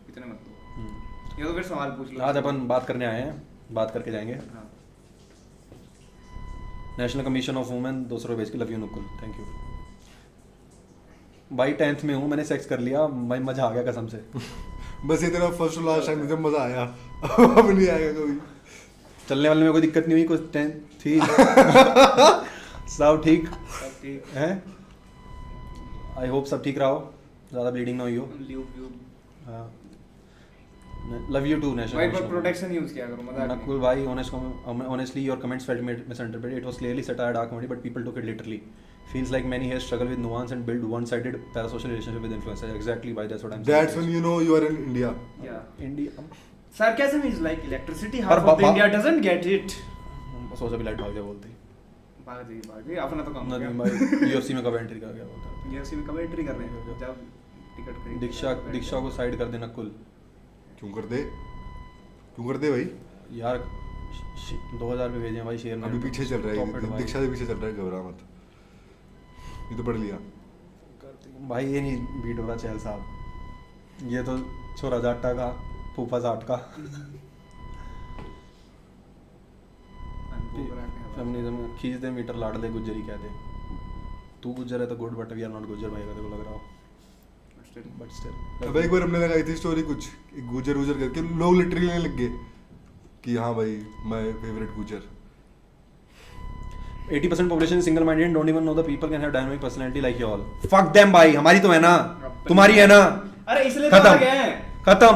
इतने मत दो। ये तो फिर सवाल पूछ लो। आज अपन बात करने आए हैं, बात करके जाएंगे। हाँ। नेशनल कमीशन ऑफ वुमेन 200 भेज के, love you Nukul, thank you भाई। 10th में हूँ, मैंने सेक्स कर लिया भाई, मजा आ गया कसम से। बस ये तेरा फर्स्ट लास्ट टाइम मुझे मजा आया, अब नहीं आएगा कभी। चलने वाले में कोई दिक्कत नहीं हुई, कुछ 10th थी। सब ठीक सब ठीक। है, आई होप सब ठीक रहो, ज़्यादा ब्लीडिंग ना हुई हो। हाँ, लव यू टू नेशनल भाई पर प्रोटेक्शन यूज किया करो, मजाक नहीं। नकुल भाई, honestly your comments felt misinterpreted. It was clearly satire, dark comedy, but people took it literally. Feels like many here struggle with nuance and build one-sided parasocial relationship with influencers. Exactly why that's what I'm saying. That's when you know you are in India. Yeah. India. Sarcasm is like electricity. पर Half of the India doesn't get it. सोचा भी light भाग जाए बोलती। भाग गई अपना तो काम हो नहीं गया। भाई, UFC में कब एंट्री कर गया बोलता। UFC में कब एंट्री कर रहे हैं जब टिकट खरीद। दीक्षा को साइड कर दे नकुल। क्यों कर दे भाई? यार 2,000 पे भेजे भाई शेयर में। अभी पीछे चल रहा Profit है, भाई। दीक्षा से पीछे चल रहा है, घबरा मत। ये तो पढ़ लिया भाई, ये नहीं बीट हो रहा चहल साहब, ये तो छोरा जाटा का, फूफा जाट का। फेमिनिज्म खींच दे मीटर लाड़ दे गुज्जरी कह दे। तू गुज्जर है तो good, but we are not Gujjar भाई, तेरे को लग रहा हो, बट स्टिल। अब एक बार हमने लगाई थी स्टोरी कुछ गुजर करके, लोग लिटरली लेने लग गए कि हाँ भाई माय फेवरेट गुजर। 80% population single minded and don't even know the people can have dynamic personality like you all. Fuck them भाई, हमारी तो है ना, तुम्हारी है ना। अरे इसलिए तो आ गए हैं। खत्म,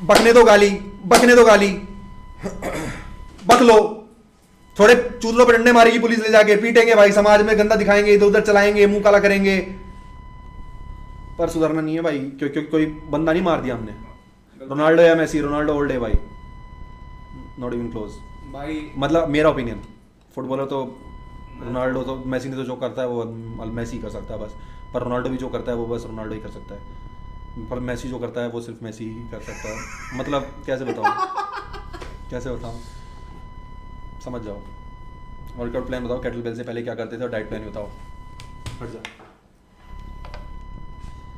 बकने दो गाली, बक लो, थोड़े चूल्हों पर डंडे मारेगी पुलिस ले जाके, पीटेंगे भाई, समाज में गंदा दिखाएंगे, इधर उधर चलाएंगे, मुंह काला करेंगे, पर सुधरना नहीं है भाई, क्योंकि कोई बंदा नहीं मार दिया हमने। रोनाल्डो या मेसी, रोनाल्डो ओल्ड है भाई, नॉट इवन क्लोज भाई। मतलब मेरा ओपिनियन, फुटबॉलर तो रोनाल्डो तो, मेसी ने तो जो करता है वो मेसी कर सकता है बस, पर रोनाल्डो भी जो करता है वो बस रोनाल्डो ही कर सकता है, पर मेसी जो करता है वो सिर्फ मेसी ही कर सकता है। मतलब कैसे बताऊँ, कैसे बताऊँ, समझ जाओ। वर्कआउट प्लान बताओ, केटल बेल से पहले क्या करते थे, और डाइट प्लान बताओ। हट जा।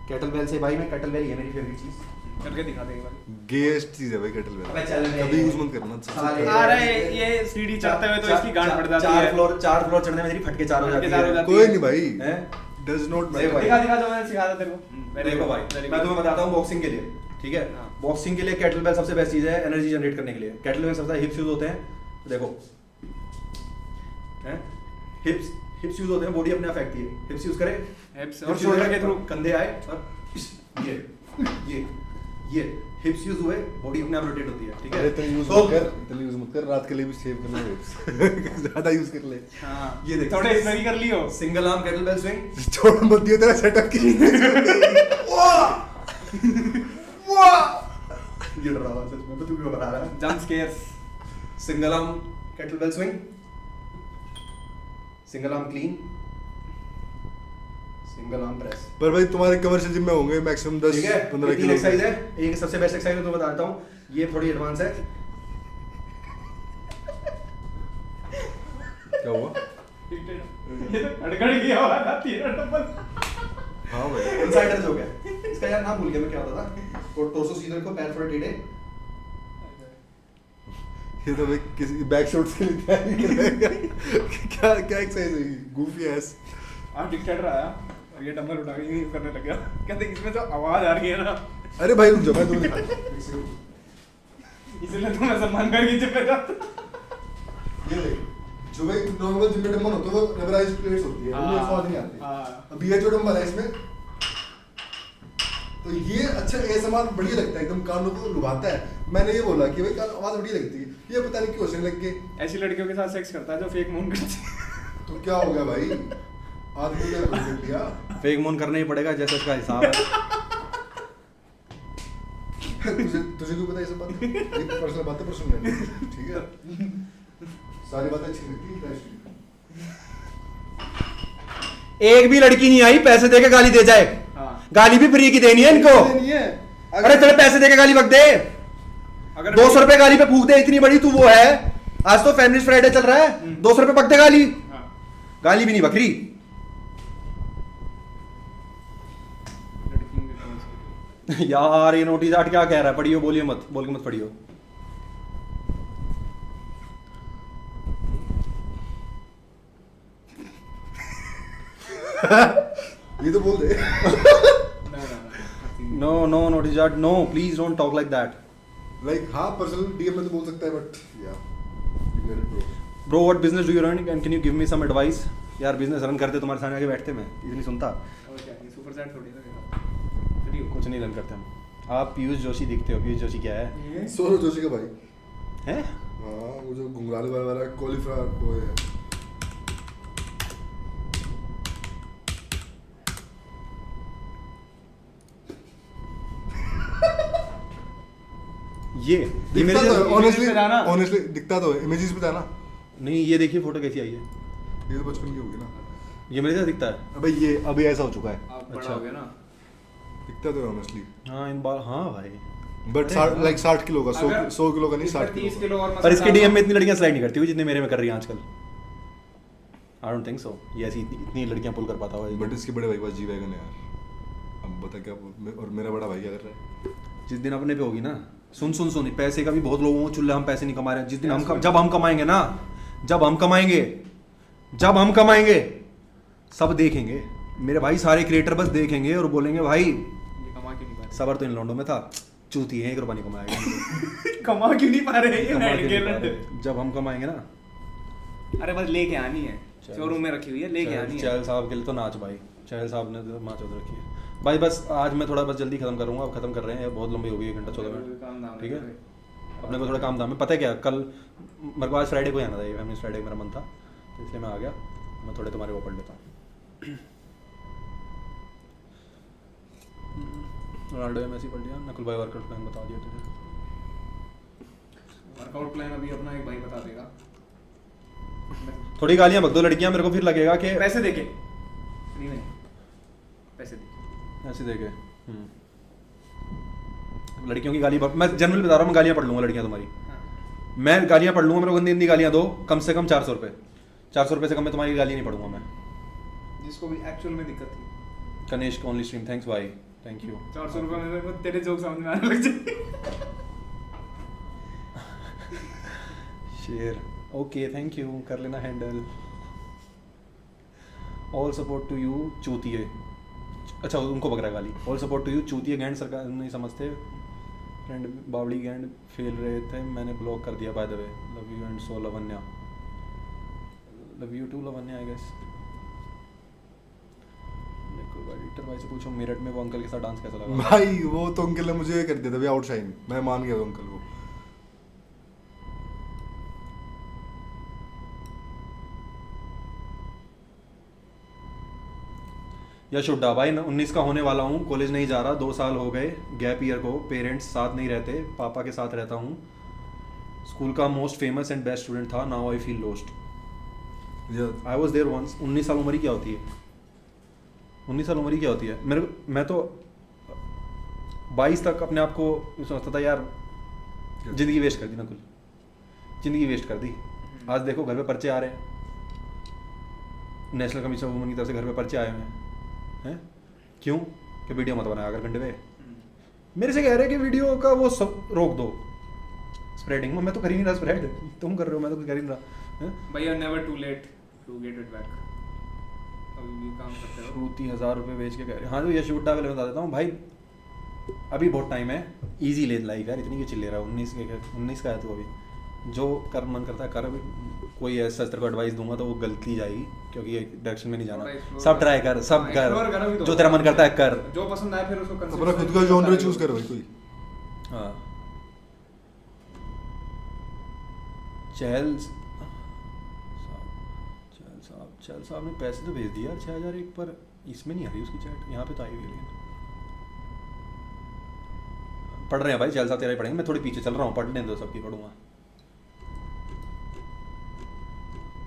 केटल बेल से भाई, मैं केटल बेल ही है मेरी फेवरेट चीज़। करके दिखा देंगे भाई। गेस्ट चीज है भाई केटल बेल, अबे चल बे। कभी यूज मत करना। साले। अरे ये सीढ़ी चढ़ते हुए तो इसकी गांड पड़ जाती है। चार फ्लोर चढ़ने में तेरी फटके चार हो जाती है। कोई नहीं भाई, हैं? डज नॉट भाई। दिखा दिखा जो मैंने सिखाया था तेरे को। देखो भाई, मैं तुम्हें बताता हूँ बॉक्सिंग के लिए, ठीक है? हाँ। बॉक्सिंग के लिए केटल बेल सबसे बेस्ट चीज़ है एनर्जी जनरेट करने के लिए। केटल बेल सबसे हिप्स यूज होते हैं, देखो हिप्स यूज होते हैं, बॉडी अपने आप फेंकती है, हिप्स यूज करें, हिप्स और शोल्डर के थ्रू कंधे आए और ये हिप्स यूज हुए, बॉडी अपने आप रोटेट होती है, ठीक है? इतना यूज तो- मत कर, इतना यूज मत कर, रात के लिए भी सेव करना है। ज्यादा यूज कर ले। हाँ ये देख, थोड़े इसमें भी कर लियो। Single arm kettlebell swing, छोड़ मत दियो तेरा सेटअप की। ये डर रहा है सच में, तू क्यों बता रहा है? Jump scares. Single arm kettlebell swing, single arm clean, single arm press, पर भाई तुम्हारे कमर्शियल जिम में होंगे मैक्सिमम 10 ठीक है? 15 ये तीन किलो एक्सरसाइज है, एक सबसे बेस्ट एक्सरसाइज मैं तुम्हें बताता हूँ, ये थोड़ी एडवांस है। क्या हुआ? ये तो गड़गड़ गया हुआ था तेरा डबल। हाँ भाई, इनसाइडर हो गया इसका, यार नाम भूल गया मैं क्या होता था। और टोर्सो सीधे को, पैर थोड़े टेढ़े। ये तो भाई किसी बैक शॉट्स के लिए तैयारी कर रहा है। क्या क्या एक्सरसाइज है? Goofy S. आप डिक्टेटर आया और ये डंबल उठा के यूं करने लग गया। कहते इसमें जो आवाज आ रही है ना, अरे भाई रुक जाओ, मैं तुम्हें दिखाता हूं। इसलिए तो मैं सम्मान करके जिम पे जाता। ये देख, जो भाई नॉर्मल जिम में डंबल होता है वो रबराइज्ड प्लेट्स होती है, उनमें स्वाद नहीं आती। हाँ। अब ये जो डंबल है इसमें, तो ये अच्छा एएसएमआर बढ़िया लगता है, एकदम कानों को लुभाता है। मैंने ये बोला कि भाई कान आवाज बढ़िया लगती है, ये पता नहीं क्यों होने लग गए। ऐसी लड़कियों के साथ सेक्स करता है जो फेक मून करती है। तो क्या हो गया भाई, आदमी ने रोक लिया। फेक मून करना ही पड़ेगा, जैसे उसका हिसाब है। तुझे क्यों पता ये सब बात? ये पर्सनल बातें पर्सनल है, ठीक है? सारी बातें अच्छी लगती हैं। एक भी लड़की नहीं आई पैसे देके गाली दे जाए, हाँ। गाली भी फ्री की देनी है इनको। नहीं है। अरे तेरे पैसे देके गाली बक दे, अगर 200 रुपए गाली पे फूक दे, इतनी बड़ी तू वो है। आज तो फेमिनिस्ट फ्राइडे चल रहा है, 200 रुपए बक दे गाली, हाँ। गाली भी नहीं बकरी। लड़कियों के साथ। यार ये नोटिस आर्ट क्या कह रहा है, पढ़ियो, बोलियो मत, बोल के मत पढ़ियो। ये तो बोल दे। No no notice art, no please don't talk like that. Like हाँ पर्सनल डीएम में तो बोल सकता है, but yeah you get it bro. Bro what business do you run and can you give me some advice? यार business run करते तुम्हारे सामने आके बैठते, मैं इतनी सुनता। और क्या, ये सुपर चैट थोड़ी ना देगा। फ्री हो। कुछ नहीं रन करते हम। आप पीयूष जोशी दिखते हो, पीयूष जोशी क्या है? सौरभ जोशी का भाई। हैं? हाँ वो जो घुंघराले वाला कॉलीफ्लावर वो है। ये दिखता मेरे तो जैसा- है ऑनेस्टली, पे जाना। ऑनेस्टली दिखता तो है, इमेजेस पे था ना। नहीं ये देखिए फोटो कैसी आई है, ये तो बचपन की होगी ना। ये मेरे जैसा दिखता है। अबे ये अभी ऐसा हो चुका है, आप बड़ा अच्छा। हो गया ना। दिखता तो है ऑनेस्टली, हाँ इन बार, हाँ भाई। बट अरे 60 हाँ। लाइक 60 किलो का, 100 अगर 100 किलो का नहीं, इस पर 60 30 किलो किलो और पर इसके मसाला डीएम में इतनी लड़कियां स्लाइड नहीं करती हुई जितने मेरे में कर रही हैं आजकल। आई डोंट थिंक सो ये ऐसी इतनी लड़कियां पुल कर पाता का। होगा। बट इसके बड़े भाई के पास जी वैगन है यार। अब बता क्या, और मेरा बड़ा भाई क्या कर रहा है? जिस दिन अपने पे होगी ना, सुन सुन सुन, पैसे का भी बहुत लोगों को चुल्ले, हम पैसे नहीं कमा रहे हैं। जिस दिन जब हम कमाएंगे ना, जब हम कमाएंगे सब देखेंगे मेरे भाई, सारे क्रिएटर बस देखेंगे और बोलेंगे भाई ये कमा क्यों नहीं पा सबर तो इन लौंडों में था, चूती है, 1 रुपया नहीं कमाएगा। रहे। कमा क्यों नहीं पा रहे ये कमा लैंड के के नहीं पा लंड। रहे। जब हम कमाएंगे ना, अरे बस लेके आनी है, चल। शोरूम में रखी हुई है, लेके आनी है। चहल साहब के लिए तो नाच भाई, चहल साहब ने तो नाच रखी है भाई। बस आज मैं थोड़ा बस जल्दी खत्म करूंगा, अब खत्म कर रहे हैं, बहुत लंबी हो गई, 1 घंटा 14 मिनट, काम धाम ठीक है? अपने को थोड़ा काम था, मैं पता है क्या कल मेरे को आज फ्राइडे को ही आना था, ये फेमिनिस्ट फ्राइडे मेरा मन था, तो इसलिए मैं आ गया। मैं थोड़े तुम्हारे वो पढ़ लेता हूँ। रोनाल्डो या मेसी पढ़ लिया, नकुल भाई वर्कआउट प्लान बता दिया तुझे। वर्कआउट प्लान अभी अपना एक भाई बता देगा। थोड़ी गालियाँ बक दो लड़कियाँ, मेरे को फिर लगेगा कि पैसे देके फ्री में, पैसे देके ऐसे देखे। लड़कियों की गाली मैं जनरली बता रहा हूँ, मैं गालियाँ पढ़ लूँगा लड़कियाँ तुम्हारी, हाँ। मैं गालियाँ पढ़ लूँगा, मेरे को गंदी गंदी गालियाँ दो, कम से कम 400 रुपये, 400 रुपये से कम में तुम्हारी गाली नहीं पढ़ूंगा मैं। जिसको भी एक्चुअल में दिक्कत थी। कनेश ओनली स्ट्रीम, थैंक्स भाई, थैंक यू। 400 रुपये में तो तेरे जोक समझ में आने लग जाए। शेर, ओके थैंक यू, कर लेना handle. All support to you चूतिए, अच्छा उनको पकड़ा गाली। ऑल सपोर्ट टू यू चूतिए, गैंड सरकार नहीं समझते, फ्रेंड बावड़ी गैंड फेल रहे थे, मैंने ब्लॉक कर दिया by the way, love you and so Lavanya, love you too Lavanya I guess. Editor भाई से पूछो मेरठ में वो अंकल के साथ डांस कैसा लगा। भाई वो तो अंकल ने मुझे कर दिया था भाई आउटशाइन, मैं मान गया वो अंकल को। यशोड्डा भाई 19 का होने वाला हूँ, कॉलेज नहीं जा रहा, 2 साल हो गए गैप ईयर को, पेरेंट्स साथ नहीं रहते, पापा के साथ रहता हूँ, स्कूल का most famous and best student था, now I feel lost, I was there once. 19 साल उम्र ही क्या होती है, 19 साल उम्र ही क्या होती है। मैं तो 22 तक अपने आप को सोचता था यार ज़िंदगी वेस्ट कर दी ना, कुल ज़िंदगी वेस्ट कर दी। आज देखो घर पे पर्चे आ रहे हैं, नेशनल कमीशन ऑफ वुमेन की तरफ से घर पे पर्चे आए हुए हैं, क्यों कि वीडियो मत बनाया अगर घंटे पे। मेरे से कह रहे हैं कि वीडियो का वो सब रोक दो स्प्रेडिंग में, मैं तो कर ही नहीं रहा स्प्रेड, तुम कर रहे हो, मैं तो कुछ कर ही नहीं रहा। भैया never too late to get it back, अभी भी काम करते रहो। श्रुति 1000 रुपये बेच के कह रहे, हाँ तो ये शूट डाल बता देता हूँ भाई, अभी बहुत टाइम है, इजी ले लाइफ यार, इतनी की चिल ले रहा है। 19 का है तो अभी जो कर मन करता है कर। अभी कोई ऐसा तेरे को एडवाइस दूंगा तो वो गलती जाएगी, क्योंकि ये डायरेक्शन में नहीं जाना, सब ट्राई कर, सब कर, जो तेरा मन करता है कर, जो पसंद आए फिर उसको अपना खुद का जॉनर चूज कर भाई कोई। हाँ चहल साहब ने पैसे तो भेज दिया 6001 पर, इसमें नहीं आ रही उसकी चैट, यहाँ पे तो आई हुई है। लेकिन पढ़ रहे हैं भाई, चहल साहब तेरा ही पढ़ेंगे, मैं थोड़ी पीछे चल रहा हूँ, पढ़ने दो सबकी पढ़ूंगा।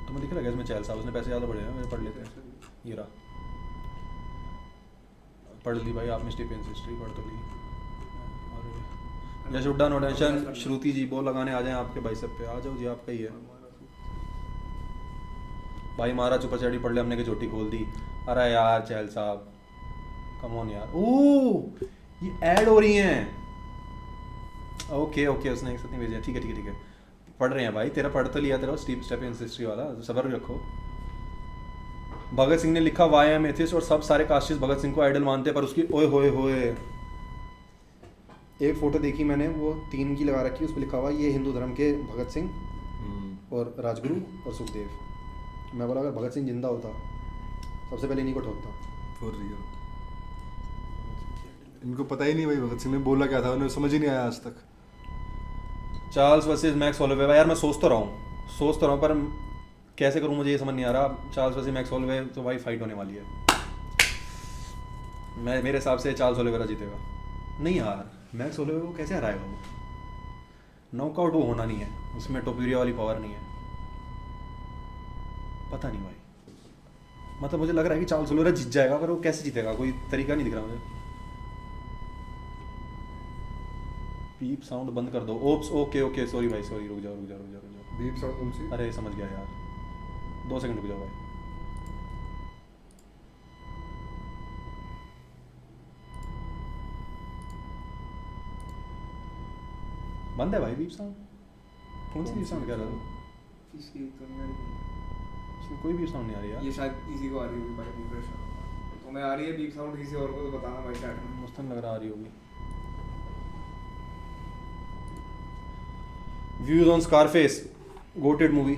तुम्हें दिख रहा है इसमें चहल साहब उसने पैसे ज़्यादा पढ़े हैं, मैं पढ़ लेते हैं। ये रहा, पढ़ ली भाई आपने स्टीफेंस हिस्ट्री पढ़ तो ली। और यश उड्डा नो टेंशन, श्रुति जी बॉल लगाने आ जाएं आपके भाई सब पे, आ जाओ जी आपका ही है भाई। मारा चुपा चाड़ी पढ़ ले हमने की चोटी खोल दी। अरे यार चहल साहब कम ऑन यार, ओह ये ऐड हो रही हैं, ओके ओके उसने एक साथ नहीं भेजा, ठीक है ठीक है ठीक है, पढ़ रहे हैं भाई, तेरा पढ़ तो लिया तेरा स्टेफेंस हिस्ट्री वाला, तो सब्र रखो। भगत सिंह ने लिखा वाई एम एथिस्ट, और सब सारे कास्टिस्ट भगत सिंह को आइडल मानते हैं, पर उसकी ओए होए होए एक फोटो देखी मैंने, वो 3 की लगा रखी, उस पर लिखा हुआ ये हिंदू धर्म के भगत सिंह और राजगुरु और सुखदेव। मैं बोला अगर भगत सिंह जिंदा होता सबसे पहले इन्हीं को ठोकता। फॉर रियल इनको पता ही नहीं भाई भगत सिंह ने बोला क्या था, उन्हें समझ ही नहीं आया आज तक। चार्ल्स वर्सेस मैक्स होलोवे, यार मैं सोच तो रहा हूँ पर कैसे करूँ मुझे ये समझ नहीं आ रहा। चार्ल्स वर्सेस मैक्स होलोवे तो भाई फाइट होने वाली है, मेरे हिसाब से चार्ल्स होलोवेरा जीतेगा। नहीं यार मैक्स होलोवे को कैसे हराएगा वो, नॉकआउट वो होना नहीं है, उसमें टोप्यूरिया वाली पावर नहीं है, पता नहीं भाई, मतलब मुझे लग रहा है कि चार्ल्स होलोवेरा जीत जाएगा, पर वो कैसे जीतेगा कोई तरीका नहीं दिख रहा मुझे। बीप साउंड बंद कर दो। ओप्स ओके ओके सॉरी भाई सॉरी, रुक जाओ। बीप साउंड कौन सी? अरे समझ गया यार, 2 सेकंड रुक जाओ भाई। बंद है भाई बीप साउंड, कौन सी बीप साउंड कह रहा था? इसकी तो नहीं आ रही, इसमें कोई बीप साउंड नहीं आ रही यार। ये शायद इसी को आ रही होगी भाई, रिफ्रेश तुम्हें आ रही है बीप साउंड, किसी और को तो बताना भाई चैट में। मुस्तन लग रहा आ रही होगी। Views on Scarface, goated movie.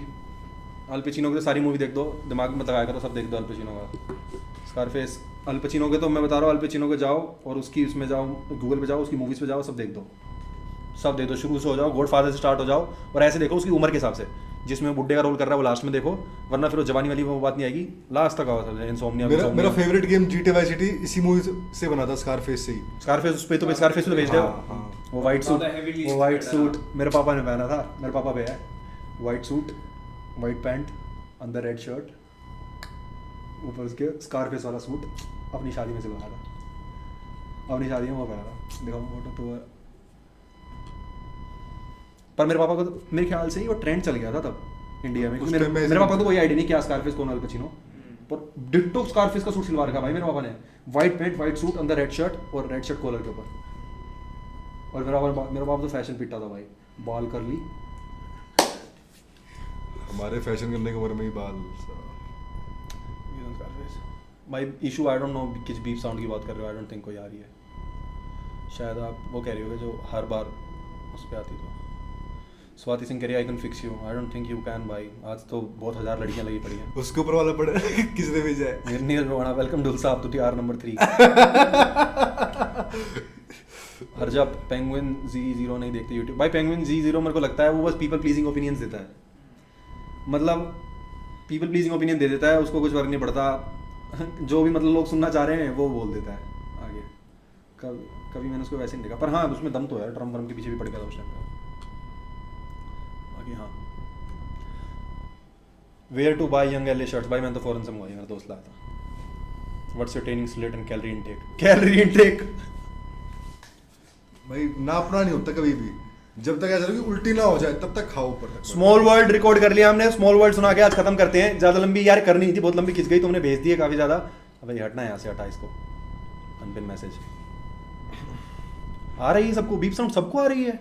Al Pacino की तो सारी मूवी देख दो, दिमाग में लगाया करो, सब देख दो अल पचिनो का। स्कारफेस अल पचिनो के, तो मैं बता रहा हूँ अल पचिनो के जाओ और उसकी उसमें जाओ, गूगल पे जाओ, उसकी मूवीज़ पे जाओ, सब देख दो। सब दे दो, शुरू से हो जाओ, गॉड फादर से स्टार्ट हो जाओ, और ऐसे देखो उसकी उम्र के हिसाब से, जिसमें वो बुड्ढे का रोल कर रहा है वो लास्ट में देखो, वरना फिर वो जवानी वाली वो बात नहीं आएगी, लास्ट तक आओ सब इंसोम्निया। मेरा favourite game GTA Vice City इसी मूवी से बना था, स्कारफेस से ही। स्कारफेस उस पे तो स्कारफेस पे भेज दो। हाँ। वो वाइट सूट, ज़्यादा heavily वो वाइट stated है। सूट मेरे पापा ने पहना था, मेरे पापा पे है वाइट सूट, वाइट पैंट, अंदर रेड शर्ट, ऊपर उसके स्कारफेस वाला सूट, अपनी शादी में सिलवाया था, अपनी शादी में वो पहना था, देखो फोटो तो। पर मेरे पापा को तो मेरे ख्याल से ही वो ट्रेंड चल गया था तब इंडिया में, उस मेरे time में ऐसे- मेरे पापा को कोई आइडिया नहीं क्या स्कारफेस कौन अल पचिनो, पर डिट्टो स्कारफेस का सूट सिलवा रखा भाई मेरे पापा ने, वाइट पैंट, वाइट सूट, अंदर रेड शर्ट और रेड शर्ट कॉलर के ऊपर। और मेरा बाप तो फैशन पिट्टा था भाई, बाल कर ली। हमारे फैशन करने की उम्र में ही बाल। भाई इशू आई डोंट नो किस बीप साउंड की बात कर रहे हो, आई डोंट थिंक कोई आ रही है, शायद आप वो कह रहे होगे जो हर बार उस पर आती तो। स्वाति सिंह कह रही I can fix you, I don't think you can भाई, आज तो बहुत हजार लड़कियां लगी पड़ी हैं। उसके ऊपर वाला पड़े किसने भेजा है? नीरज रोहना, वेलकम डुल साहब टू टीआर नंबर 3। हर्जा पेंगुइन Z0 नहीं देखते यूट्यूब भाई, पेंगुइन Z0 मेरे को लगता है वो बस पीपल प्लीजिंग ओपिनियंस देता है, मतलब पीपल प्लीजिंग ओपिनियन दे देता है, उसको कुछ फर्क नहीं पड़ता, जो भी मतलब लोग सुनना चाह रहे हैं वो बोल देता है आगे। कभी मैंने उसको वैसे नहीं देखा, पर हाँ उसमें दम तो है, ट्रम्प वर्म के पीछे भी पड़ गया था उस टाइम पे। बाकी हाँ, where to buy young L shirts भाई, मैंने तो फॉरन से मंगवाई, मेरा दोस्त लाया था। What's your training slate and calorie intake? Calorie intake भाई नापना नहीं होता कभी भी, जब तक ऐसा लगे कि उल्टी ना हो जाए तब तक खाओ ऊपर तक। स्मॉल वर्ल्ड रिकॉर्ड कर लिया हमने, स्मॉल वर्ल्ड सुना के आज खत्म करते हैं, ज्यादा लंबी यार करनी थी, बहुत लंबी खिंच गई, तुमने भेज दी है काफी ज्यादा। अब ये हटना है यहाँ से, हटा इसको, अनपिन मैसेज। आ रही है सबको बीप साउंड, सबको आ रही है।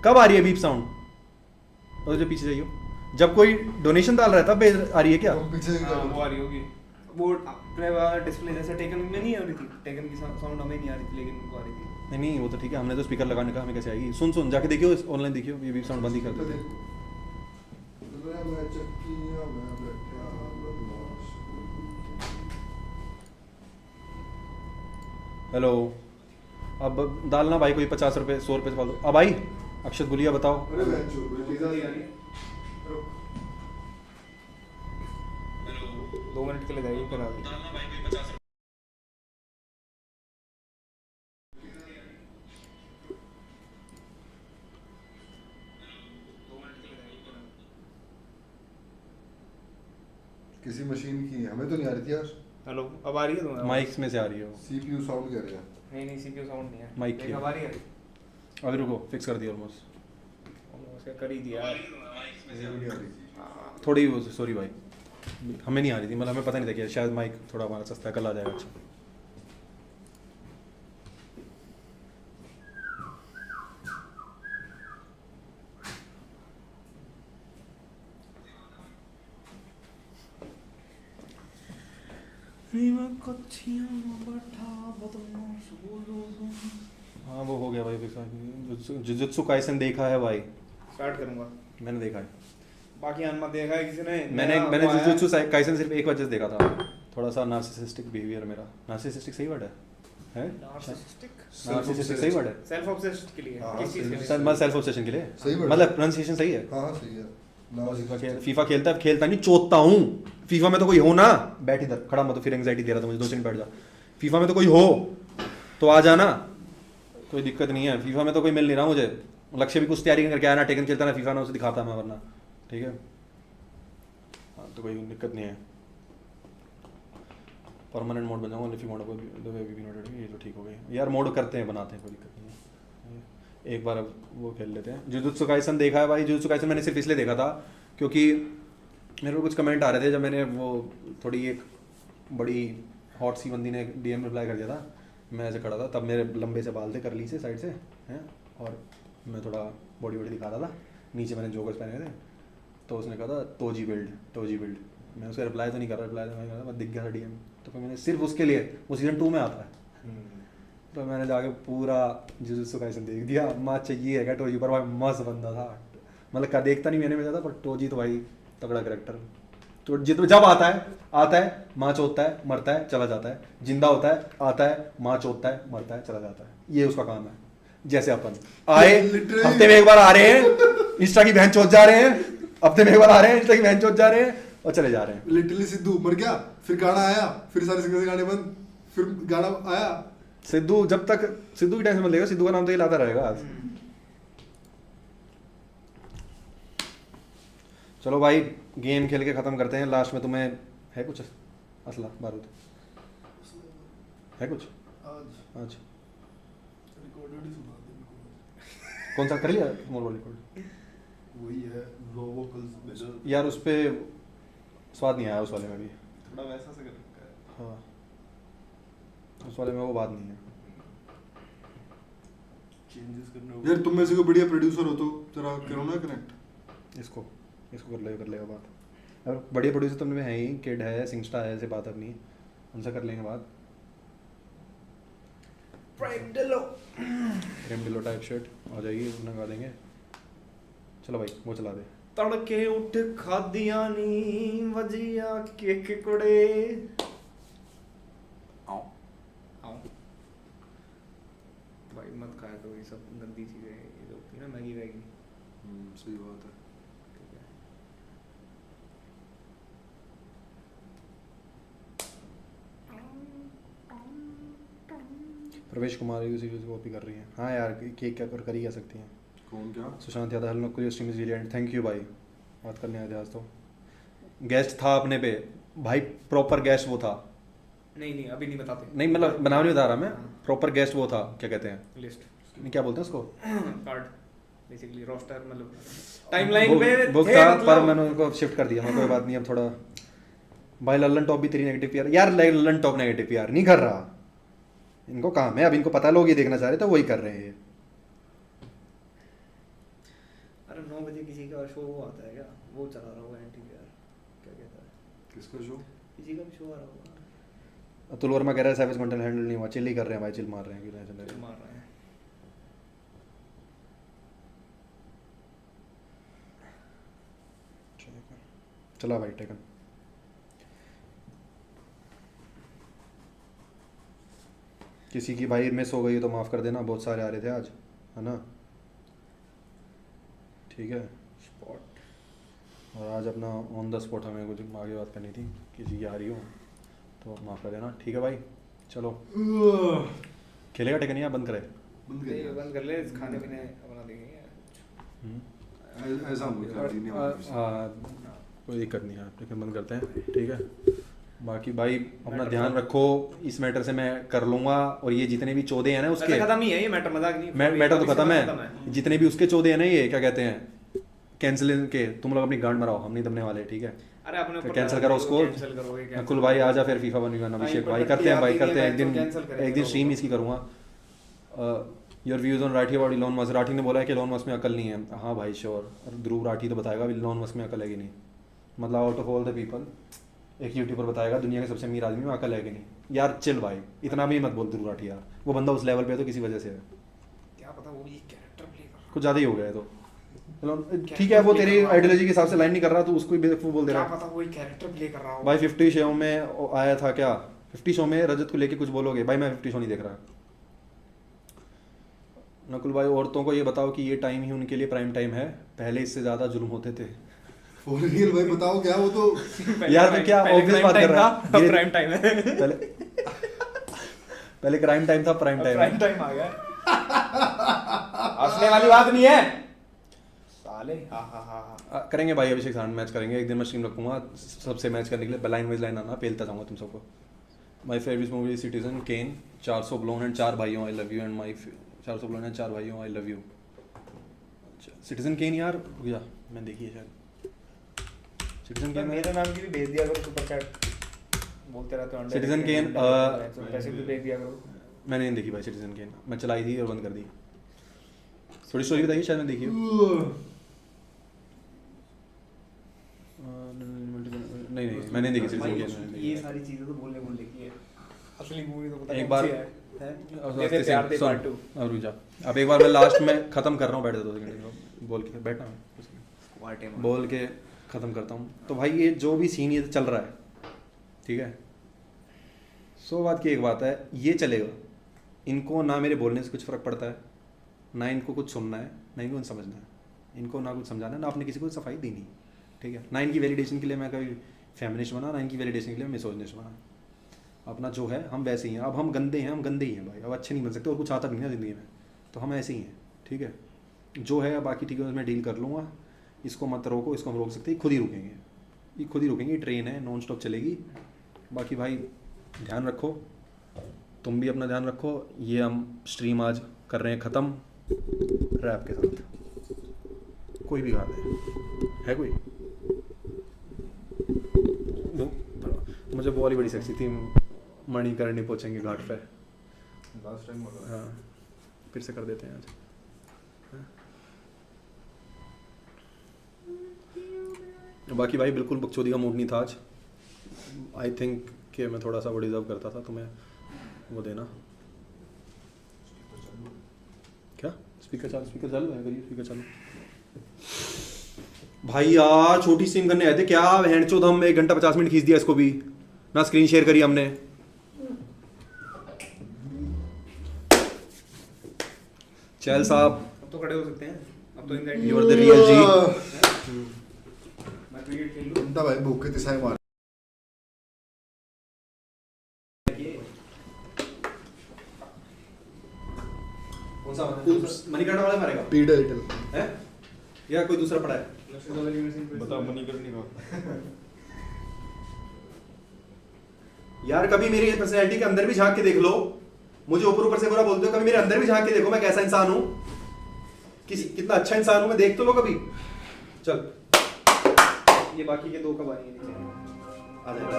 कब आ रही है बीप साउंड? और जो पीछे जाइयो, जब कोई डोनेशन डाल रहा है तब आ रही है क्या? तुम पीछे हाँ, वो आ रही होगी, वो डिस्प्ले जैसे टेकन में नहीं आ रही थी, टेकन की साउंड हमें नहीं आ रही थी लेकिन उनको आ रही थी। नहीं नहीं वो तो ठीक है, हमने तो स्पीकर लगाने का, हमें कैसे आएगी? सुन सुन जाके देखियो, ऑनलाइन देखियो, ये बीप साउंड बंद ही कर देते हैं। हेलो, अब डालना भाई कोई 50 रुपये 100 रुपये से फालतू। अब भाई अक्षत गुलिया बताओ। अरे बच्चों, पिज़्ज़ा आ रही है। 2 मिनट के लिए जाइए फिर आ गई। किसी मशीन की, हमें तो नहीं आ रही थी यार। हेलो, अब आ रही है तुम्हें? माइक्स में से आ रही है वो। CPU साउंड कह रहे हैं। नहीं सीपीयू साउंड नहीं है, माइक देख, की। अब आ रही है। अभी रुको, फिक्स कर दिया ऑलमोस्ट। उसका कर ही दिया यार। मुझे भी नहीं आ रही थी। थोड़ी वो सॉरी भाई, हमें नहीं आ रही थी, मतलब हमें पता नहीं था कि शायद माइक थोड़ा हमारा सस्ता है, कल आ जाएगा। अच्छा हाँ वो हो गया भाई फिक्स। जुजुत्सु काइसन देखा है भाई? स्टार्ट करूंगा। मैंने देखा है, बाकी अनमत देखा है किसी ने? मैंने नया मैंने वो आया है। जुजुत्सु काइसन सिर्फ एक वजह से देखा था, थोड़ा सा नार्सिसिस्टिक बिहेवियर मेरा। नार्सिसिस्टिक सही वर्ड है? Narcissistic? नार्सिसिस्टिक सही वर्ड है? सेल्फ ऑब्सेस्ड के लिए हाँ, किस चीज के लिए? मतलब सेल्फ ऑब्सेशन के लिए, सही word मतलब है। प्रोनाउंसिएशन सही है। हाँ हाँ सही है। फीफा खेलता है, खेलता नहीं, चोतता हूँ। फीफा में तो कोई हो ना, बैठ इधर खड़ा मत, तो फिर एंग्जाइटी दे रहा था मुझे, 2 सेकंड बैठ जा। फीफा में तो कोई हो तो आ जाना, कोई दिक्कत नहीं है। फीफा में तो कोई मिल नहीं रहा मुझे, लक्ष्य भी कुछ तैयारी करके आया ना, टेकन खेलता ना, फीफा ना उसे दिखाता मैं, वरना ठीक है। हाँ तो कोई दिक्कत नहीं है। परमानेंट मोड बन जाऊँगा, लिफी मोड को ये तो ठीक हो गई यार, मोड करते हैं, बनाते हैं, कोई दिक्कत नहीं है। एक बार अब वो खेल लेते हैं। जुजुत्सु काइसन देखा है भाई? जुजुत्सु काइसन मैंने सिर्फ इसलिए देखा था क्योंकि मेरे को कुछ कमेंट आ रहे थे, जब मैंने वो थोड़ी एक बड़ी हॉट सी बंदी ने DM रिप्लाई कर दिया था, मैं ऐसे खड़ा था, तब मेरे लंबे से बाल थे करली से साइड से हैं, और मैं थोड़ा बॉडी वॉडी दिखा रहा था, नीचे मैंने जोगर्स पहने थे, तो उसने कहा था टोजी बिल्ड। मैं उसका रिप्लाई तो नहीं कर रहा, रिप्लाई तो मैं कर रहा, बस दिख गया था DM, तो फिर मैंने सिर्फ उसके लिए, वो सीजन 2 में आता है, तो मैंने जाके पूरा जुजुत्सु काइसन देख दिया। माँ चाहिए है क्या टोजी पर? भाई मस्त बंदा था, मतलब का देखता नहीं मैंने में ज़्यादा, पर टोजी तो भाई तगड़ा करेक्टर। तो जब आता है माँ चोतता है, मरता है, चला जाता है, जिंदा होता है, आता है, माँ चोतता है, मरता है, चला जाता है, ये उसका काम है। जैसे अपन आए Literally. हफ्ते में एक बार आ रहे हैं, इंस्टा की बहन चोट जा रहे हैं, हफ्ते में एक बार आ रहे हैं, इंस्टा की बहन चोट जा रहे हैं और चले जा रहे हैं। लिटरली सिद्धू मर गया, फिर गाना आया, फिर सारे सिंगर के गाने बंद, फिर गाना आया। सिद्धू जब तक सिद्धू की टेंशन मत लेगा, सिद्धू का नाम तो ये लाता रहेगा। चलो भाई गेम खेल के खत्म करते हैं। लास्ट में तुम्हें है कुछ असला बारूद है कुछ आज कौन सा कर लिया मोर वाली रिकॉर्ड? वही है लो वोकल्स बेटर। यार उस पे स्वाद नहीं आया उस वाले में भी। थोड़ा वैसा सा कर रखा है। हाँ उस वाले में वो बात नहीं है। चेंजेस करने होंगे। यार तुम में से कोई बढ़िया प्रोड्यूसर हो तो जरा करो ना कनेक्ट। इसको कर लेगा बात। अब बढ़िया प्रोड्यूसर तुमने में है ही, किड है, सिंगस्टा है, ऐसे बात अपनी उनसे कर लेंगे बात। प्रेम डिलो टाइप शर्ट आ जाएगी, लगा देंगे। चलो भाई वो चला दे। तड़के उठ खादियां नी वजिया केक कुड़े। आओ भाई मत खाया करो ये सब गंदी चीजें, ये जो होती है ना मैगी वैगी। सही बात है। ठीक है। प्रवेश कुमार उसी की कॉपी कर रही हैं। हाँ यार केक क्या कर ही क्या सकती हैं। कौन क्या? सुशांत यादव हेलो कोई stream is brilliant, thank you भाई। बात करने आए थे आज तो। गेस्ट था अपने पे भाई, प्रॉपर गेस्ट वो था। नहीं अभी नहीं बताते। नहीं मतलब बनाव नहीं बता रहा मैं, प्रॉपर गेस्ट वो था, क्या कहते हैं लिस्ट नहीं क्या बोलते हैं उसको, कार्ड बेसिकली रोस्टर मतलब टाइमलाइन पे बुक थे था मतलब। पर मैंने उनको शिफ्ट कर दिया। मैं कोई बात नहीं, अब थोड़ा भाई लल्लन टॉप भी तेरी नेगेटिव पीआर यार, लल्लन टॉप नेगेटिव पीआर नहीं कर रहा, इनको काम है। अब इनको पता है लोग ये देखना चाह रहे तो वही कर रहे हैं। अरे 9 बजे किसी का शो आता है क्या, वो चला रहा होगा एंटी पीआर, क्या कहता है किसका शो? किसी का भी शो आ रहा होगा। अतुल वर्मा कह रहा है सैवेज कंटेंट हैंडल नहीं हुआ, चिल ही कर रहे हैं भाई, चिल मार रहे हैं, टेंशन ले रहे हैं। मार रहा है। चला भाई टेकन। किसी की भाई मिस हो गई तो माफ़ कर देना, बहुत सारे आ रहे थे आज, है ना? ठीक है। स्पॉट और आज अपना ऑन द स्पॉट हमें कुछ आगे बात करनी थी, किसी की आ रही हो तो माफ़ कर देना, ठीक है भाई। चलो खेलेगा टेकन या बंद करे? बंद कर दिया। बंद कर ले, खाने पीने बना देंगे। ऐसा हम कर नहीं कोई दिक्कत नहीं है, टेकन बंद करते हैं, ठीक है। बाकी भाई अपना ध्यान रखो, इस मैटर से मैं कर लूँगा। और ये जितने भी चौदे हैं ना उसके खत्म ही है ये मैटर, मजाक नहीं। मैटर तो खत्म है, जितने भी उसके चौदे हैं ना, ये क्या कहते हैं कैंसिल के, तुम लोग अपनी गांड मराओ, हम नहीं दबने वाले, ठीक है? अरे अपने तो कैंसिल करो उसको। नकुल भाई आजा फिर फीफा बन गया, अभिषेक भाई करते हैं भाई, करते हैं एक दिन स्ट्रीम इसकी करूँगा। Your views on Rathi about Elon Musk. Rathi ने बोला है कि इलोन मस्क में अकल नहीं है। हाँ भाई श्योर, ध्रुव राठी तो बताएगा इलोन मस्क में अकल है कि नहीं। मतलब out of all the people एक यूट्यूबर बताएगा दुनिया के सबसे अमीर आदमी में अकल है कि नहीं। यार चिल भाई, इतना भी मत बोल ध्रुव राठी यार, वो बंदा उस लेवल पे है तो किसी वजह से है, क्या पता वो ये कैरेक्टर प्ले कर कुछ ज़्यादा ही हो गया है। तो ठीक है, वो तेरी आइडियोलॉजी के हिसाब से लाइन नहीं कर रहा तो उसको ही बेवकूफ़ बोल दे रहा क्या पता वो ये कैरेक्टर प्ले कर रहा हो। भाई 50 शो में आया था क्या, 50 शो में रजत को लेके कुछ बोलोगे भाई? मैं 50 शो नहीं देख रहा। नकुल भाई औरतों को ये बताओ कि ये टाइम ही उनके लिए प्राइम टाइम है, पहले इससे ज़्यादा जुल्म होते थे। फॉर रियल भाई बताओ क्या वो तो यार तो क्या ऑब्वियस बात कर रहा है, ये प्राइम टाइम है। पहले क्राइम टाइम था, प्राइम टाइम प्राइम टाइम आ गया। हंसने वाली बात नहीं है साले। हाँ करेंगे भाई, अभिषेक सारण मैच करेंगे एक दिन, मैं स्ट्रीम रखूंगा सबसे मैच करने के लिए, लाइन वाइज लाइन आना, पेलता जाऊंगा तुम सबको। My favourite movie Citizen Kane, 400 blown and 4 भाइयों I love you, and my 400 blown and 4 भाइयों I love you. Citizen Kane यार रुक जा, मैं देखी है शायद सिटीजन केन। मेरे नाम की भी भेज दिया करो सुपर चैट, बोलते रहते हो सिटीजन केन पैसे भी भेज दिया करो। मैंने नहीं देखी भाई सिटीजन केन, मैं चलाई थी और बंद कर दी। थोड़ी स्टोरी बताइए, शायद मैं देखी हो। नहीं मैंने नहीं देखी सिटीजन केन। ये सारी चीजें तो बोलने बोलने की है, असली मूवी तो पता एक बार जैसे प्यार दे पार्ट 2। अब रुक जा, अब एक बार मैं लास्ट में खत्म कर रहा हूँ, बैठ जा 2 सेकंड बोल के बैठा हूँ, बोल के खत्म करता हूँ। तो भाई ये जो भी सीन ये चल रहा है, ठीक है, 100 बात की एक बात है, ये चलेगा, इनको ना मेरे बोलने से कुछ फर्क पड़ता है, ना इनको कुछ सुनना है, ना इनको कुछ समझना है, इनको ना कुछ समझाना है, ना आपने किसी को सफाई देनी, ठीक है। ना इनकी वैलिडेशन के लिए मैं कभी फेमिनिस्ट बना, ना इनकी वैलिडेशन के लिए मैं मिसोजिनिस्ट बना। अपना जो है हम वैसे ही हैं। अब हम गंदे हैं, हम गंदे ही हैं भाई, अब अच्छे नहीं बन सकते और कुछ आता नहीं है ज़िंदगी में, तो हम ऐसे ही हैं, ठीक है। जो है बाकी ठीक है, उसमें डील कर लूँगा। इसको मत रोको, इसको हम रोक सकते हैं, खुद ही रुकेंगे, ये खुद ही रुकेंगे। ट्रेन है, नॉन स्टॉप चलेगी। बाकी भाई ध्यान रखो, तुम भी अपना ध्यान रखो। ये हम स्ट्रीम आज कर रहे हैं ख़त्म रैप के साथ। कोई भी गा दे, है कोई? मुझे वो वाली बड़ी सेक्सी थी, मणिकर्णी पहुँचेंगे घाट पे। लास्ट टाइम हाँ, फिर से कर देते हैं आज। बाकी भाई बिल्कुल बकचोदी का मूड नहीं था आज। आई थिंक कि मैं थोड़ा सा वो डिज़र्व करता था, तुम्हें वो देना। क्या स्पीकर चालू है, करिए स्पीकर चालू। भाई यार छोटी स्ट्रीम करने आए थे, क्या हैंडचोद हम 1 घंटा 50 मिनट खींच दिया इसको भी ना, स्क्रीन शेयर करी हमने। चैल साहब अब तो खड़े हो सकते हैं, अब तो इनका यू आर द रियल जी। मैं क्रिकेट खेल लूं। भाई भूखे तिसाई मार। कौन सा मणिकर्णी वाला मारेगा पीडा लिटिल है या कोई दूसरा पड़ा है? बता मणिकर्णी का। यार कभी मेरी पर्सनैलिटी के अंदर भी झांक के देख लो। मुझे ऊपर ऊपर से बुरा बोलते हो, कभी मेरे अंदर भी झांक के देखो मैं कैसा इंसान हूं, कितना अच्छा इंसान हूं मैं, देख तो लो कभी। चल ये बाकी के 2 कब आएंगे नीचे आ जाएगा।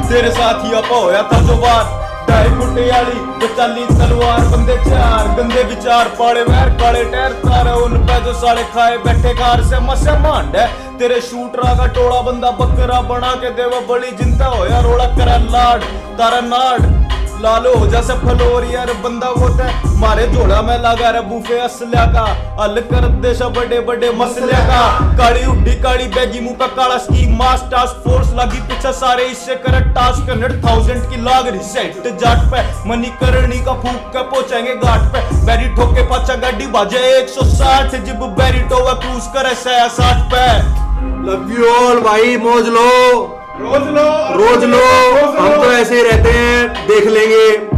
तेरे साथ ही आपा होया था जो बार डाई कुट्टे वाली बचाली तलवार, बंदे 4 गंदे विचार पाड़े वैर काले टैर तारे उन पे जो साले खाए बैठे कार से मसे मांड है तेरे शूटरा का टोड़ा बंदा बकरा बना के देवा बड़ी जिंदा होया रोड़ा करे लाड तारा नाड लालो हो जैसे फलोर यार बंदा वो ते मारे जोड़ा में लगा रे बूफे असल्या का हल कर देशा बड़े बड़े मसले का काली उड्डी काली बैगी मुंह पे काला स्की मास टास्क फोर्स लगी पीछे सारे इससे करे टास्क 100,000 की लाग रही सेट जाट पे मणिकर्णी का फूक के पहुंचेंगे घाट पे बैरी ठोके पाचा गाड़ी बाजे 160 जिब बैरी टोवा क्रूज करे 60 पे। लव यू ऑल भाई, मौज लो, रोज लो रोज लो, हम तो ऐसे ही रहते हैं, देख लेंगे।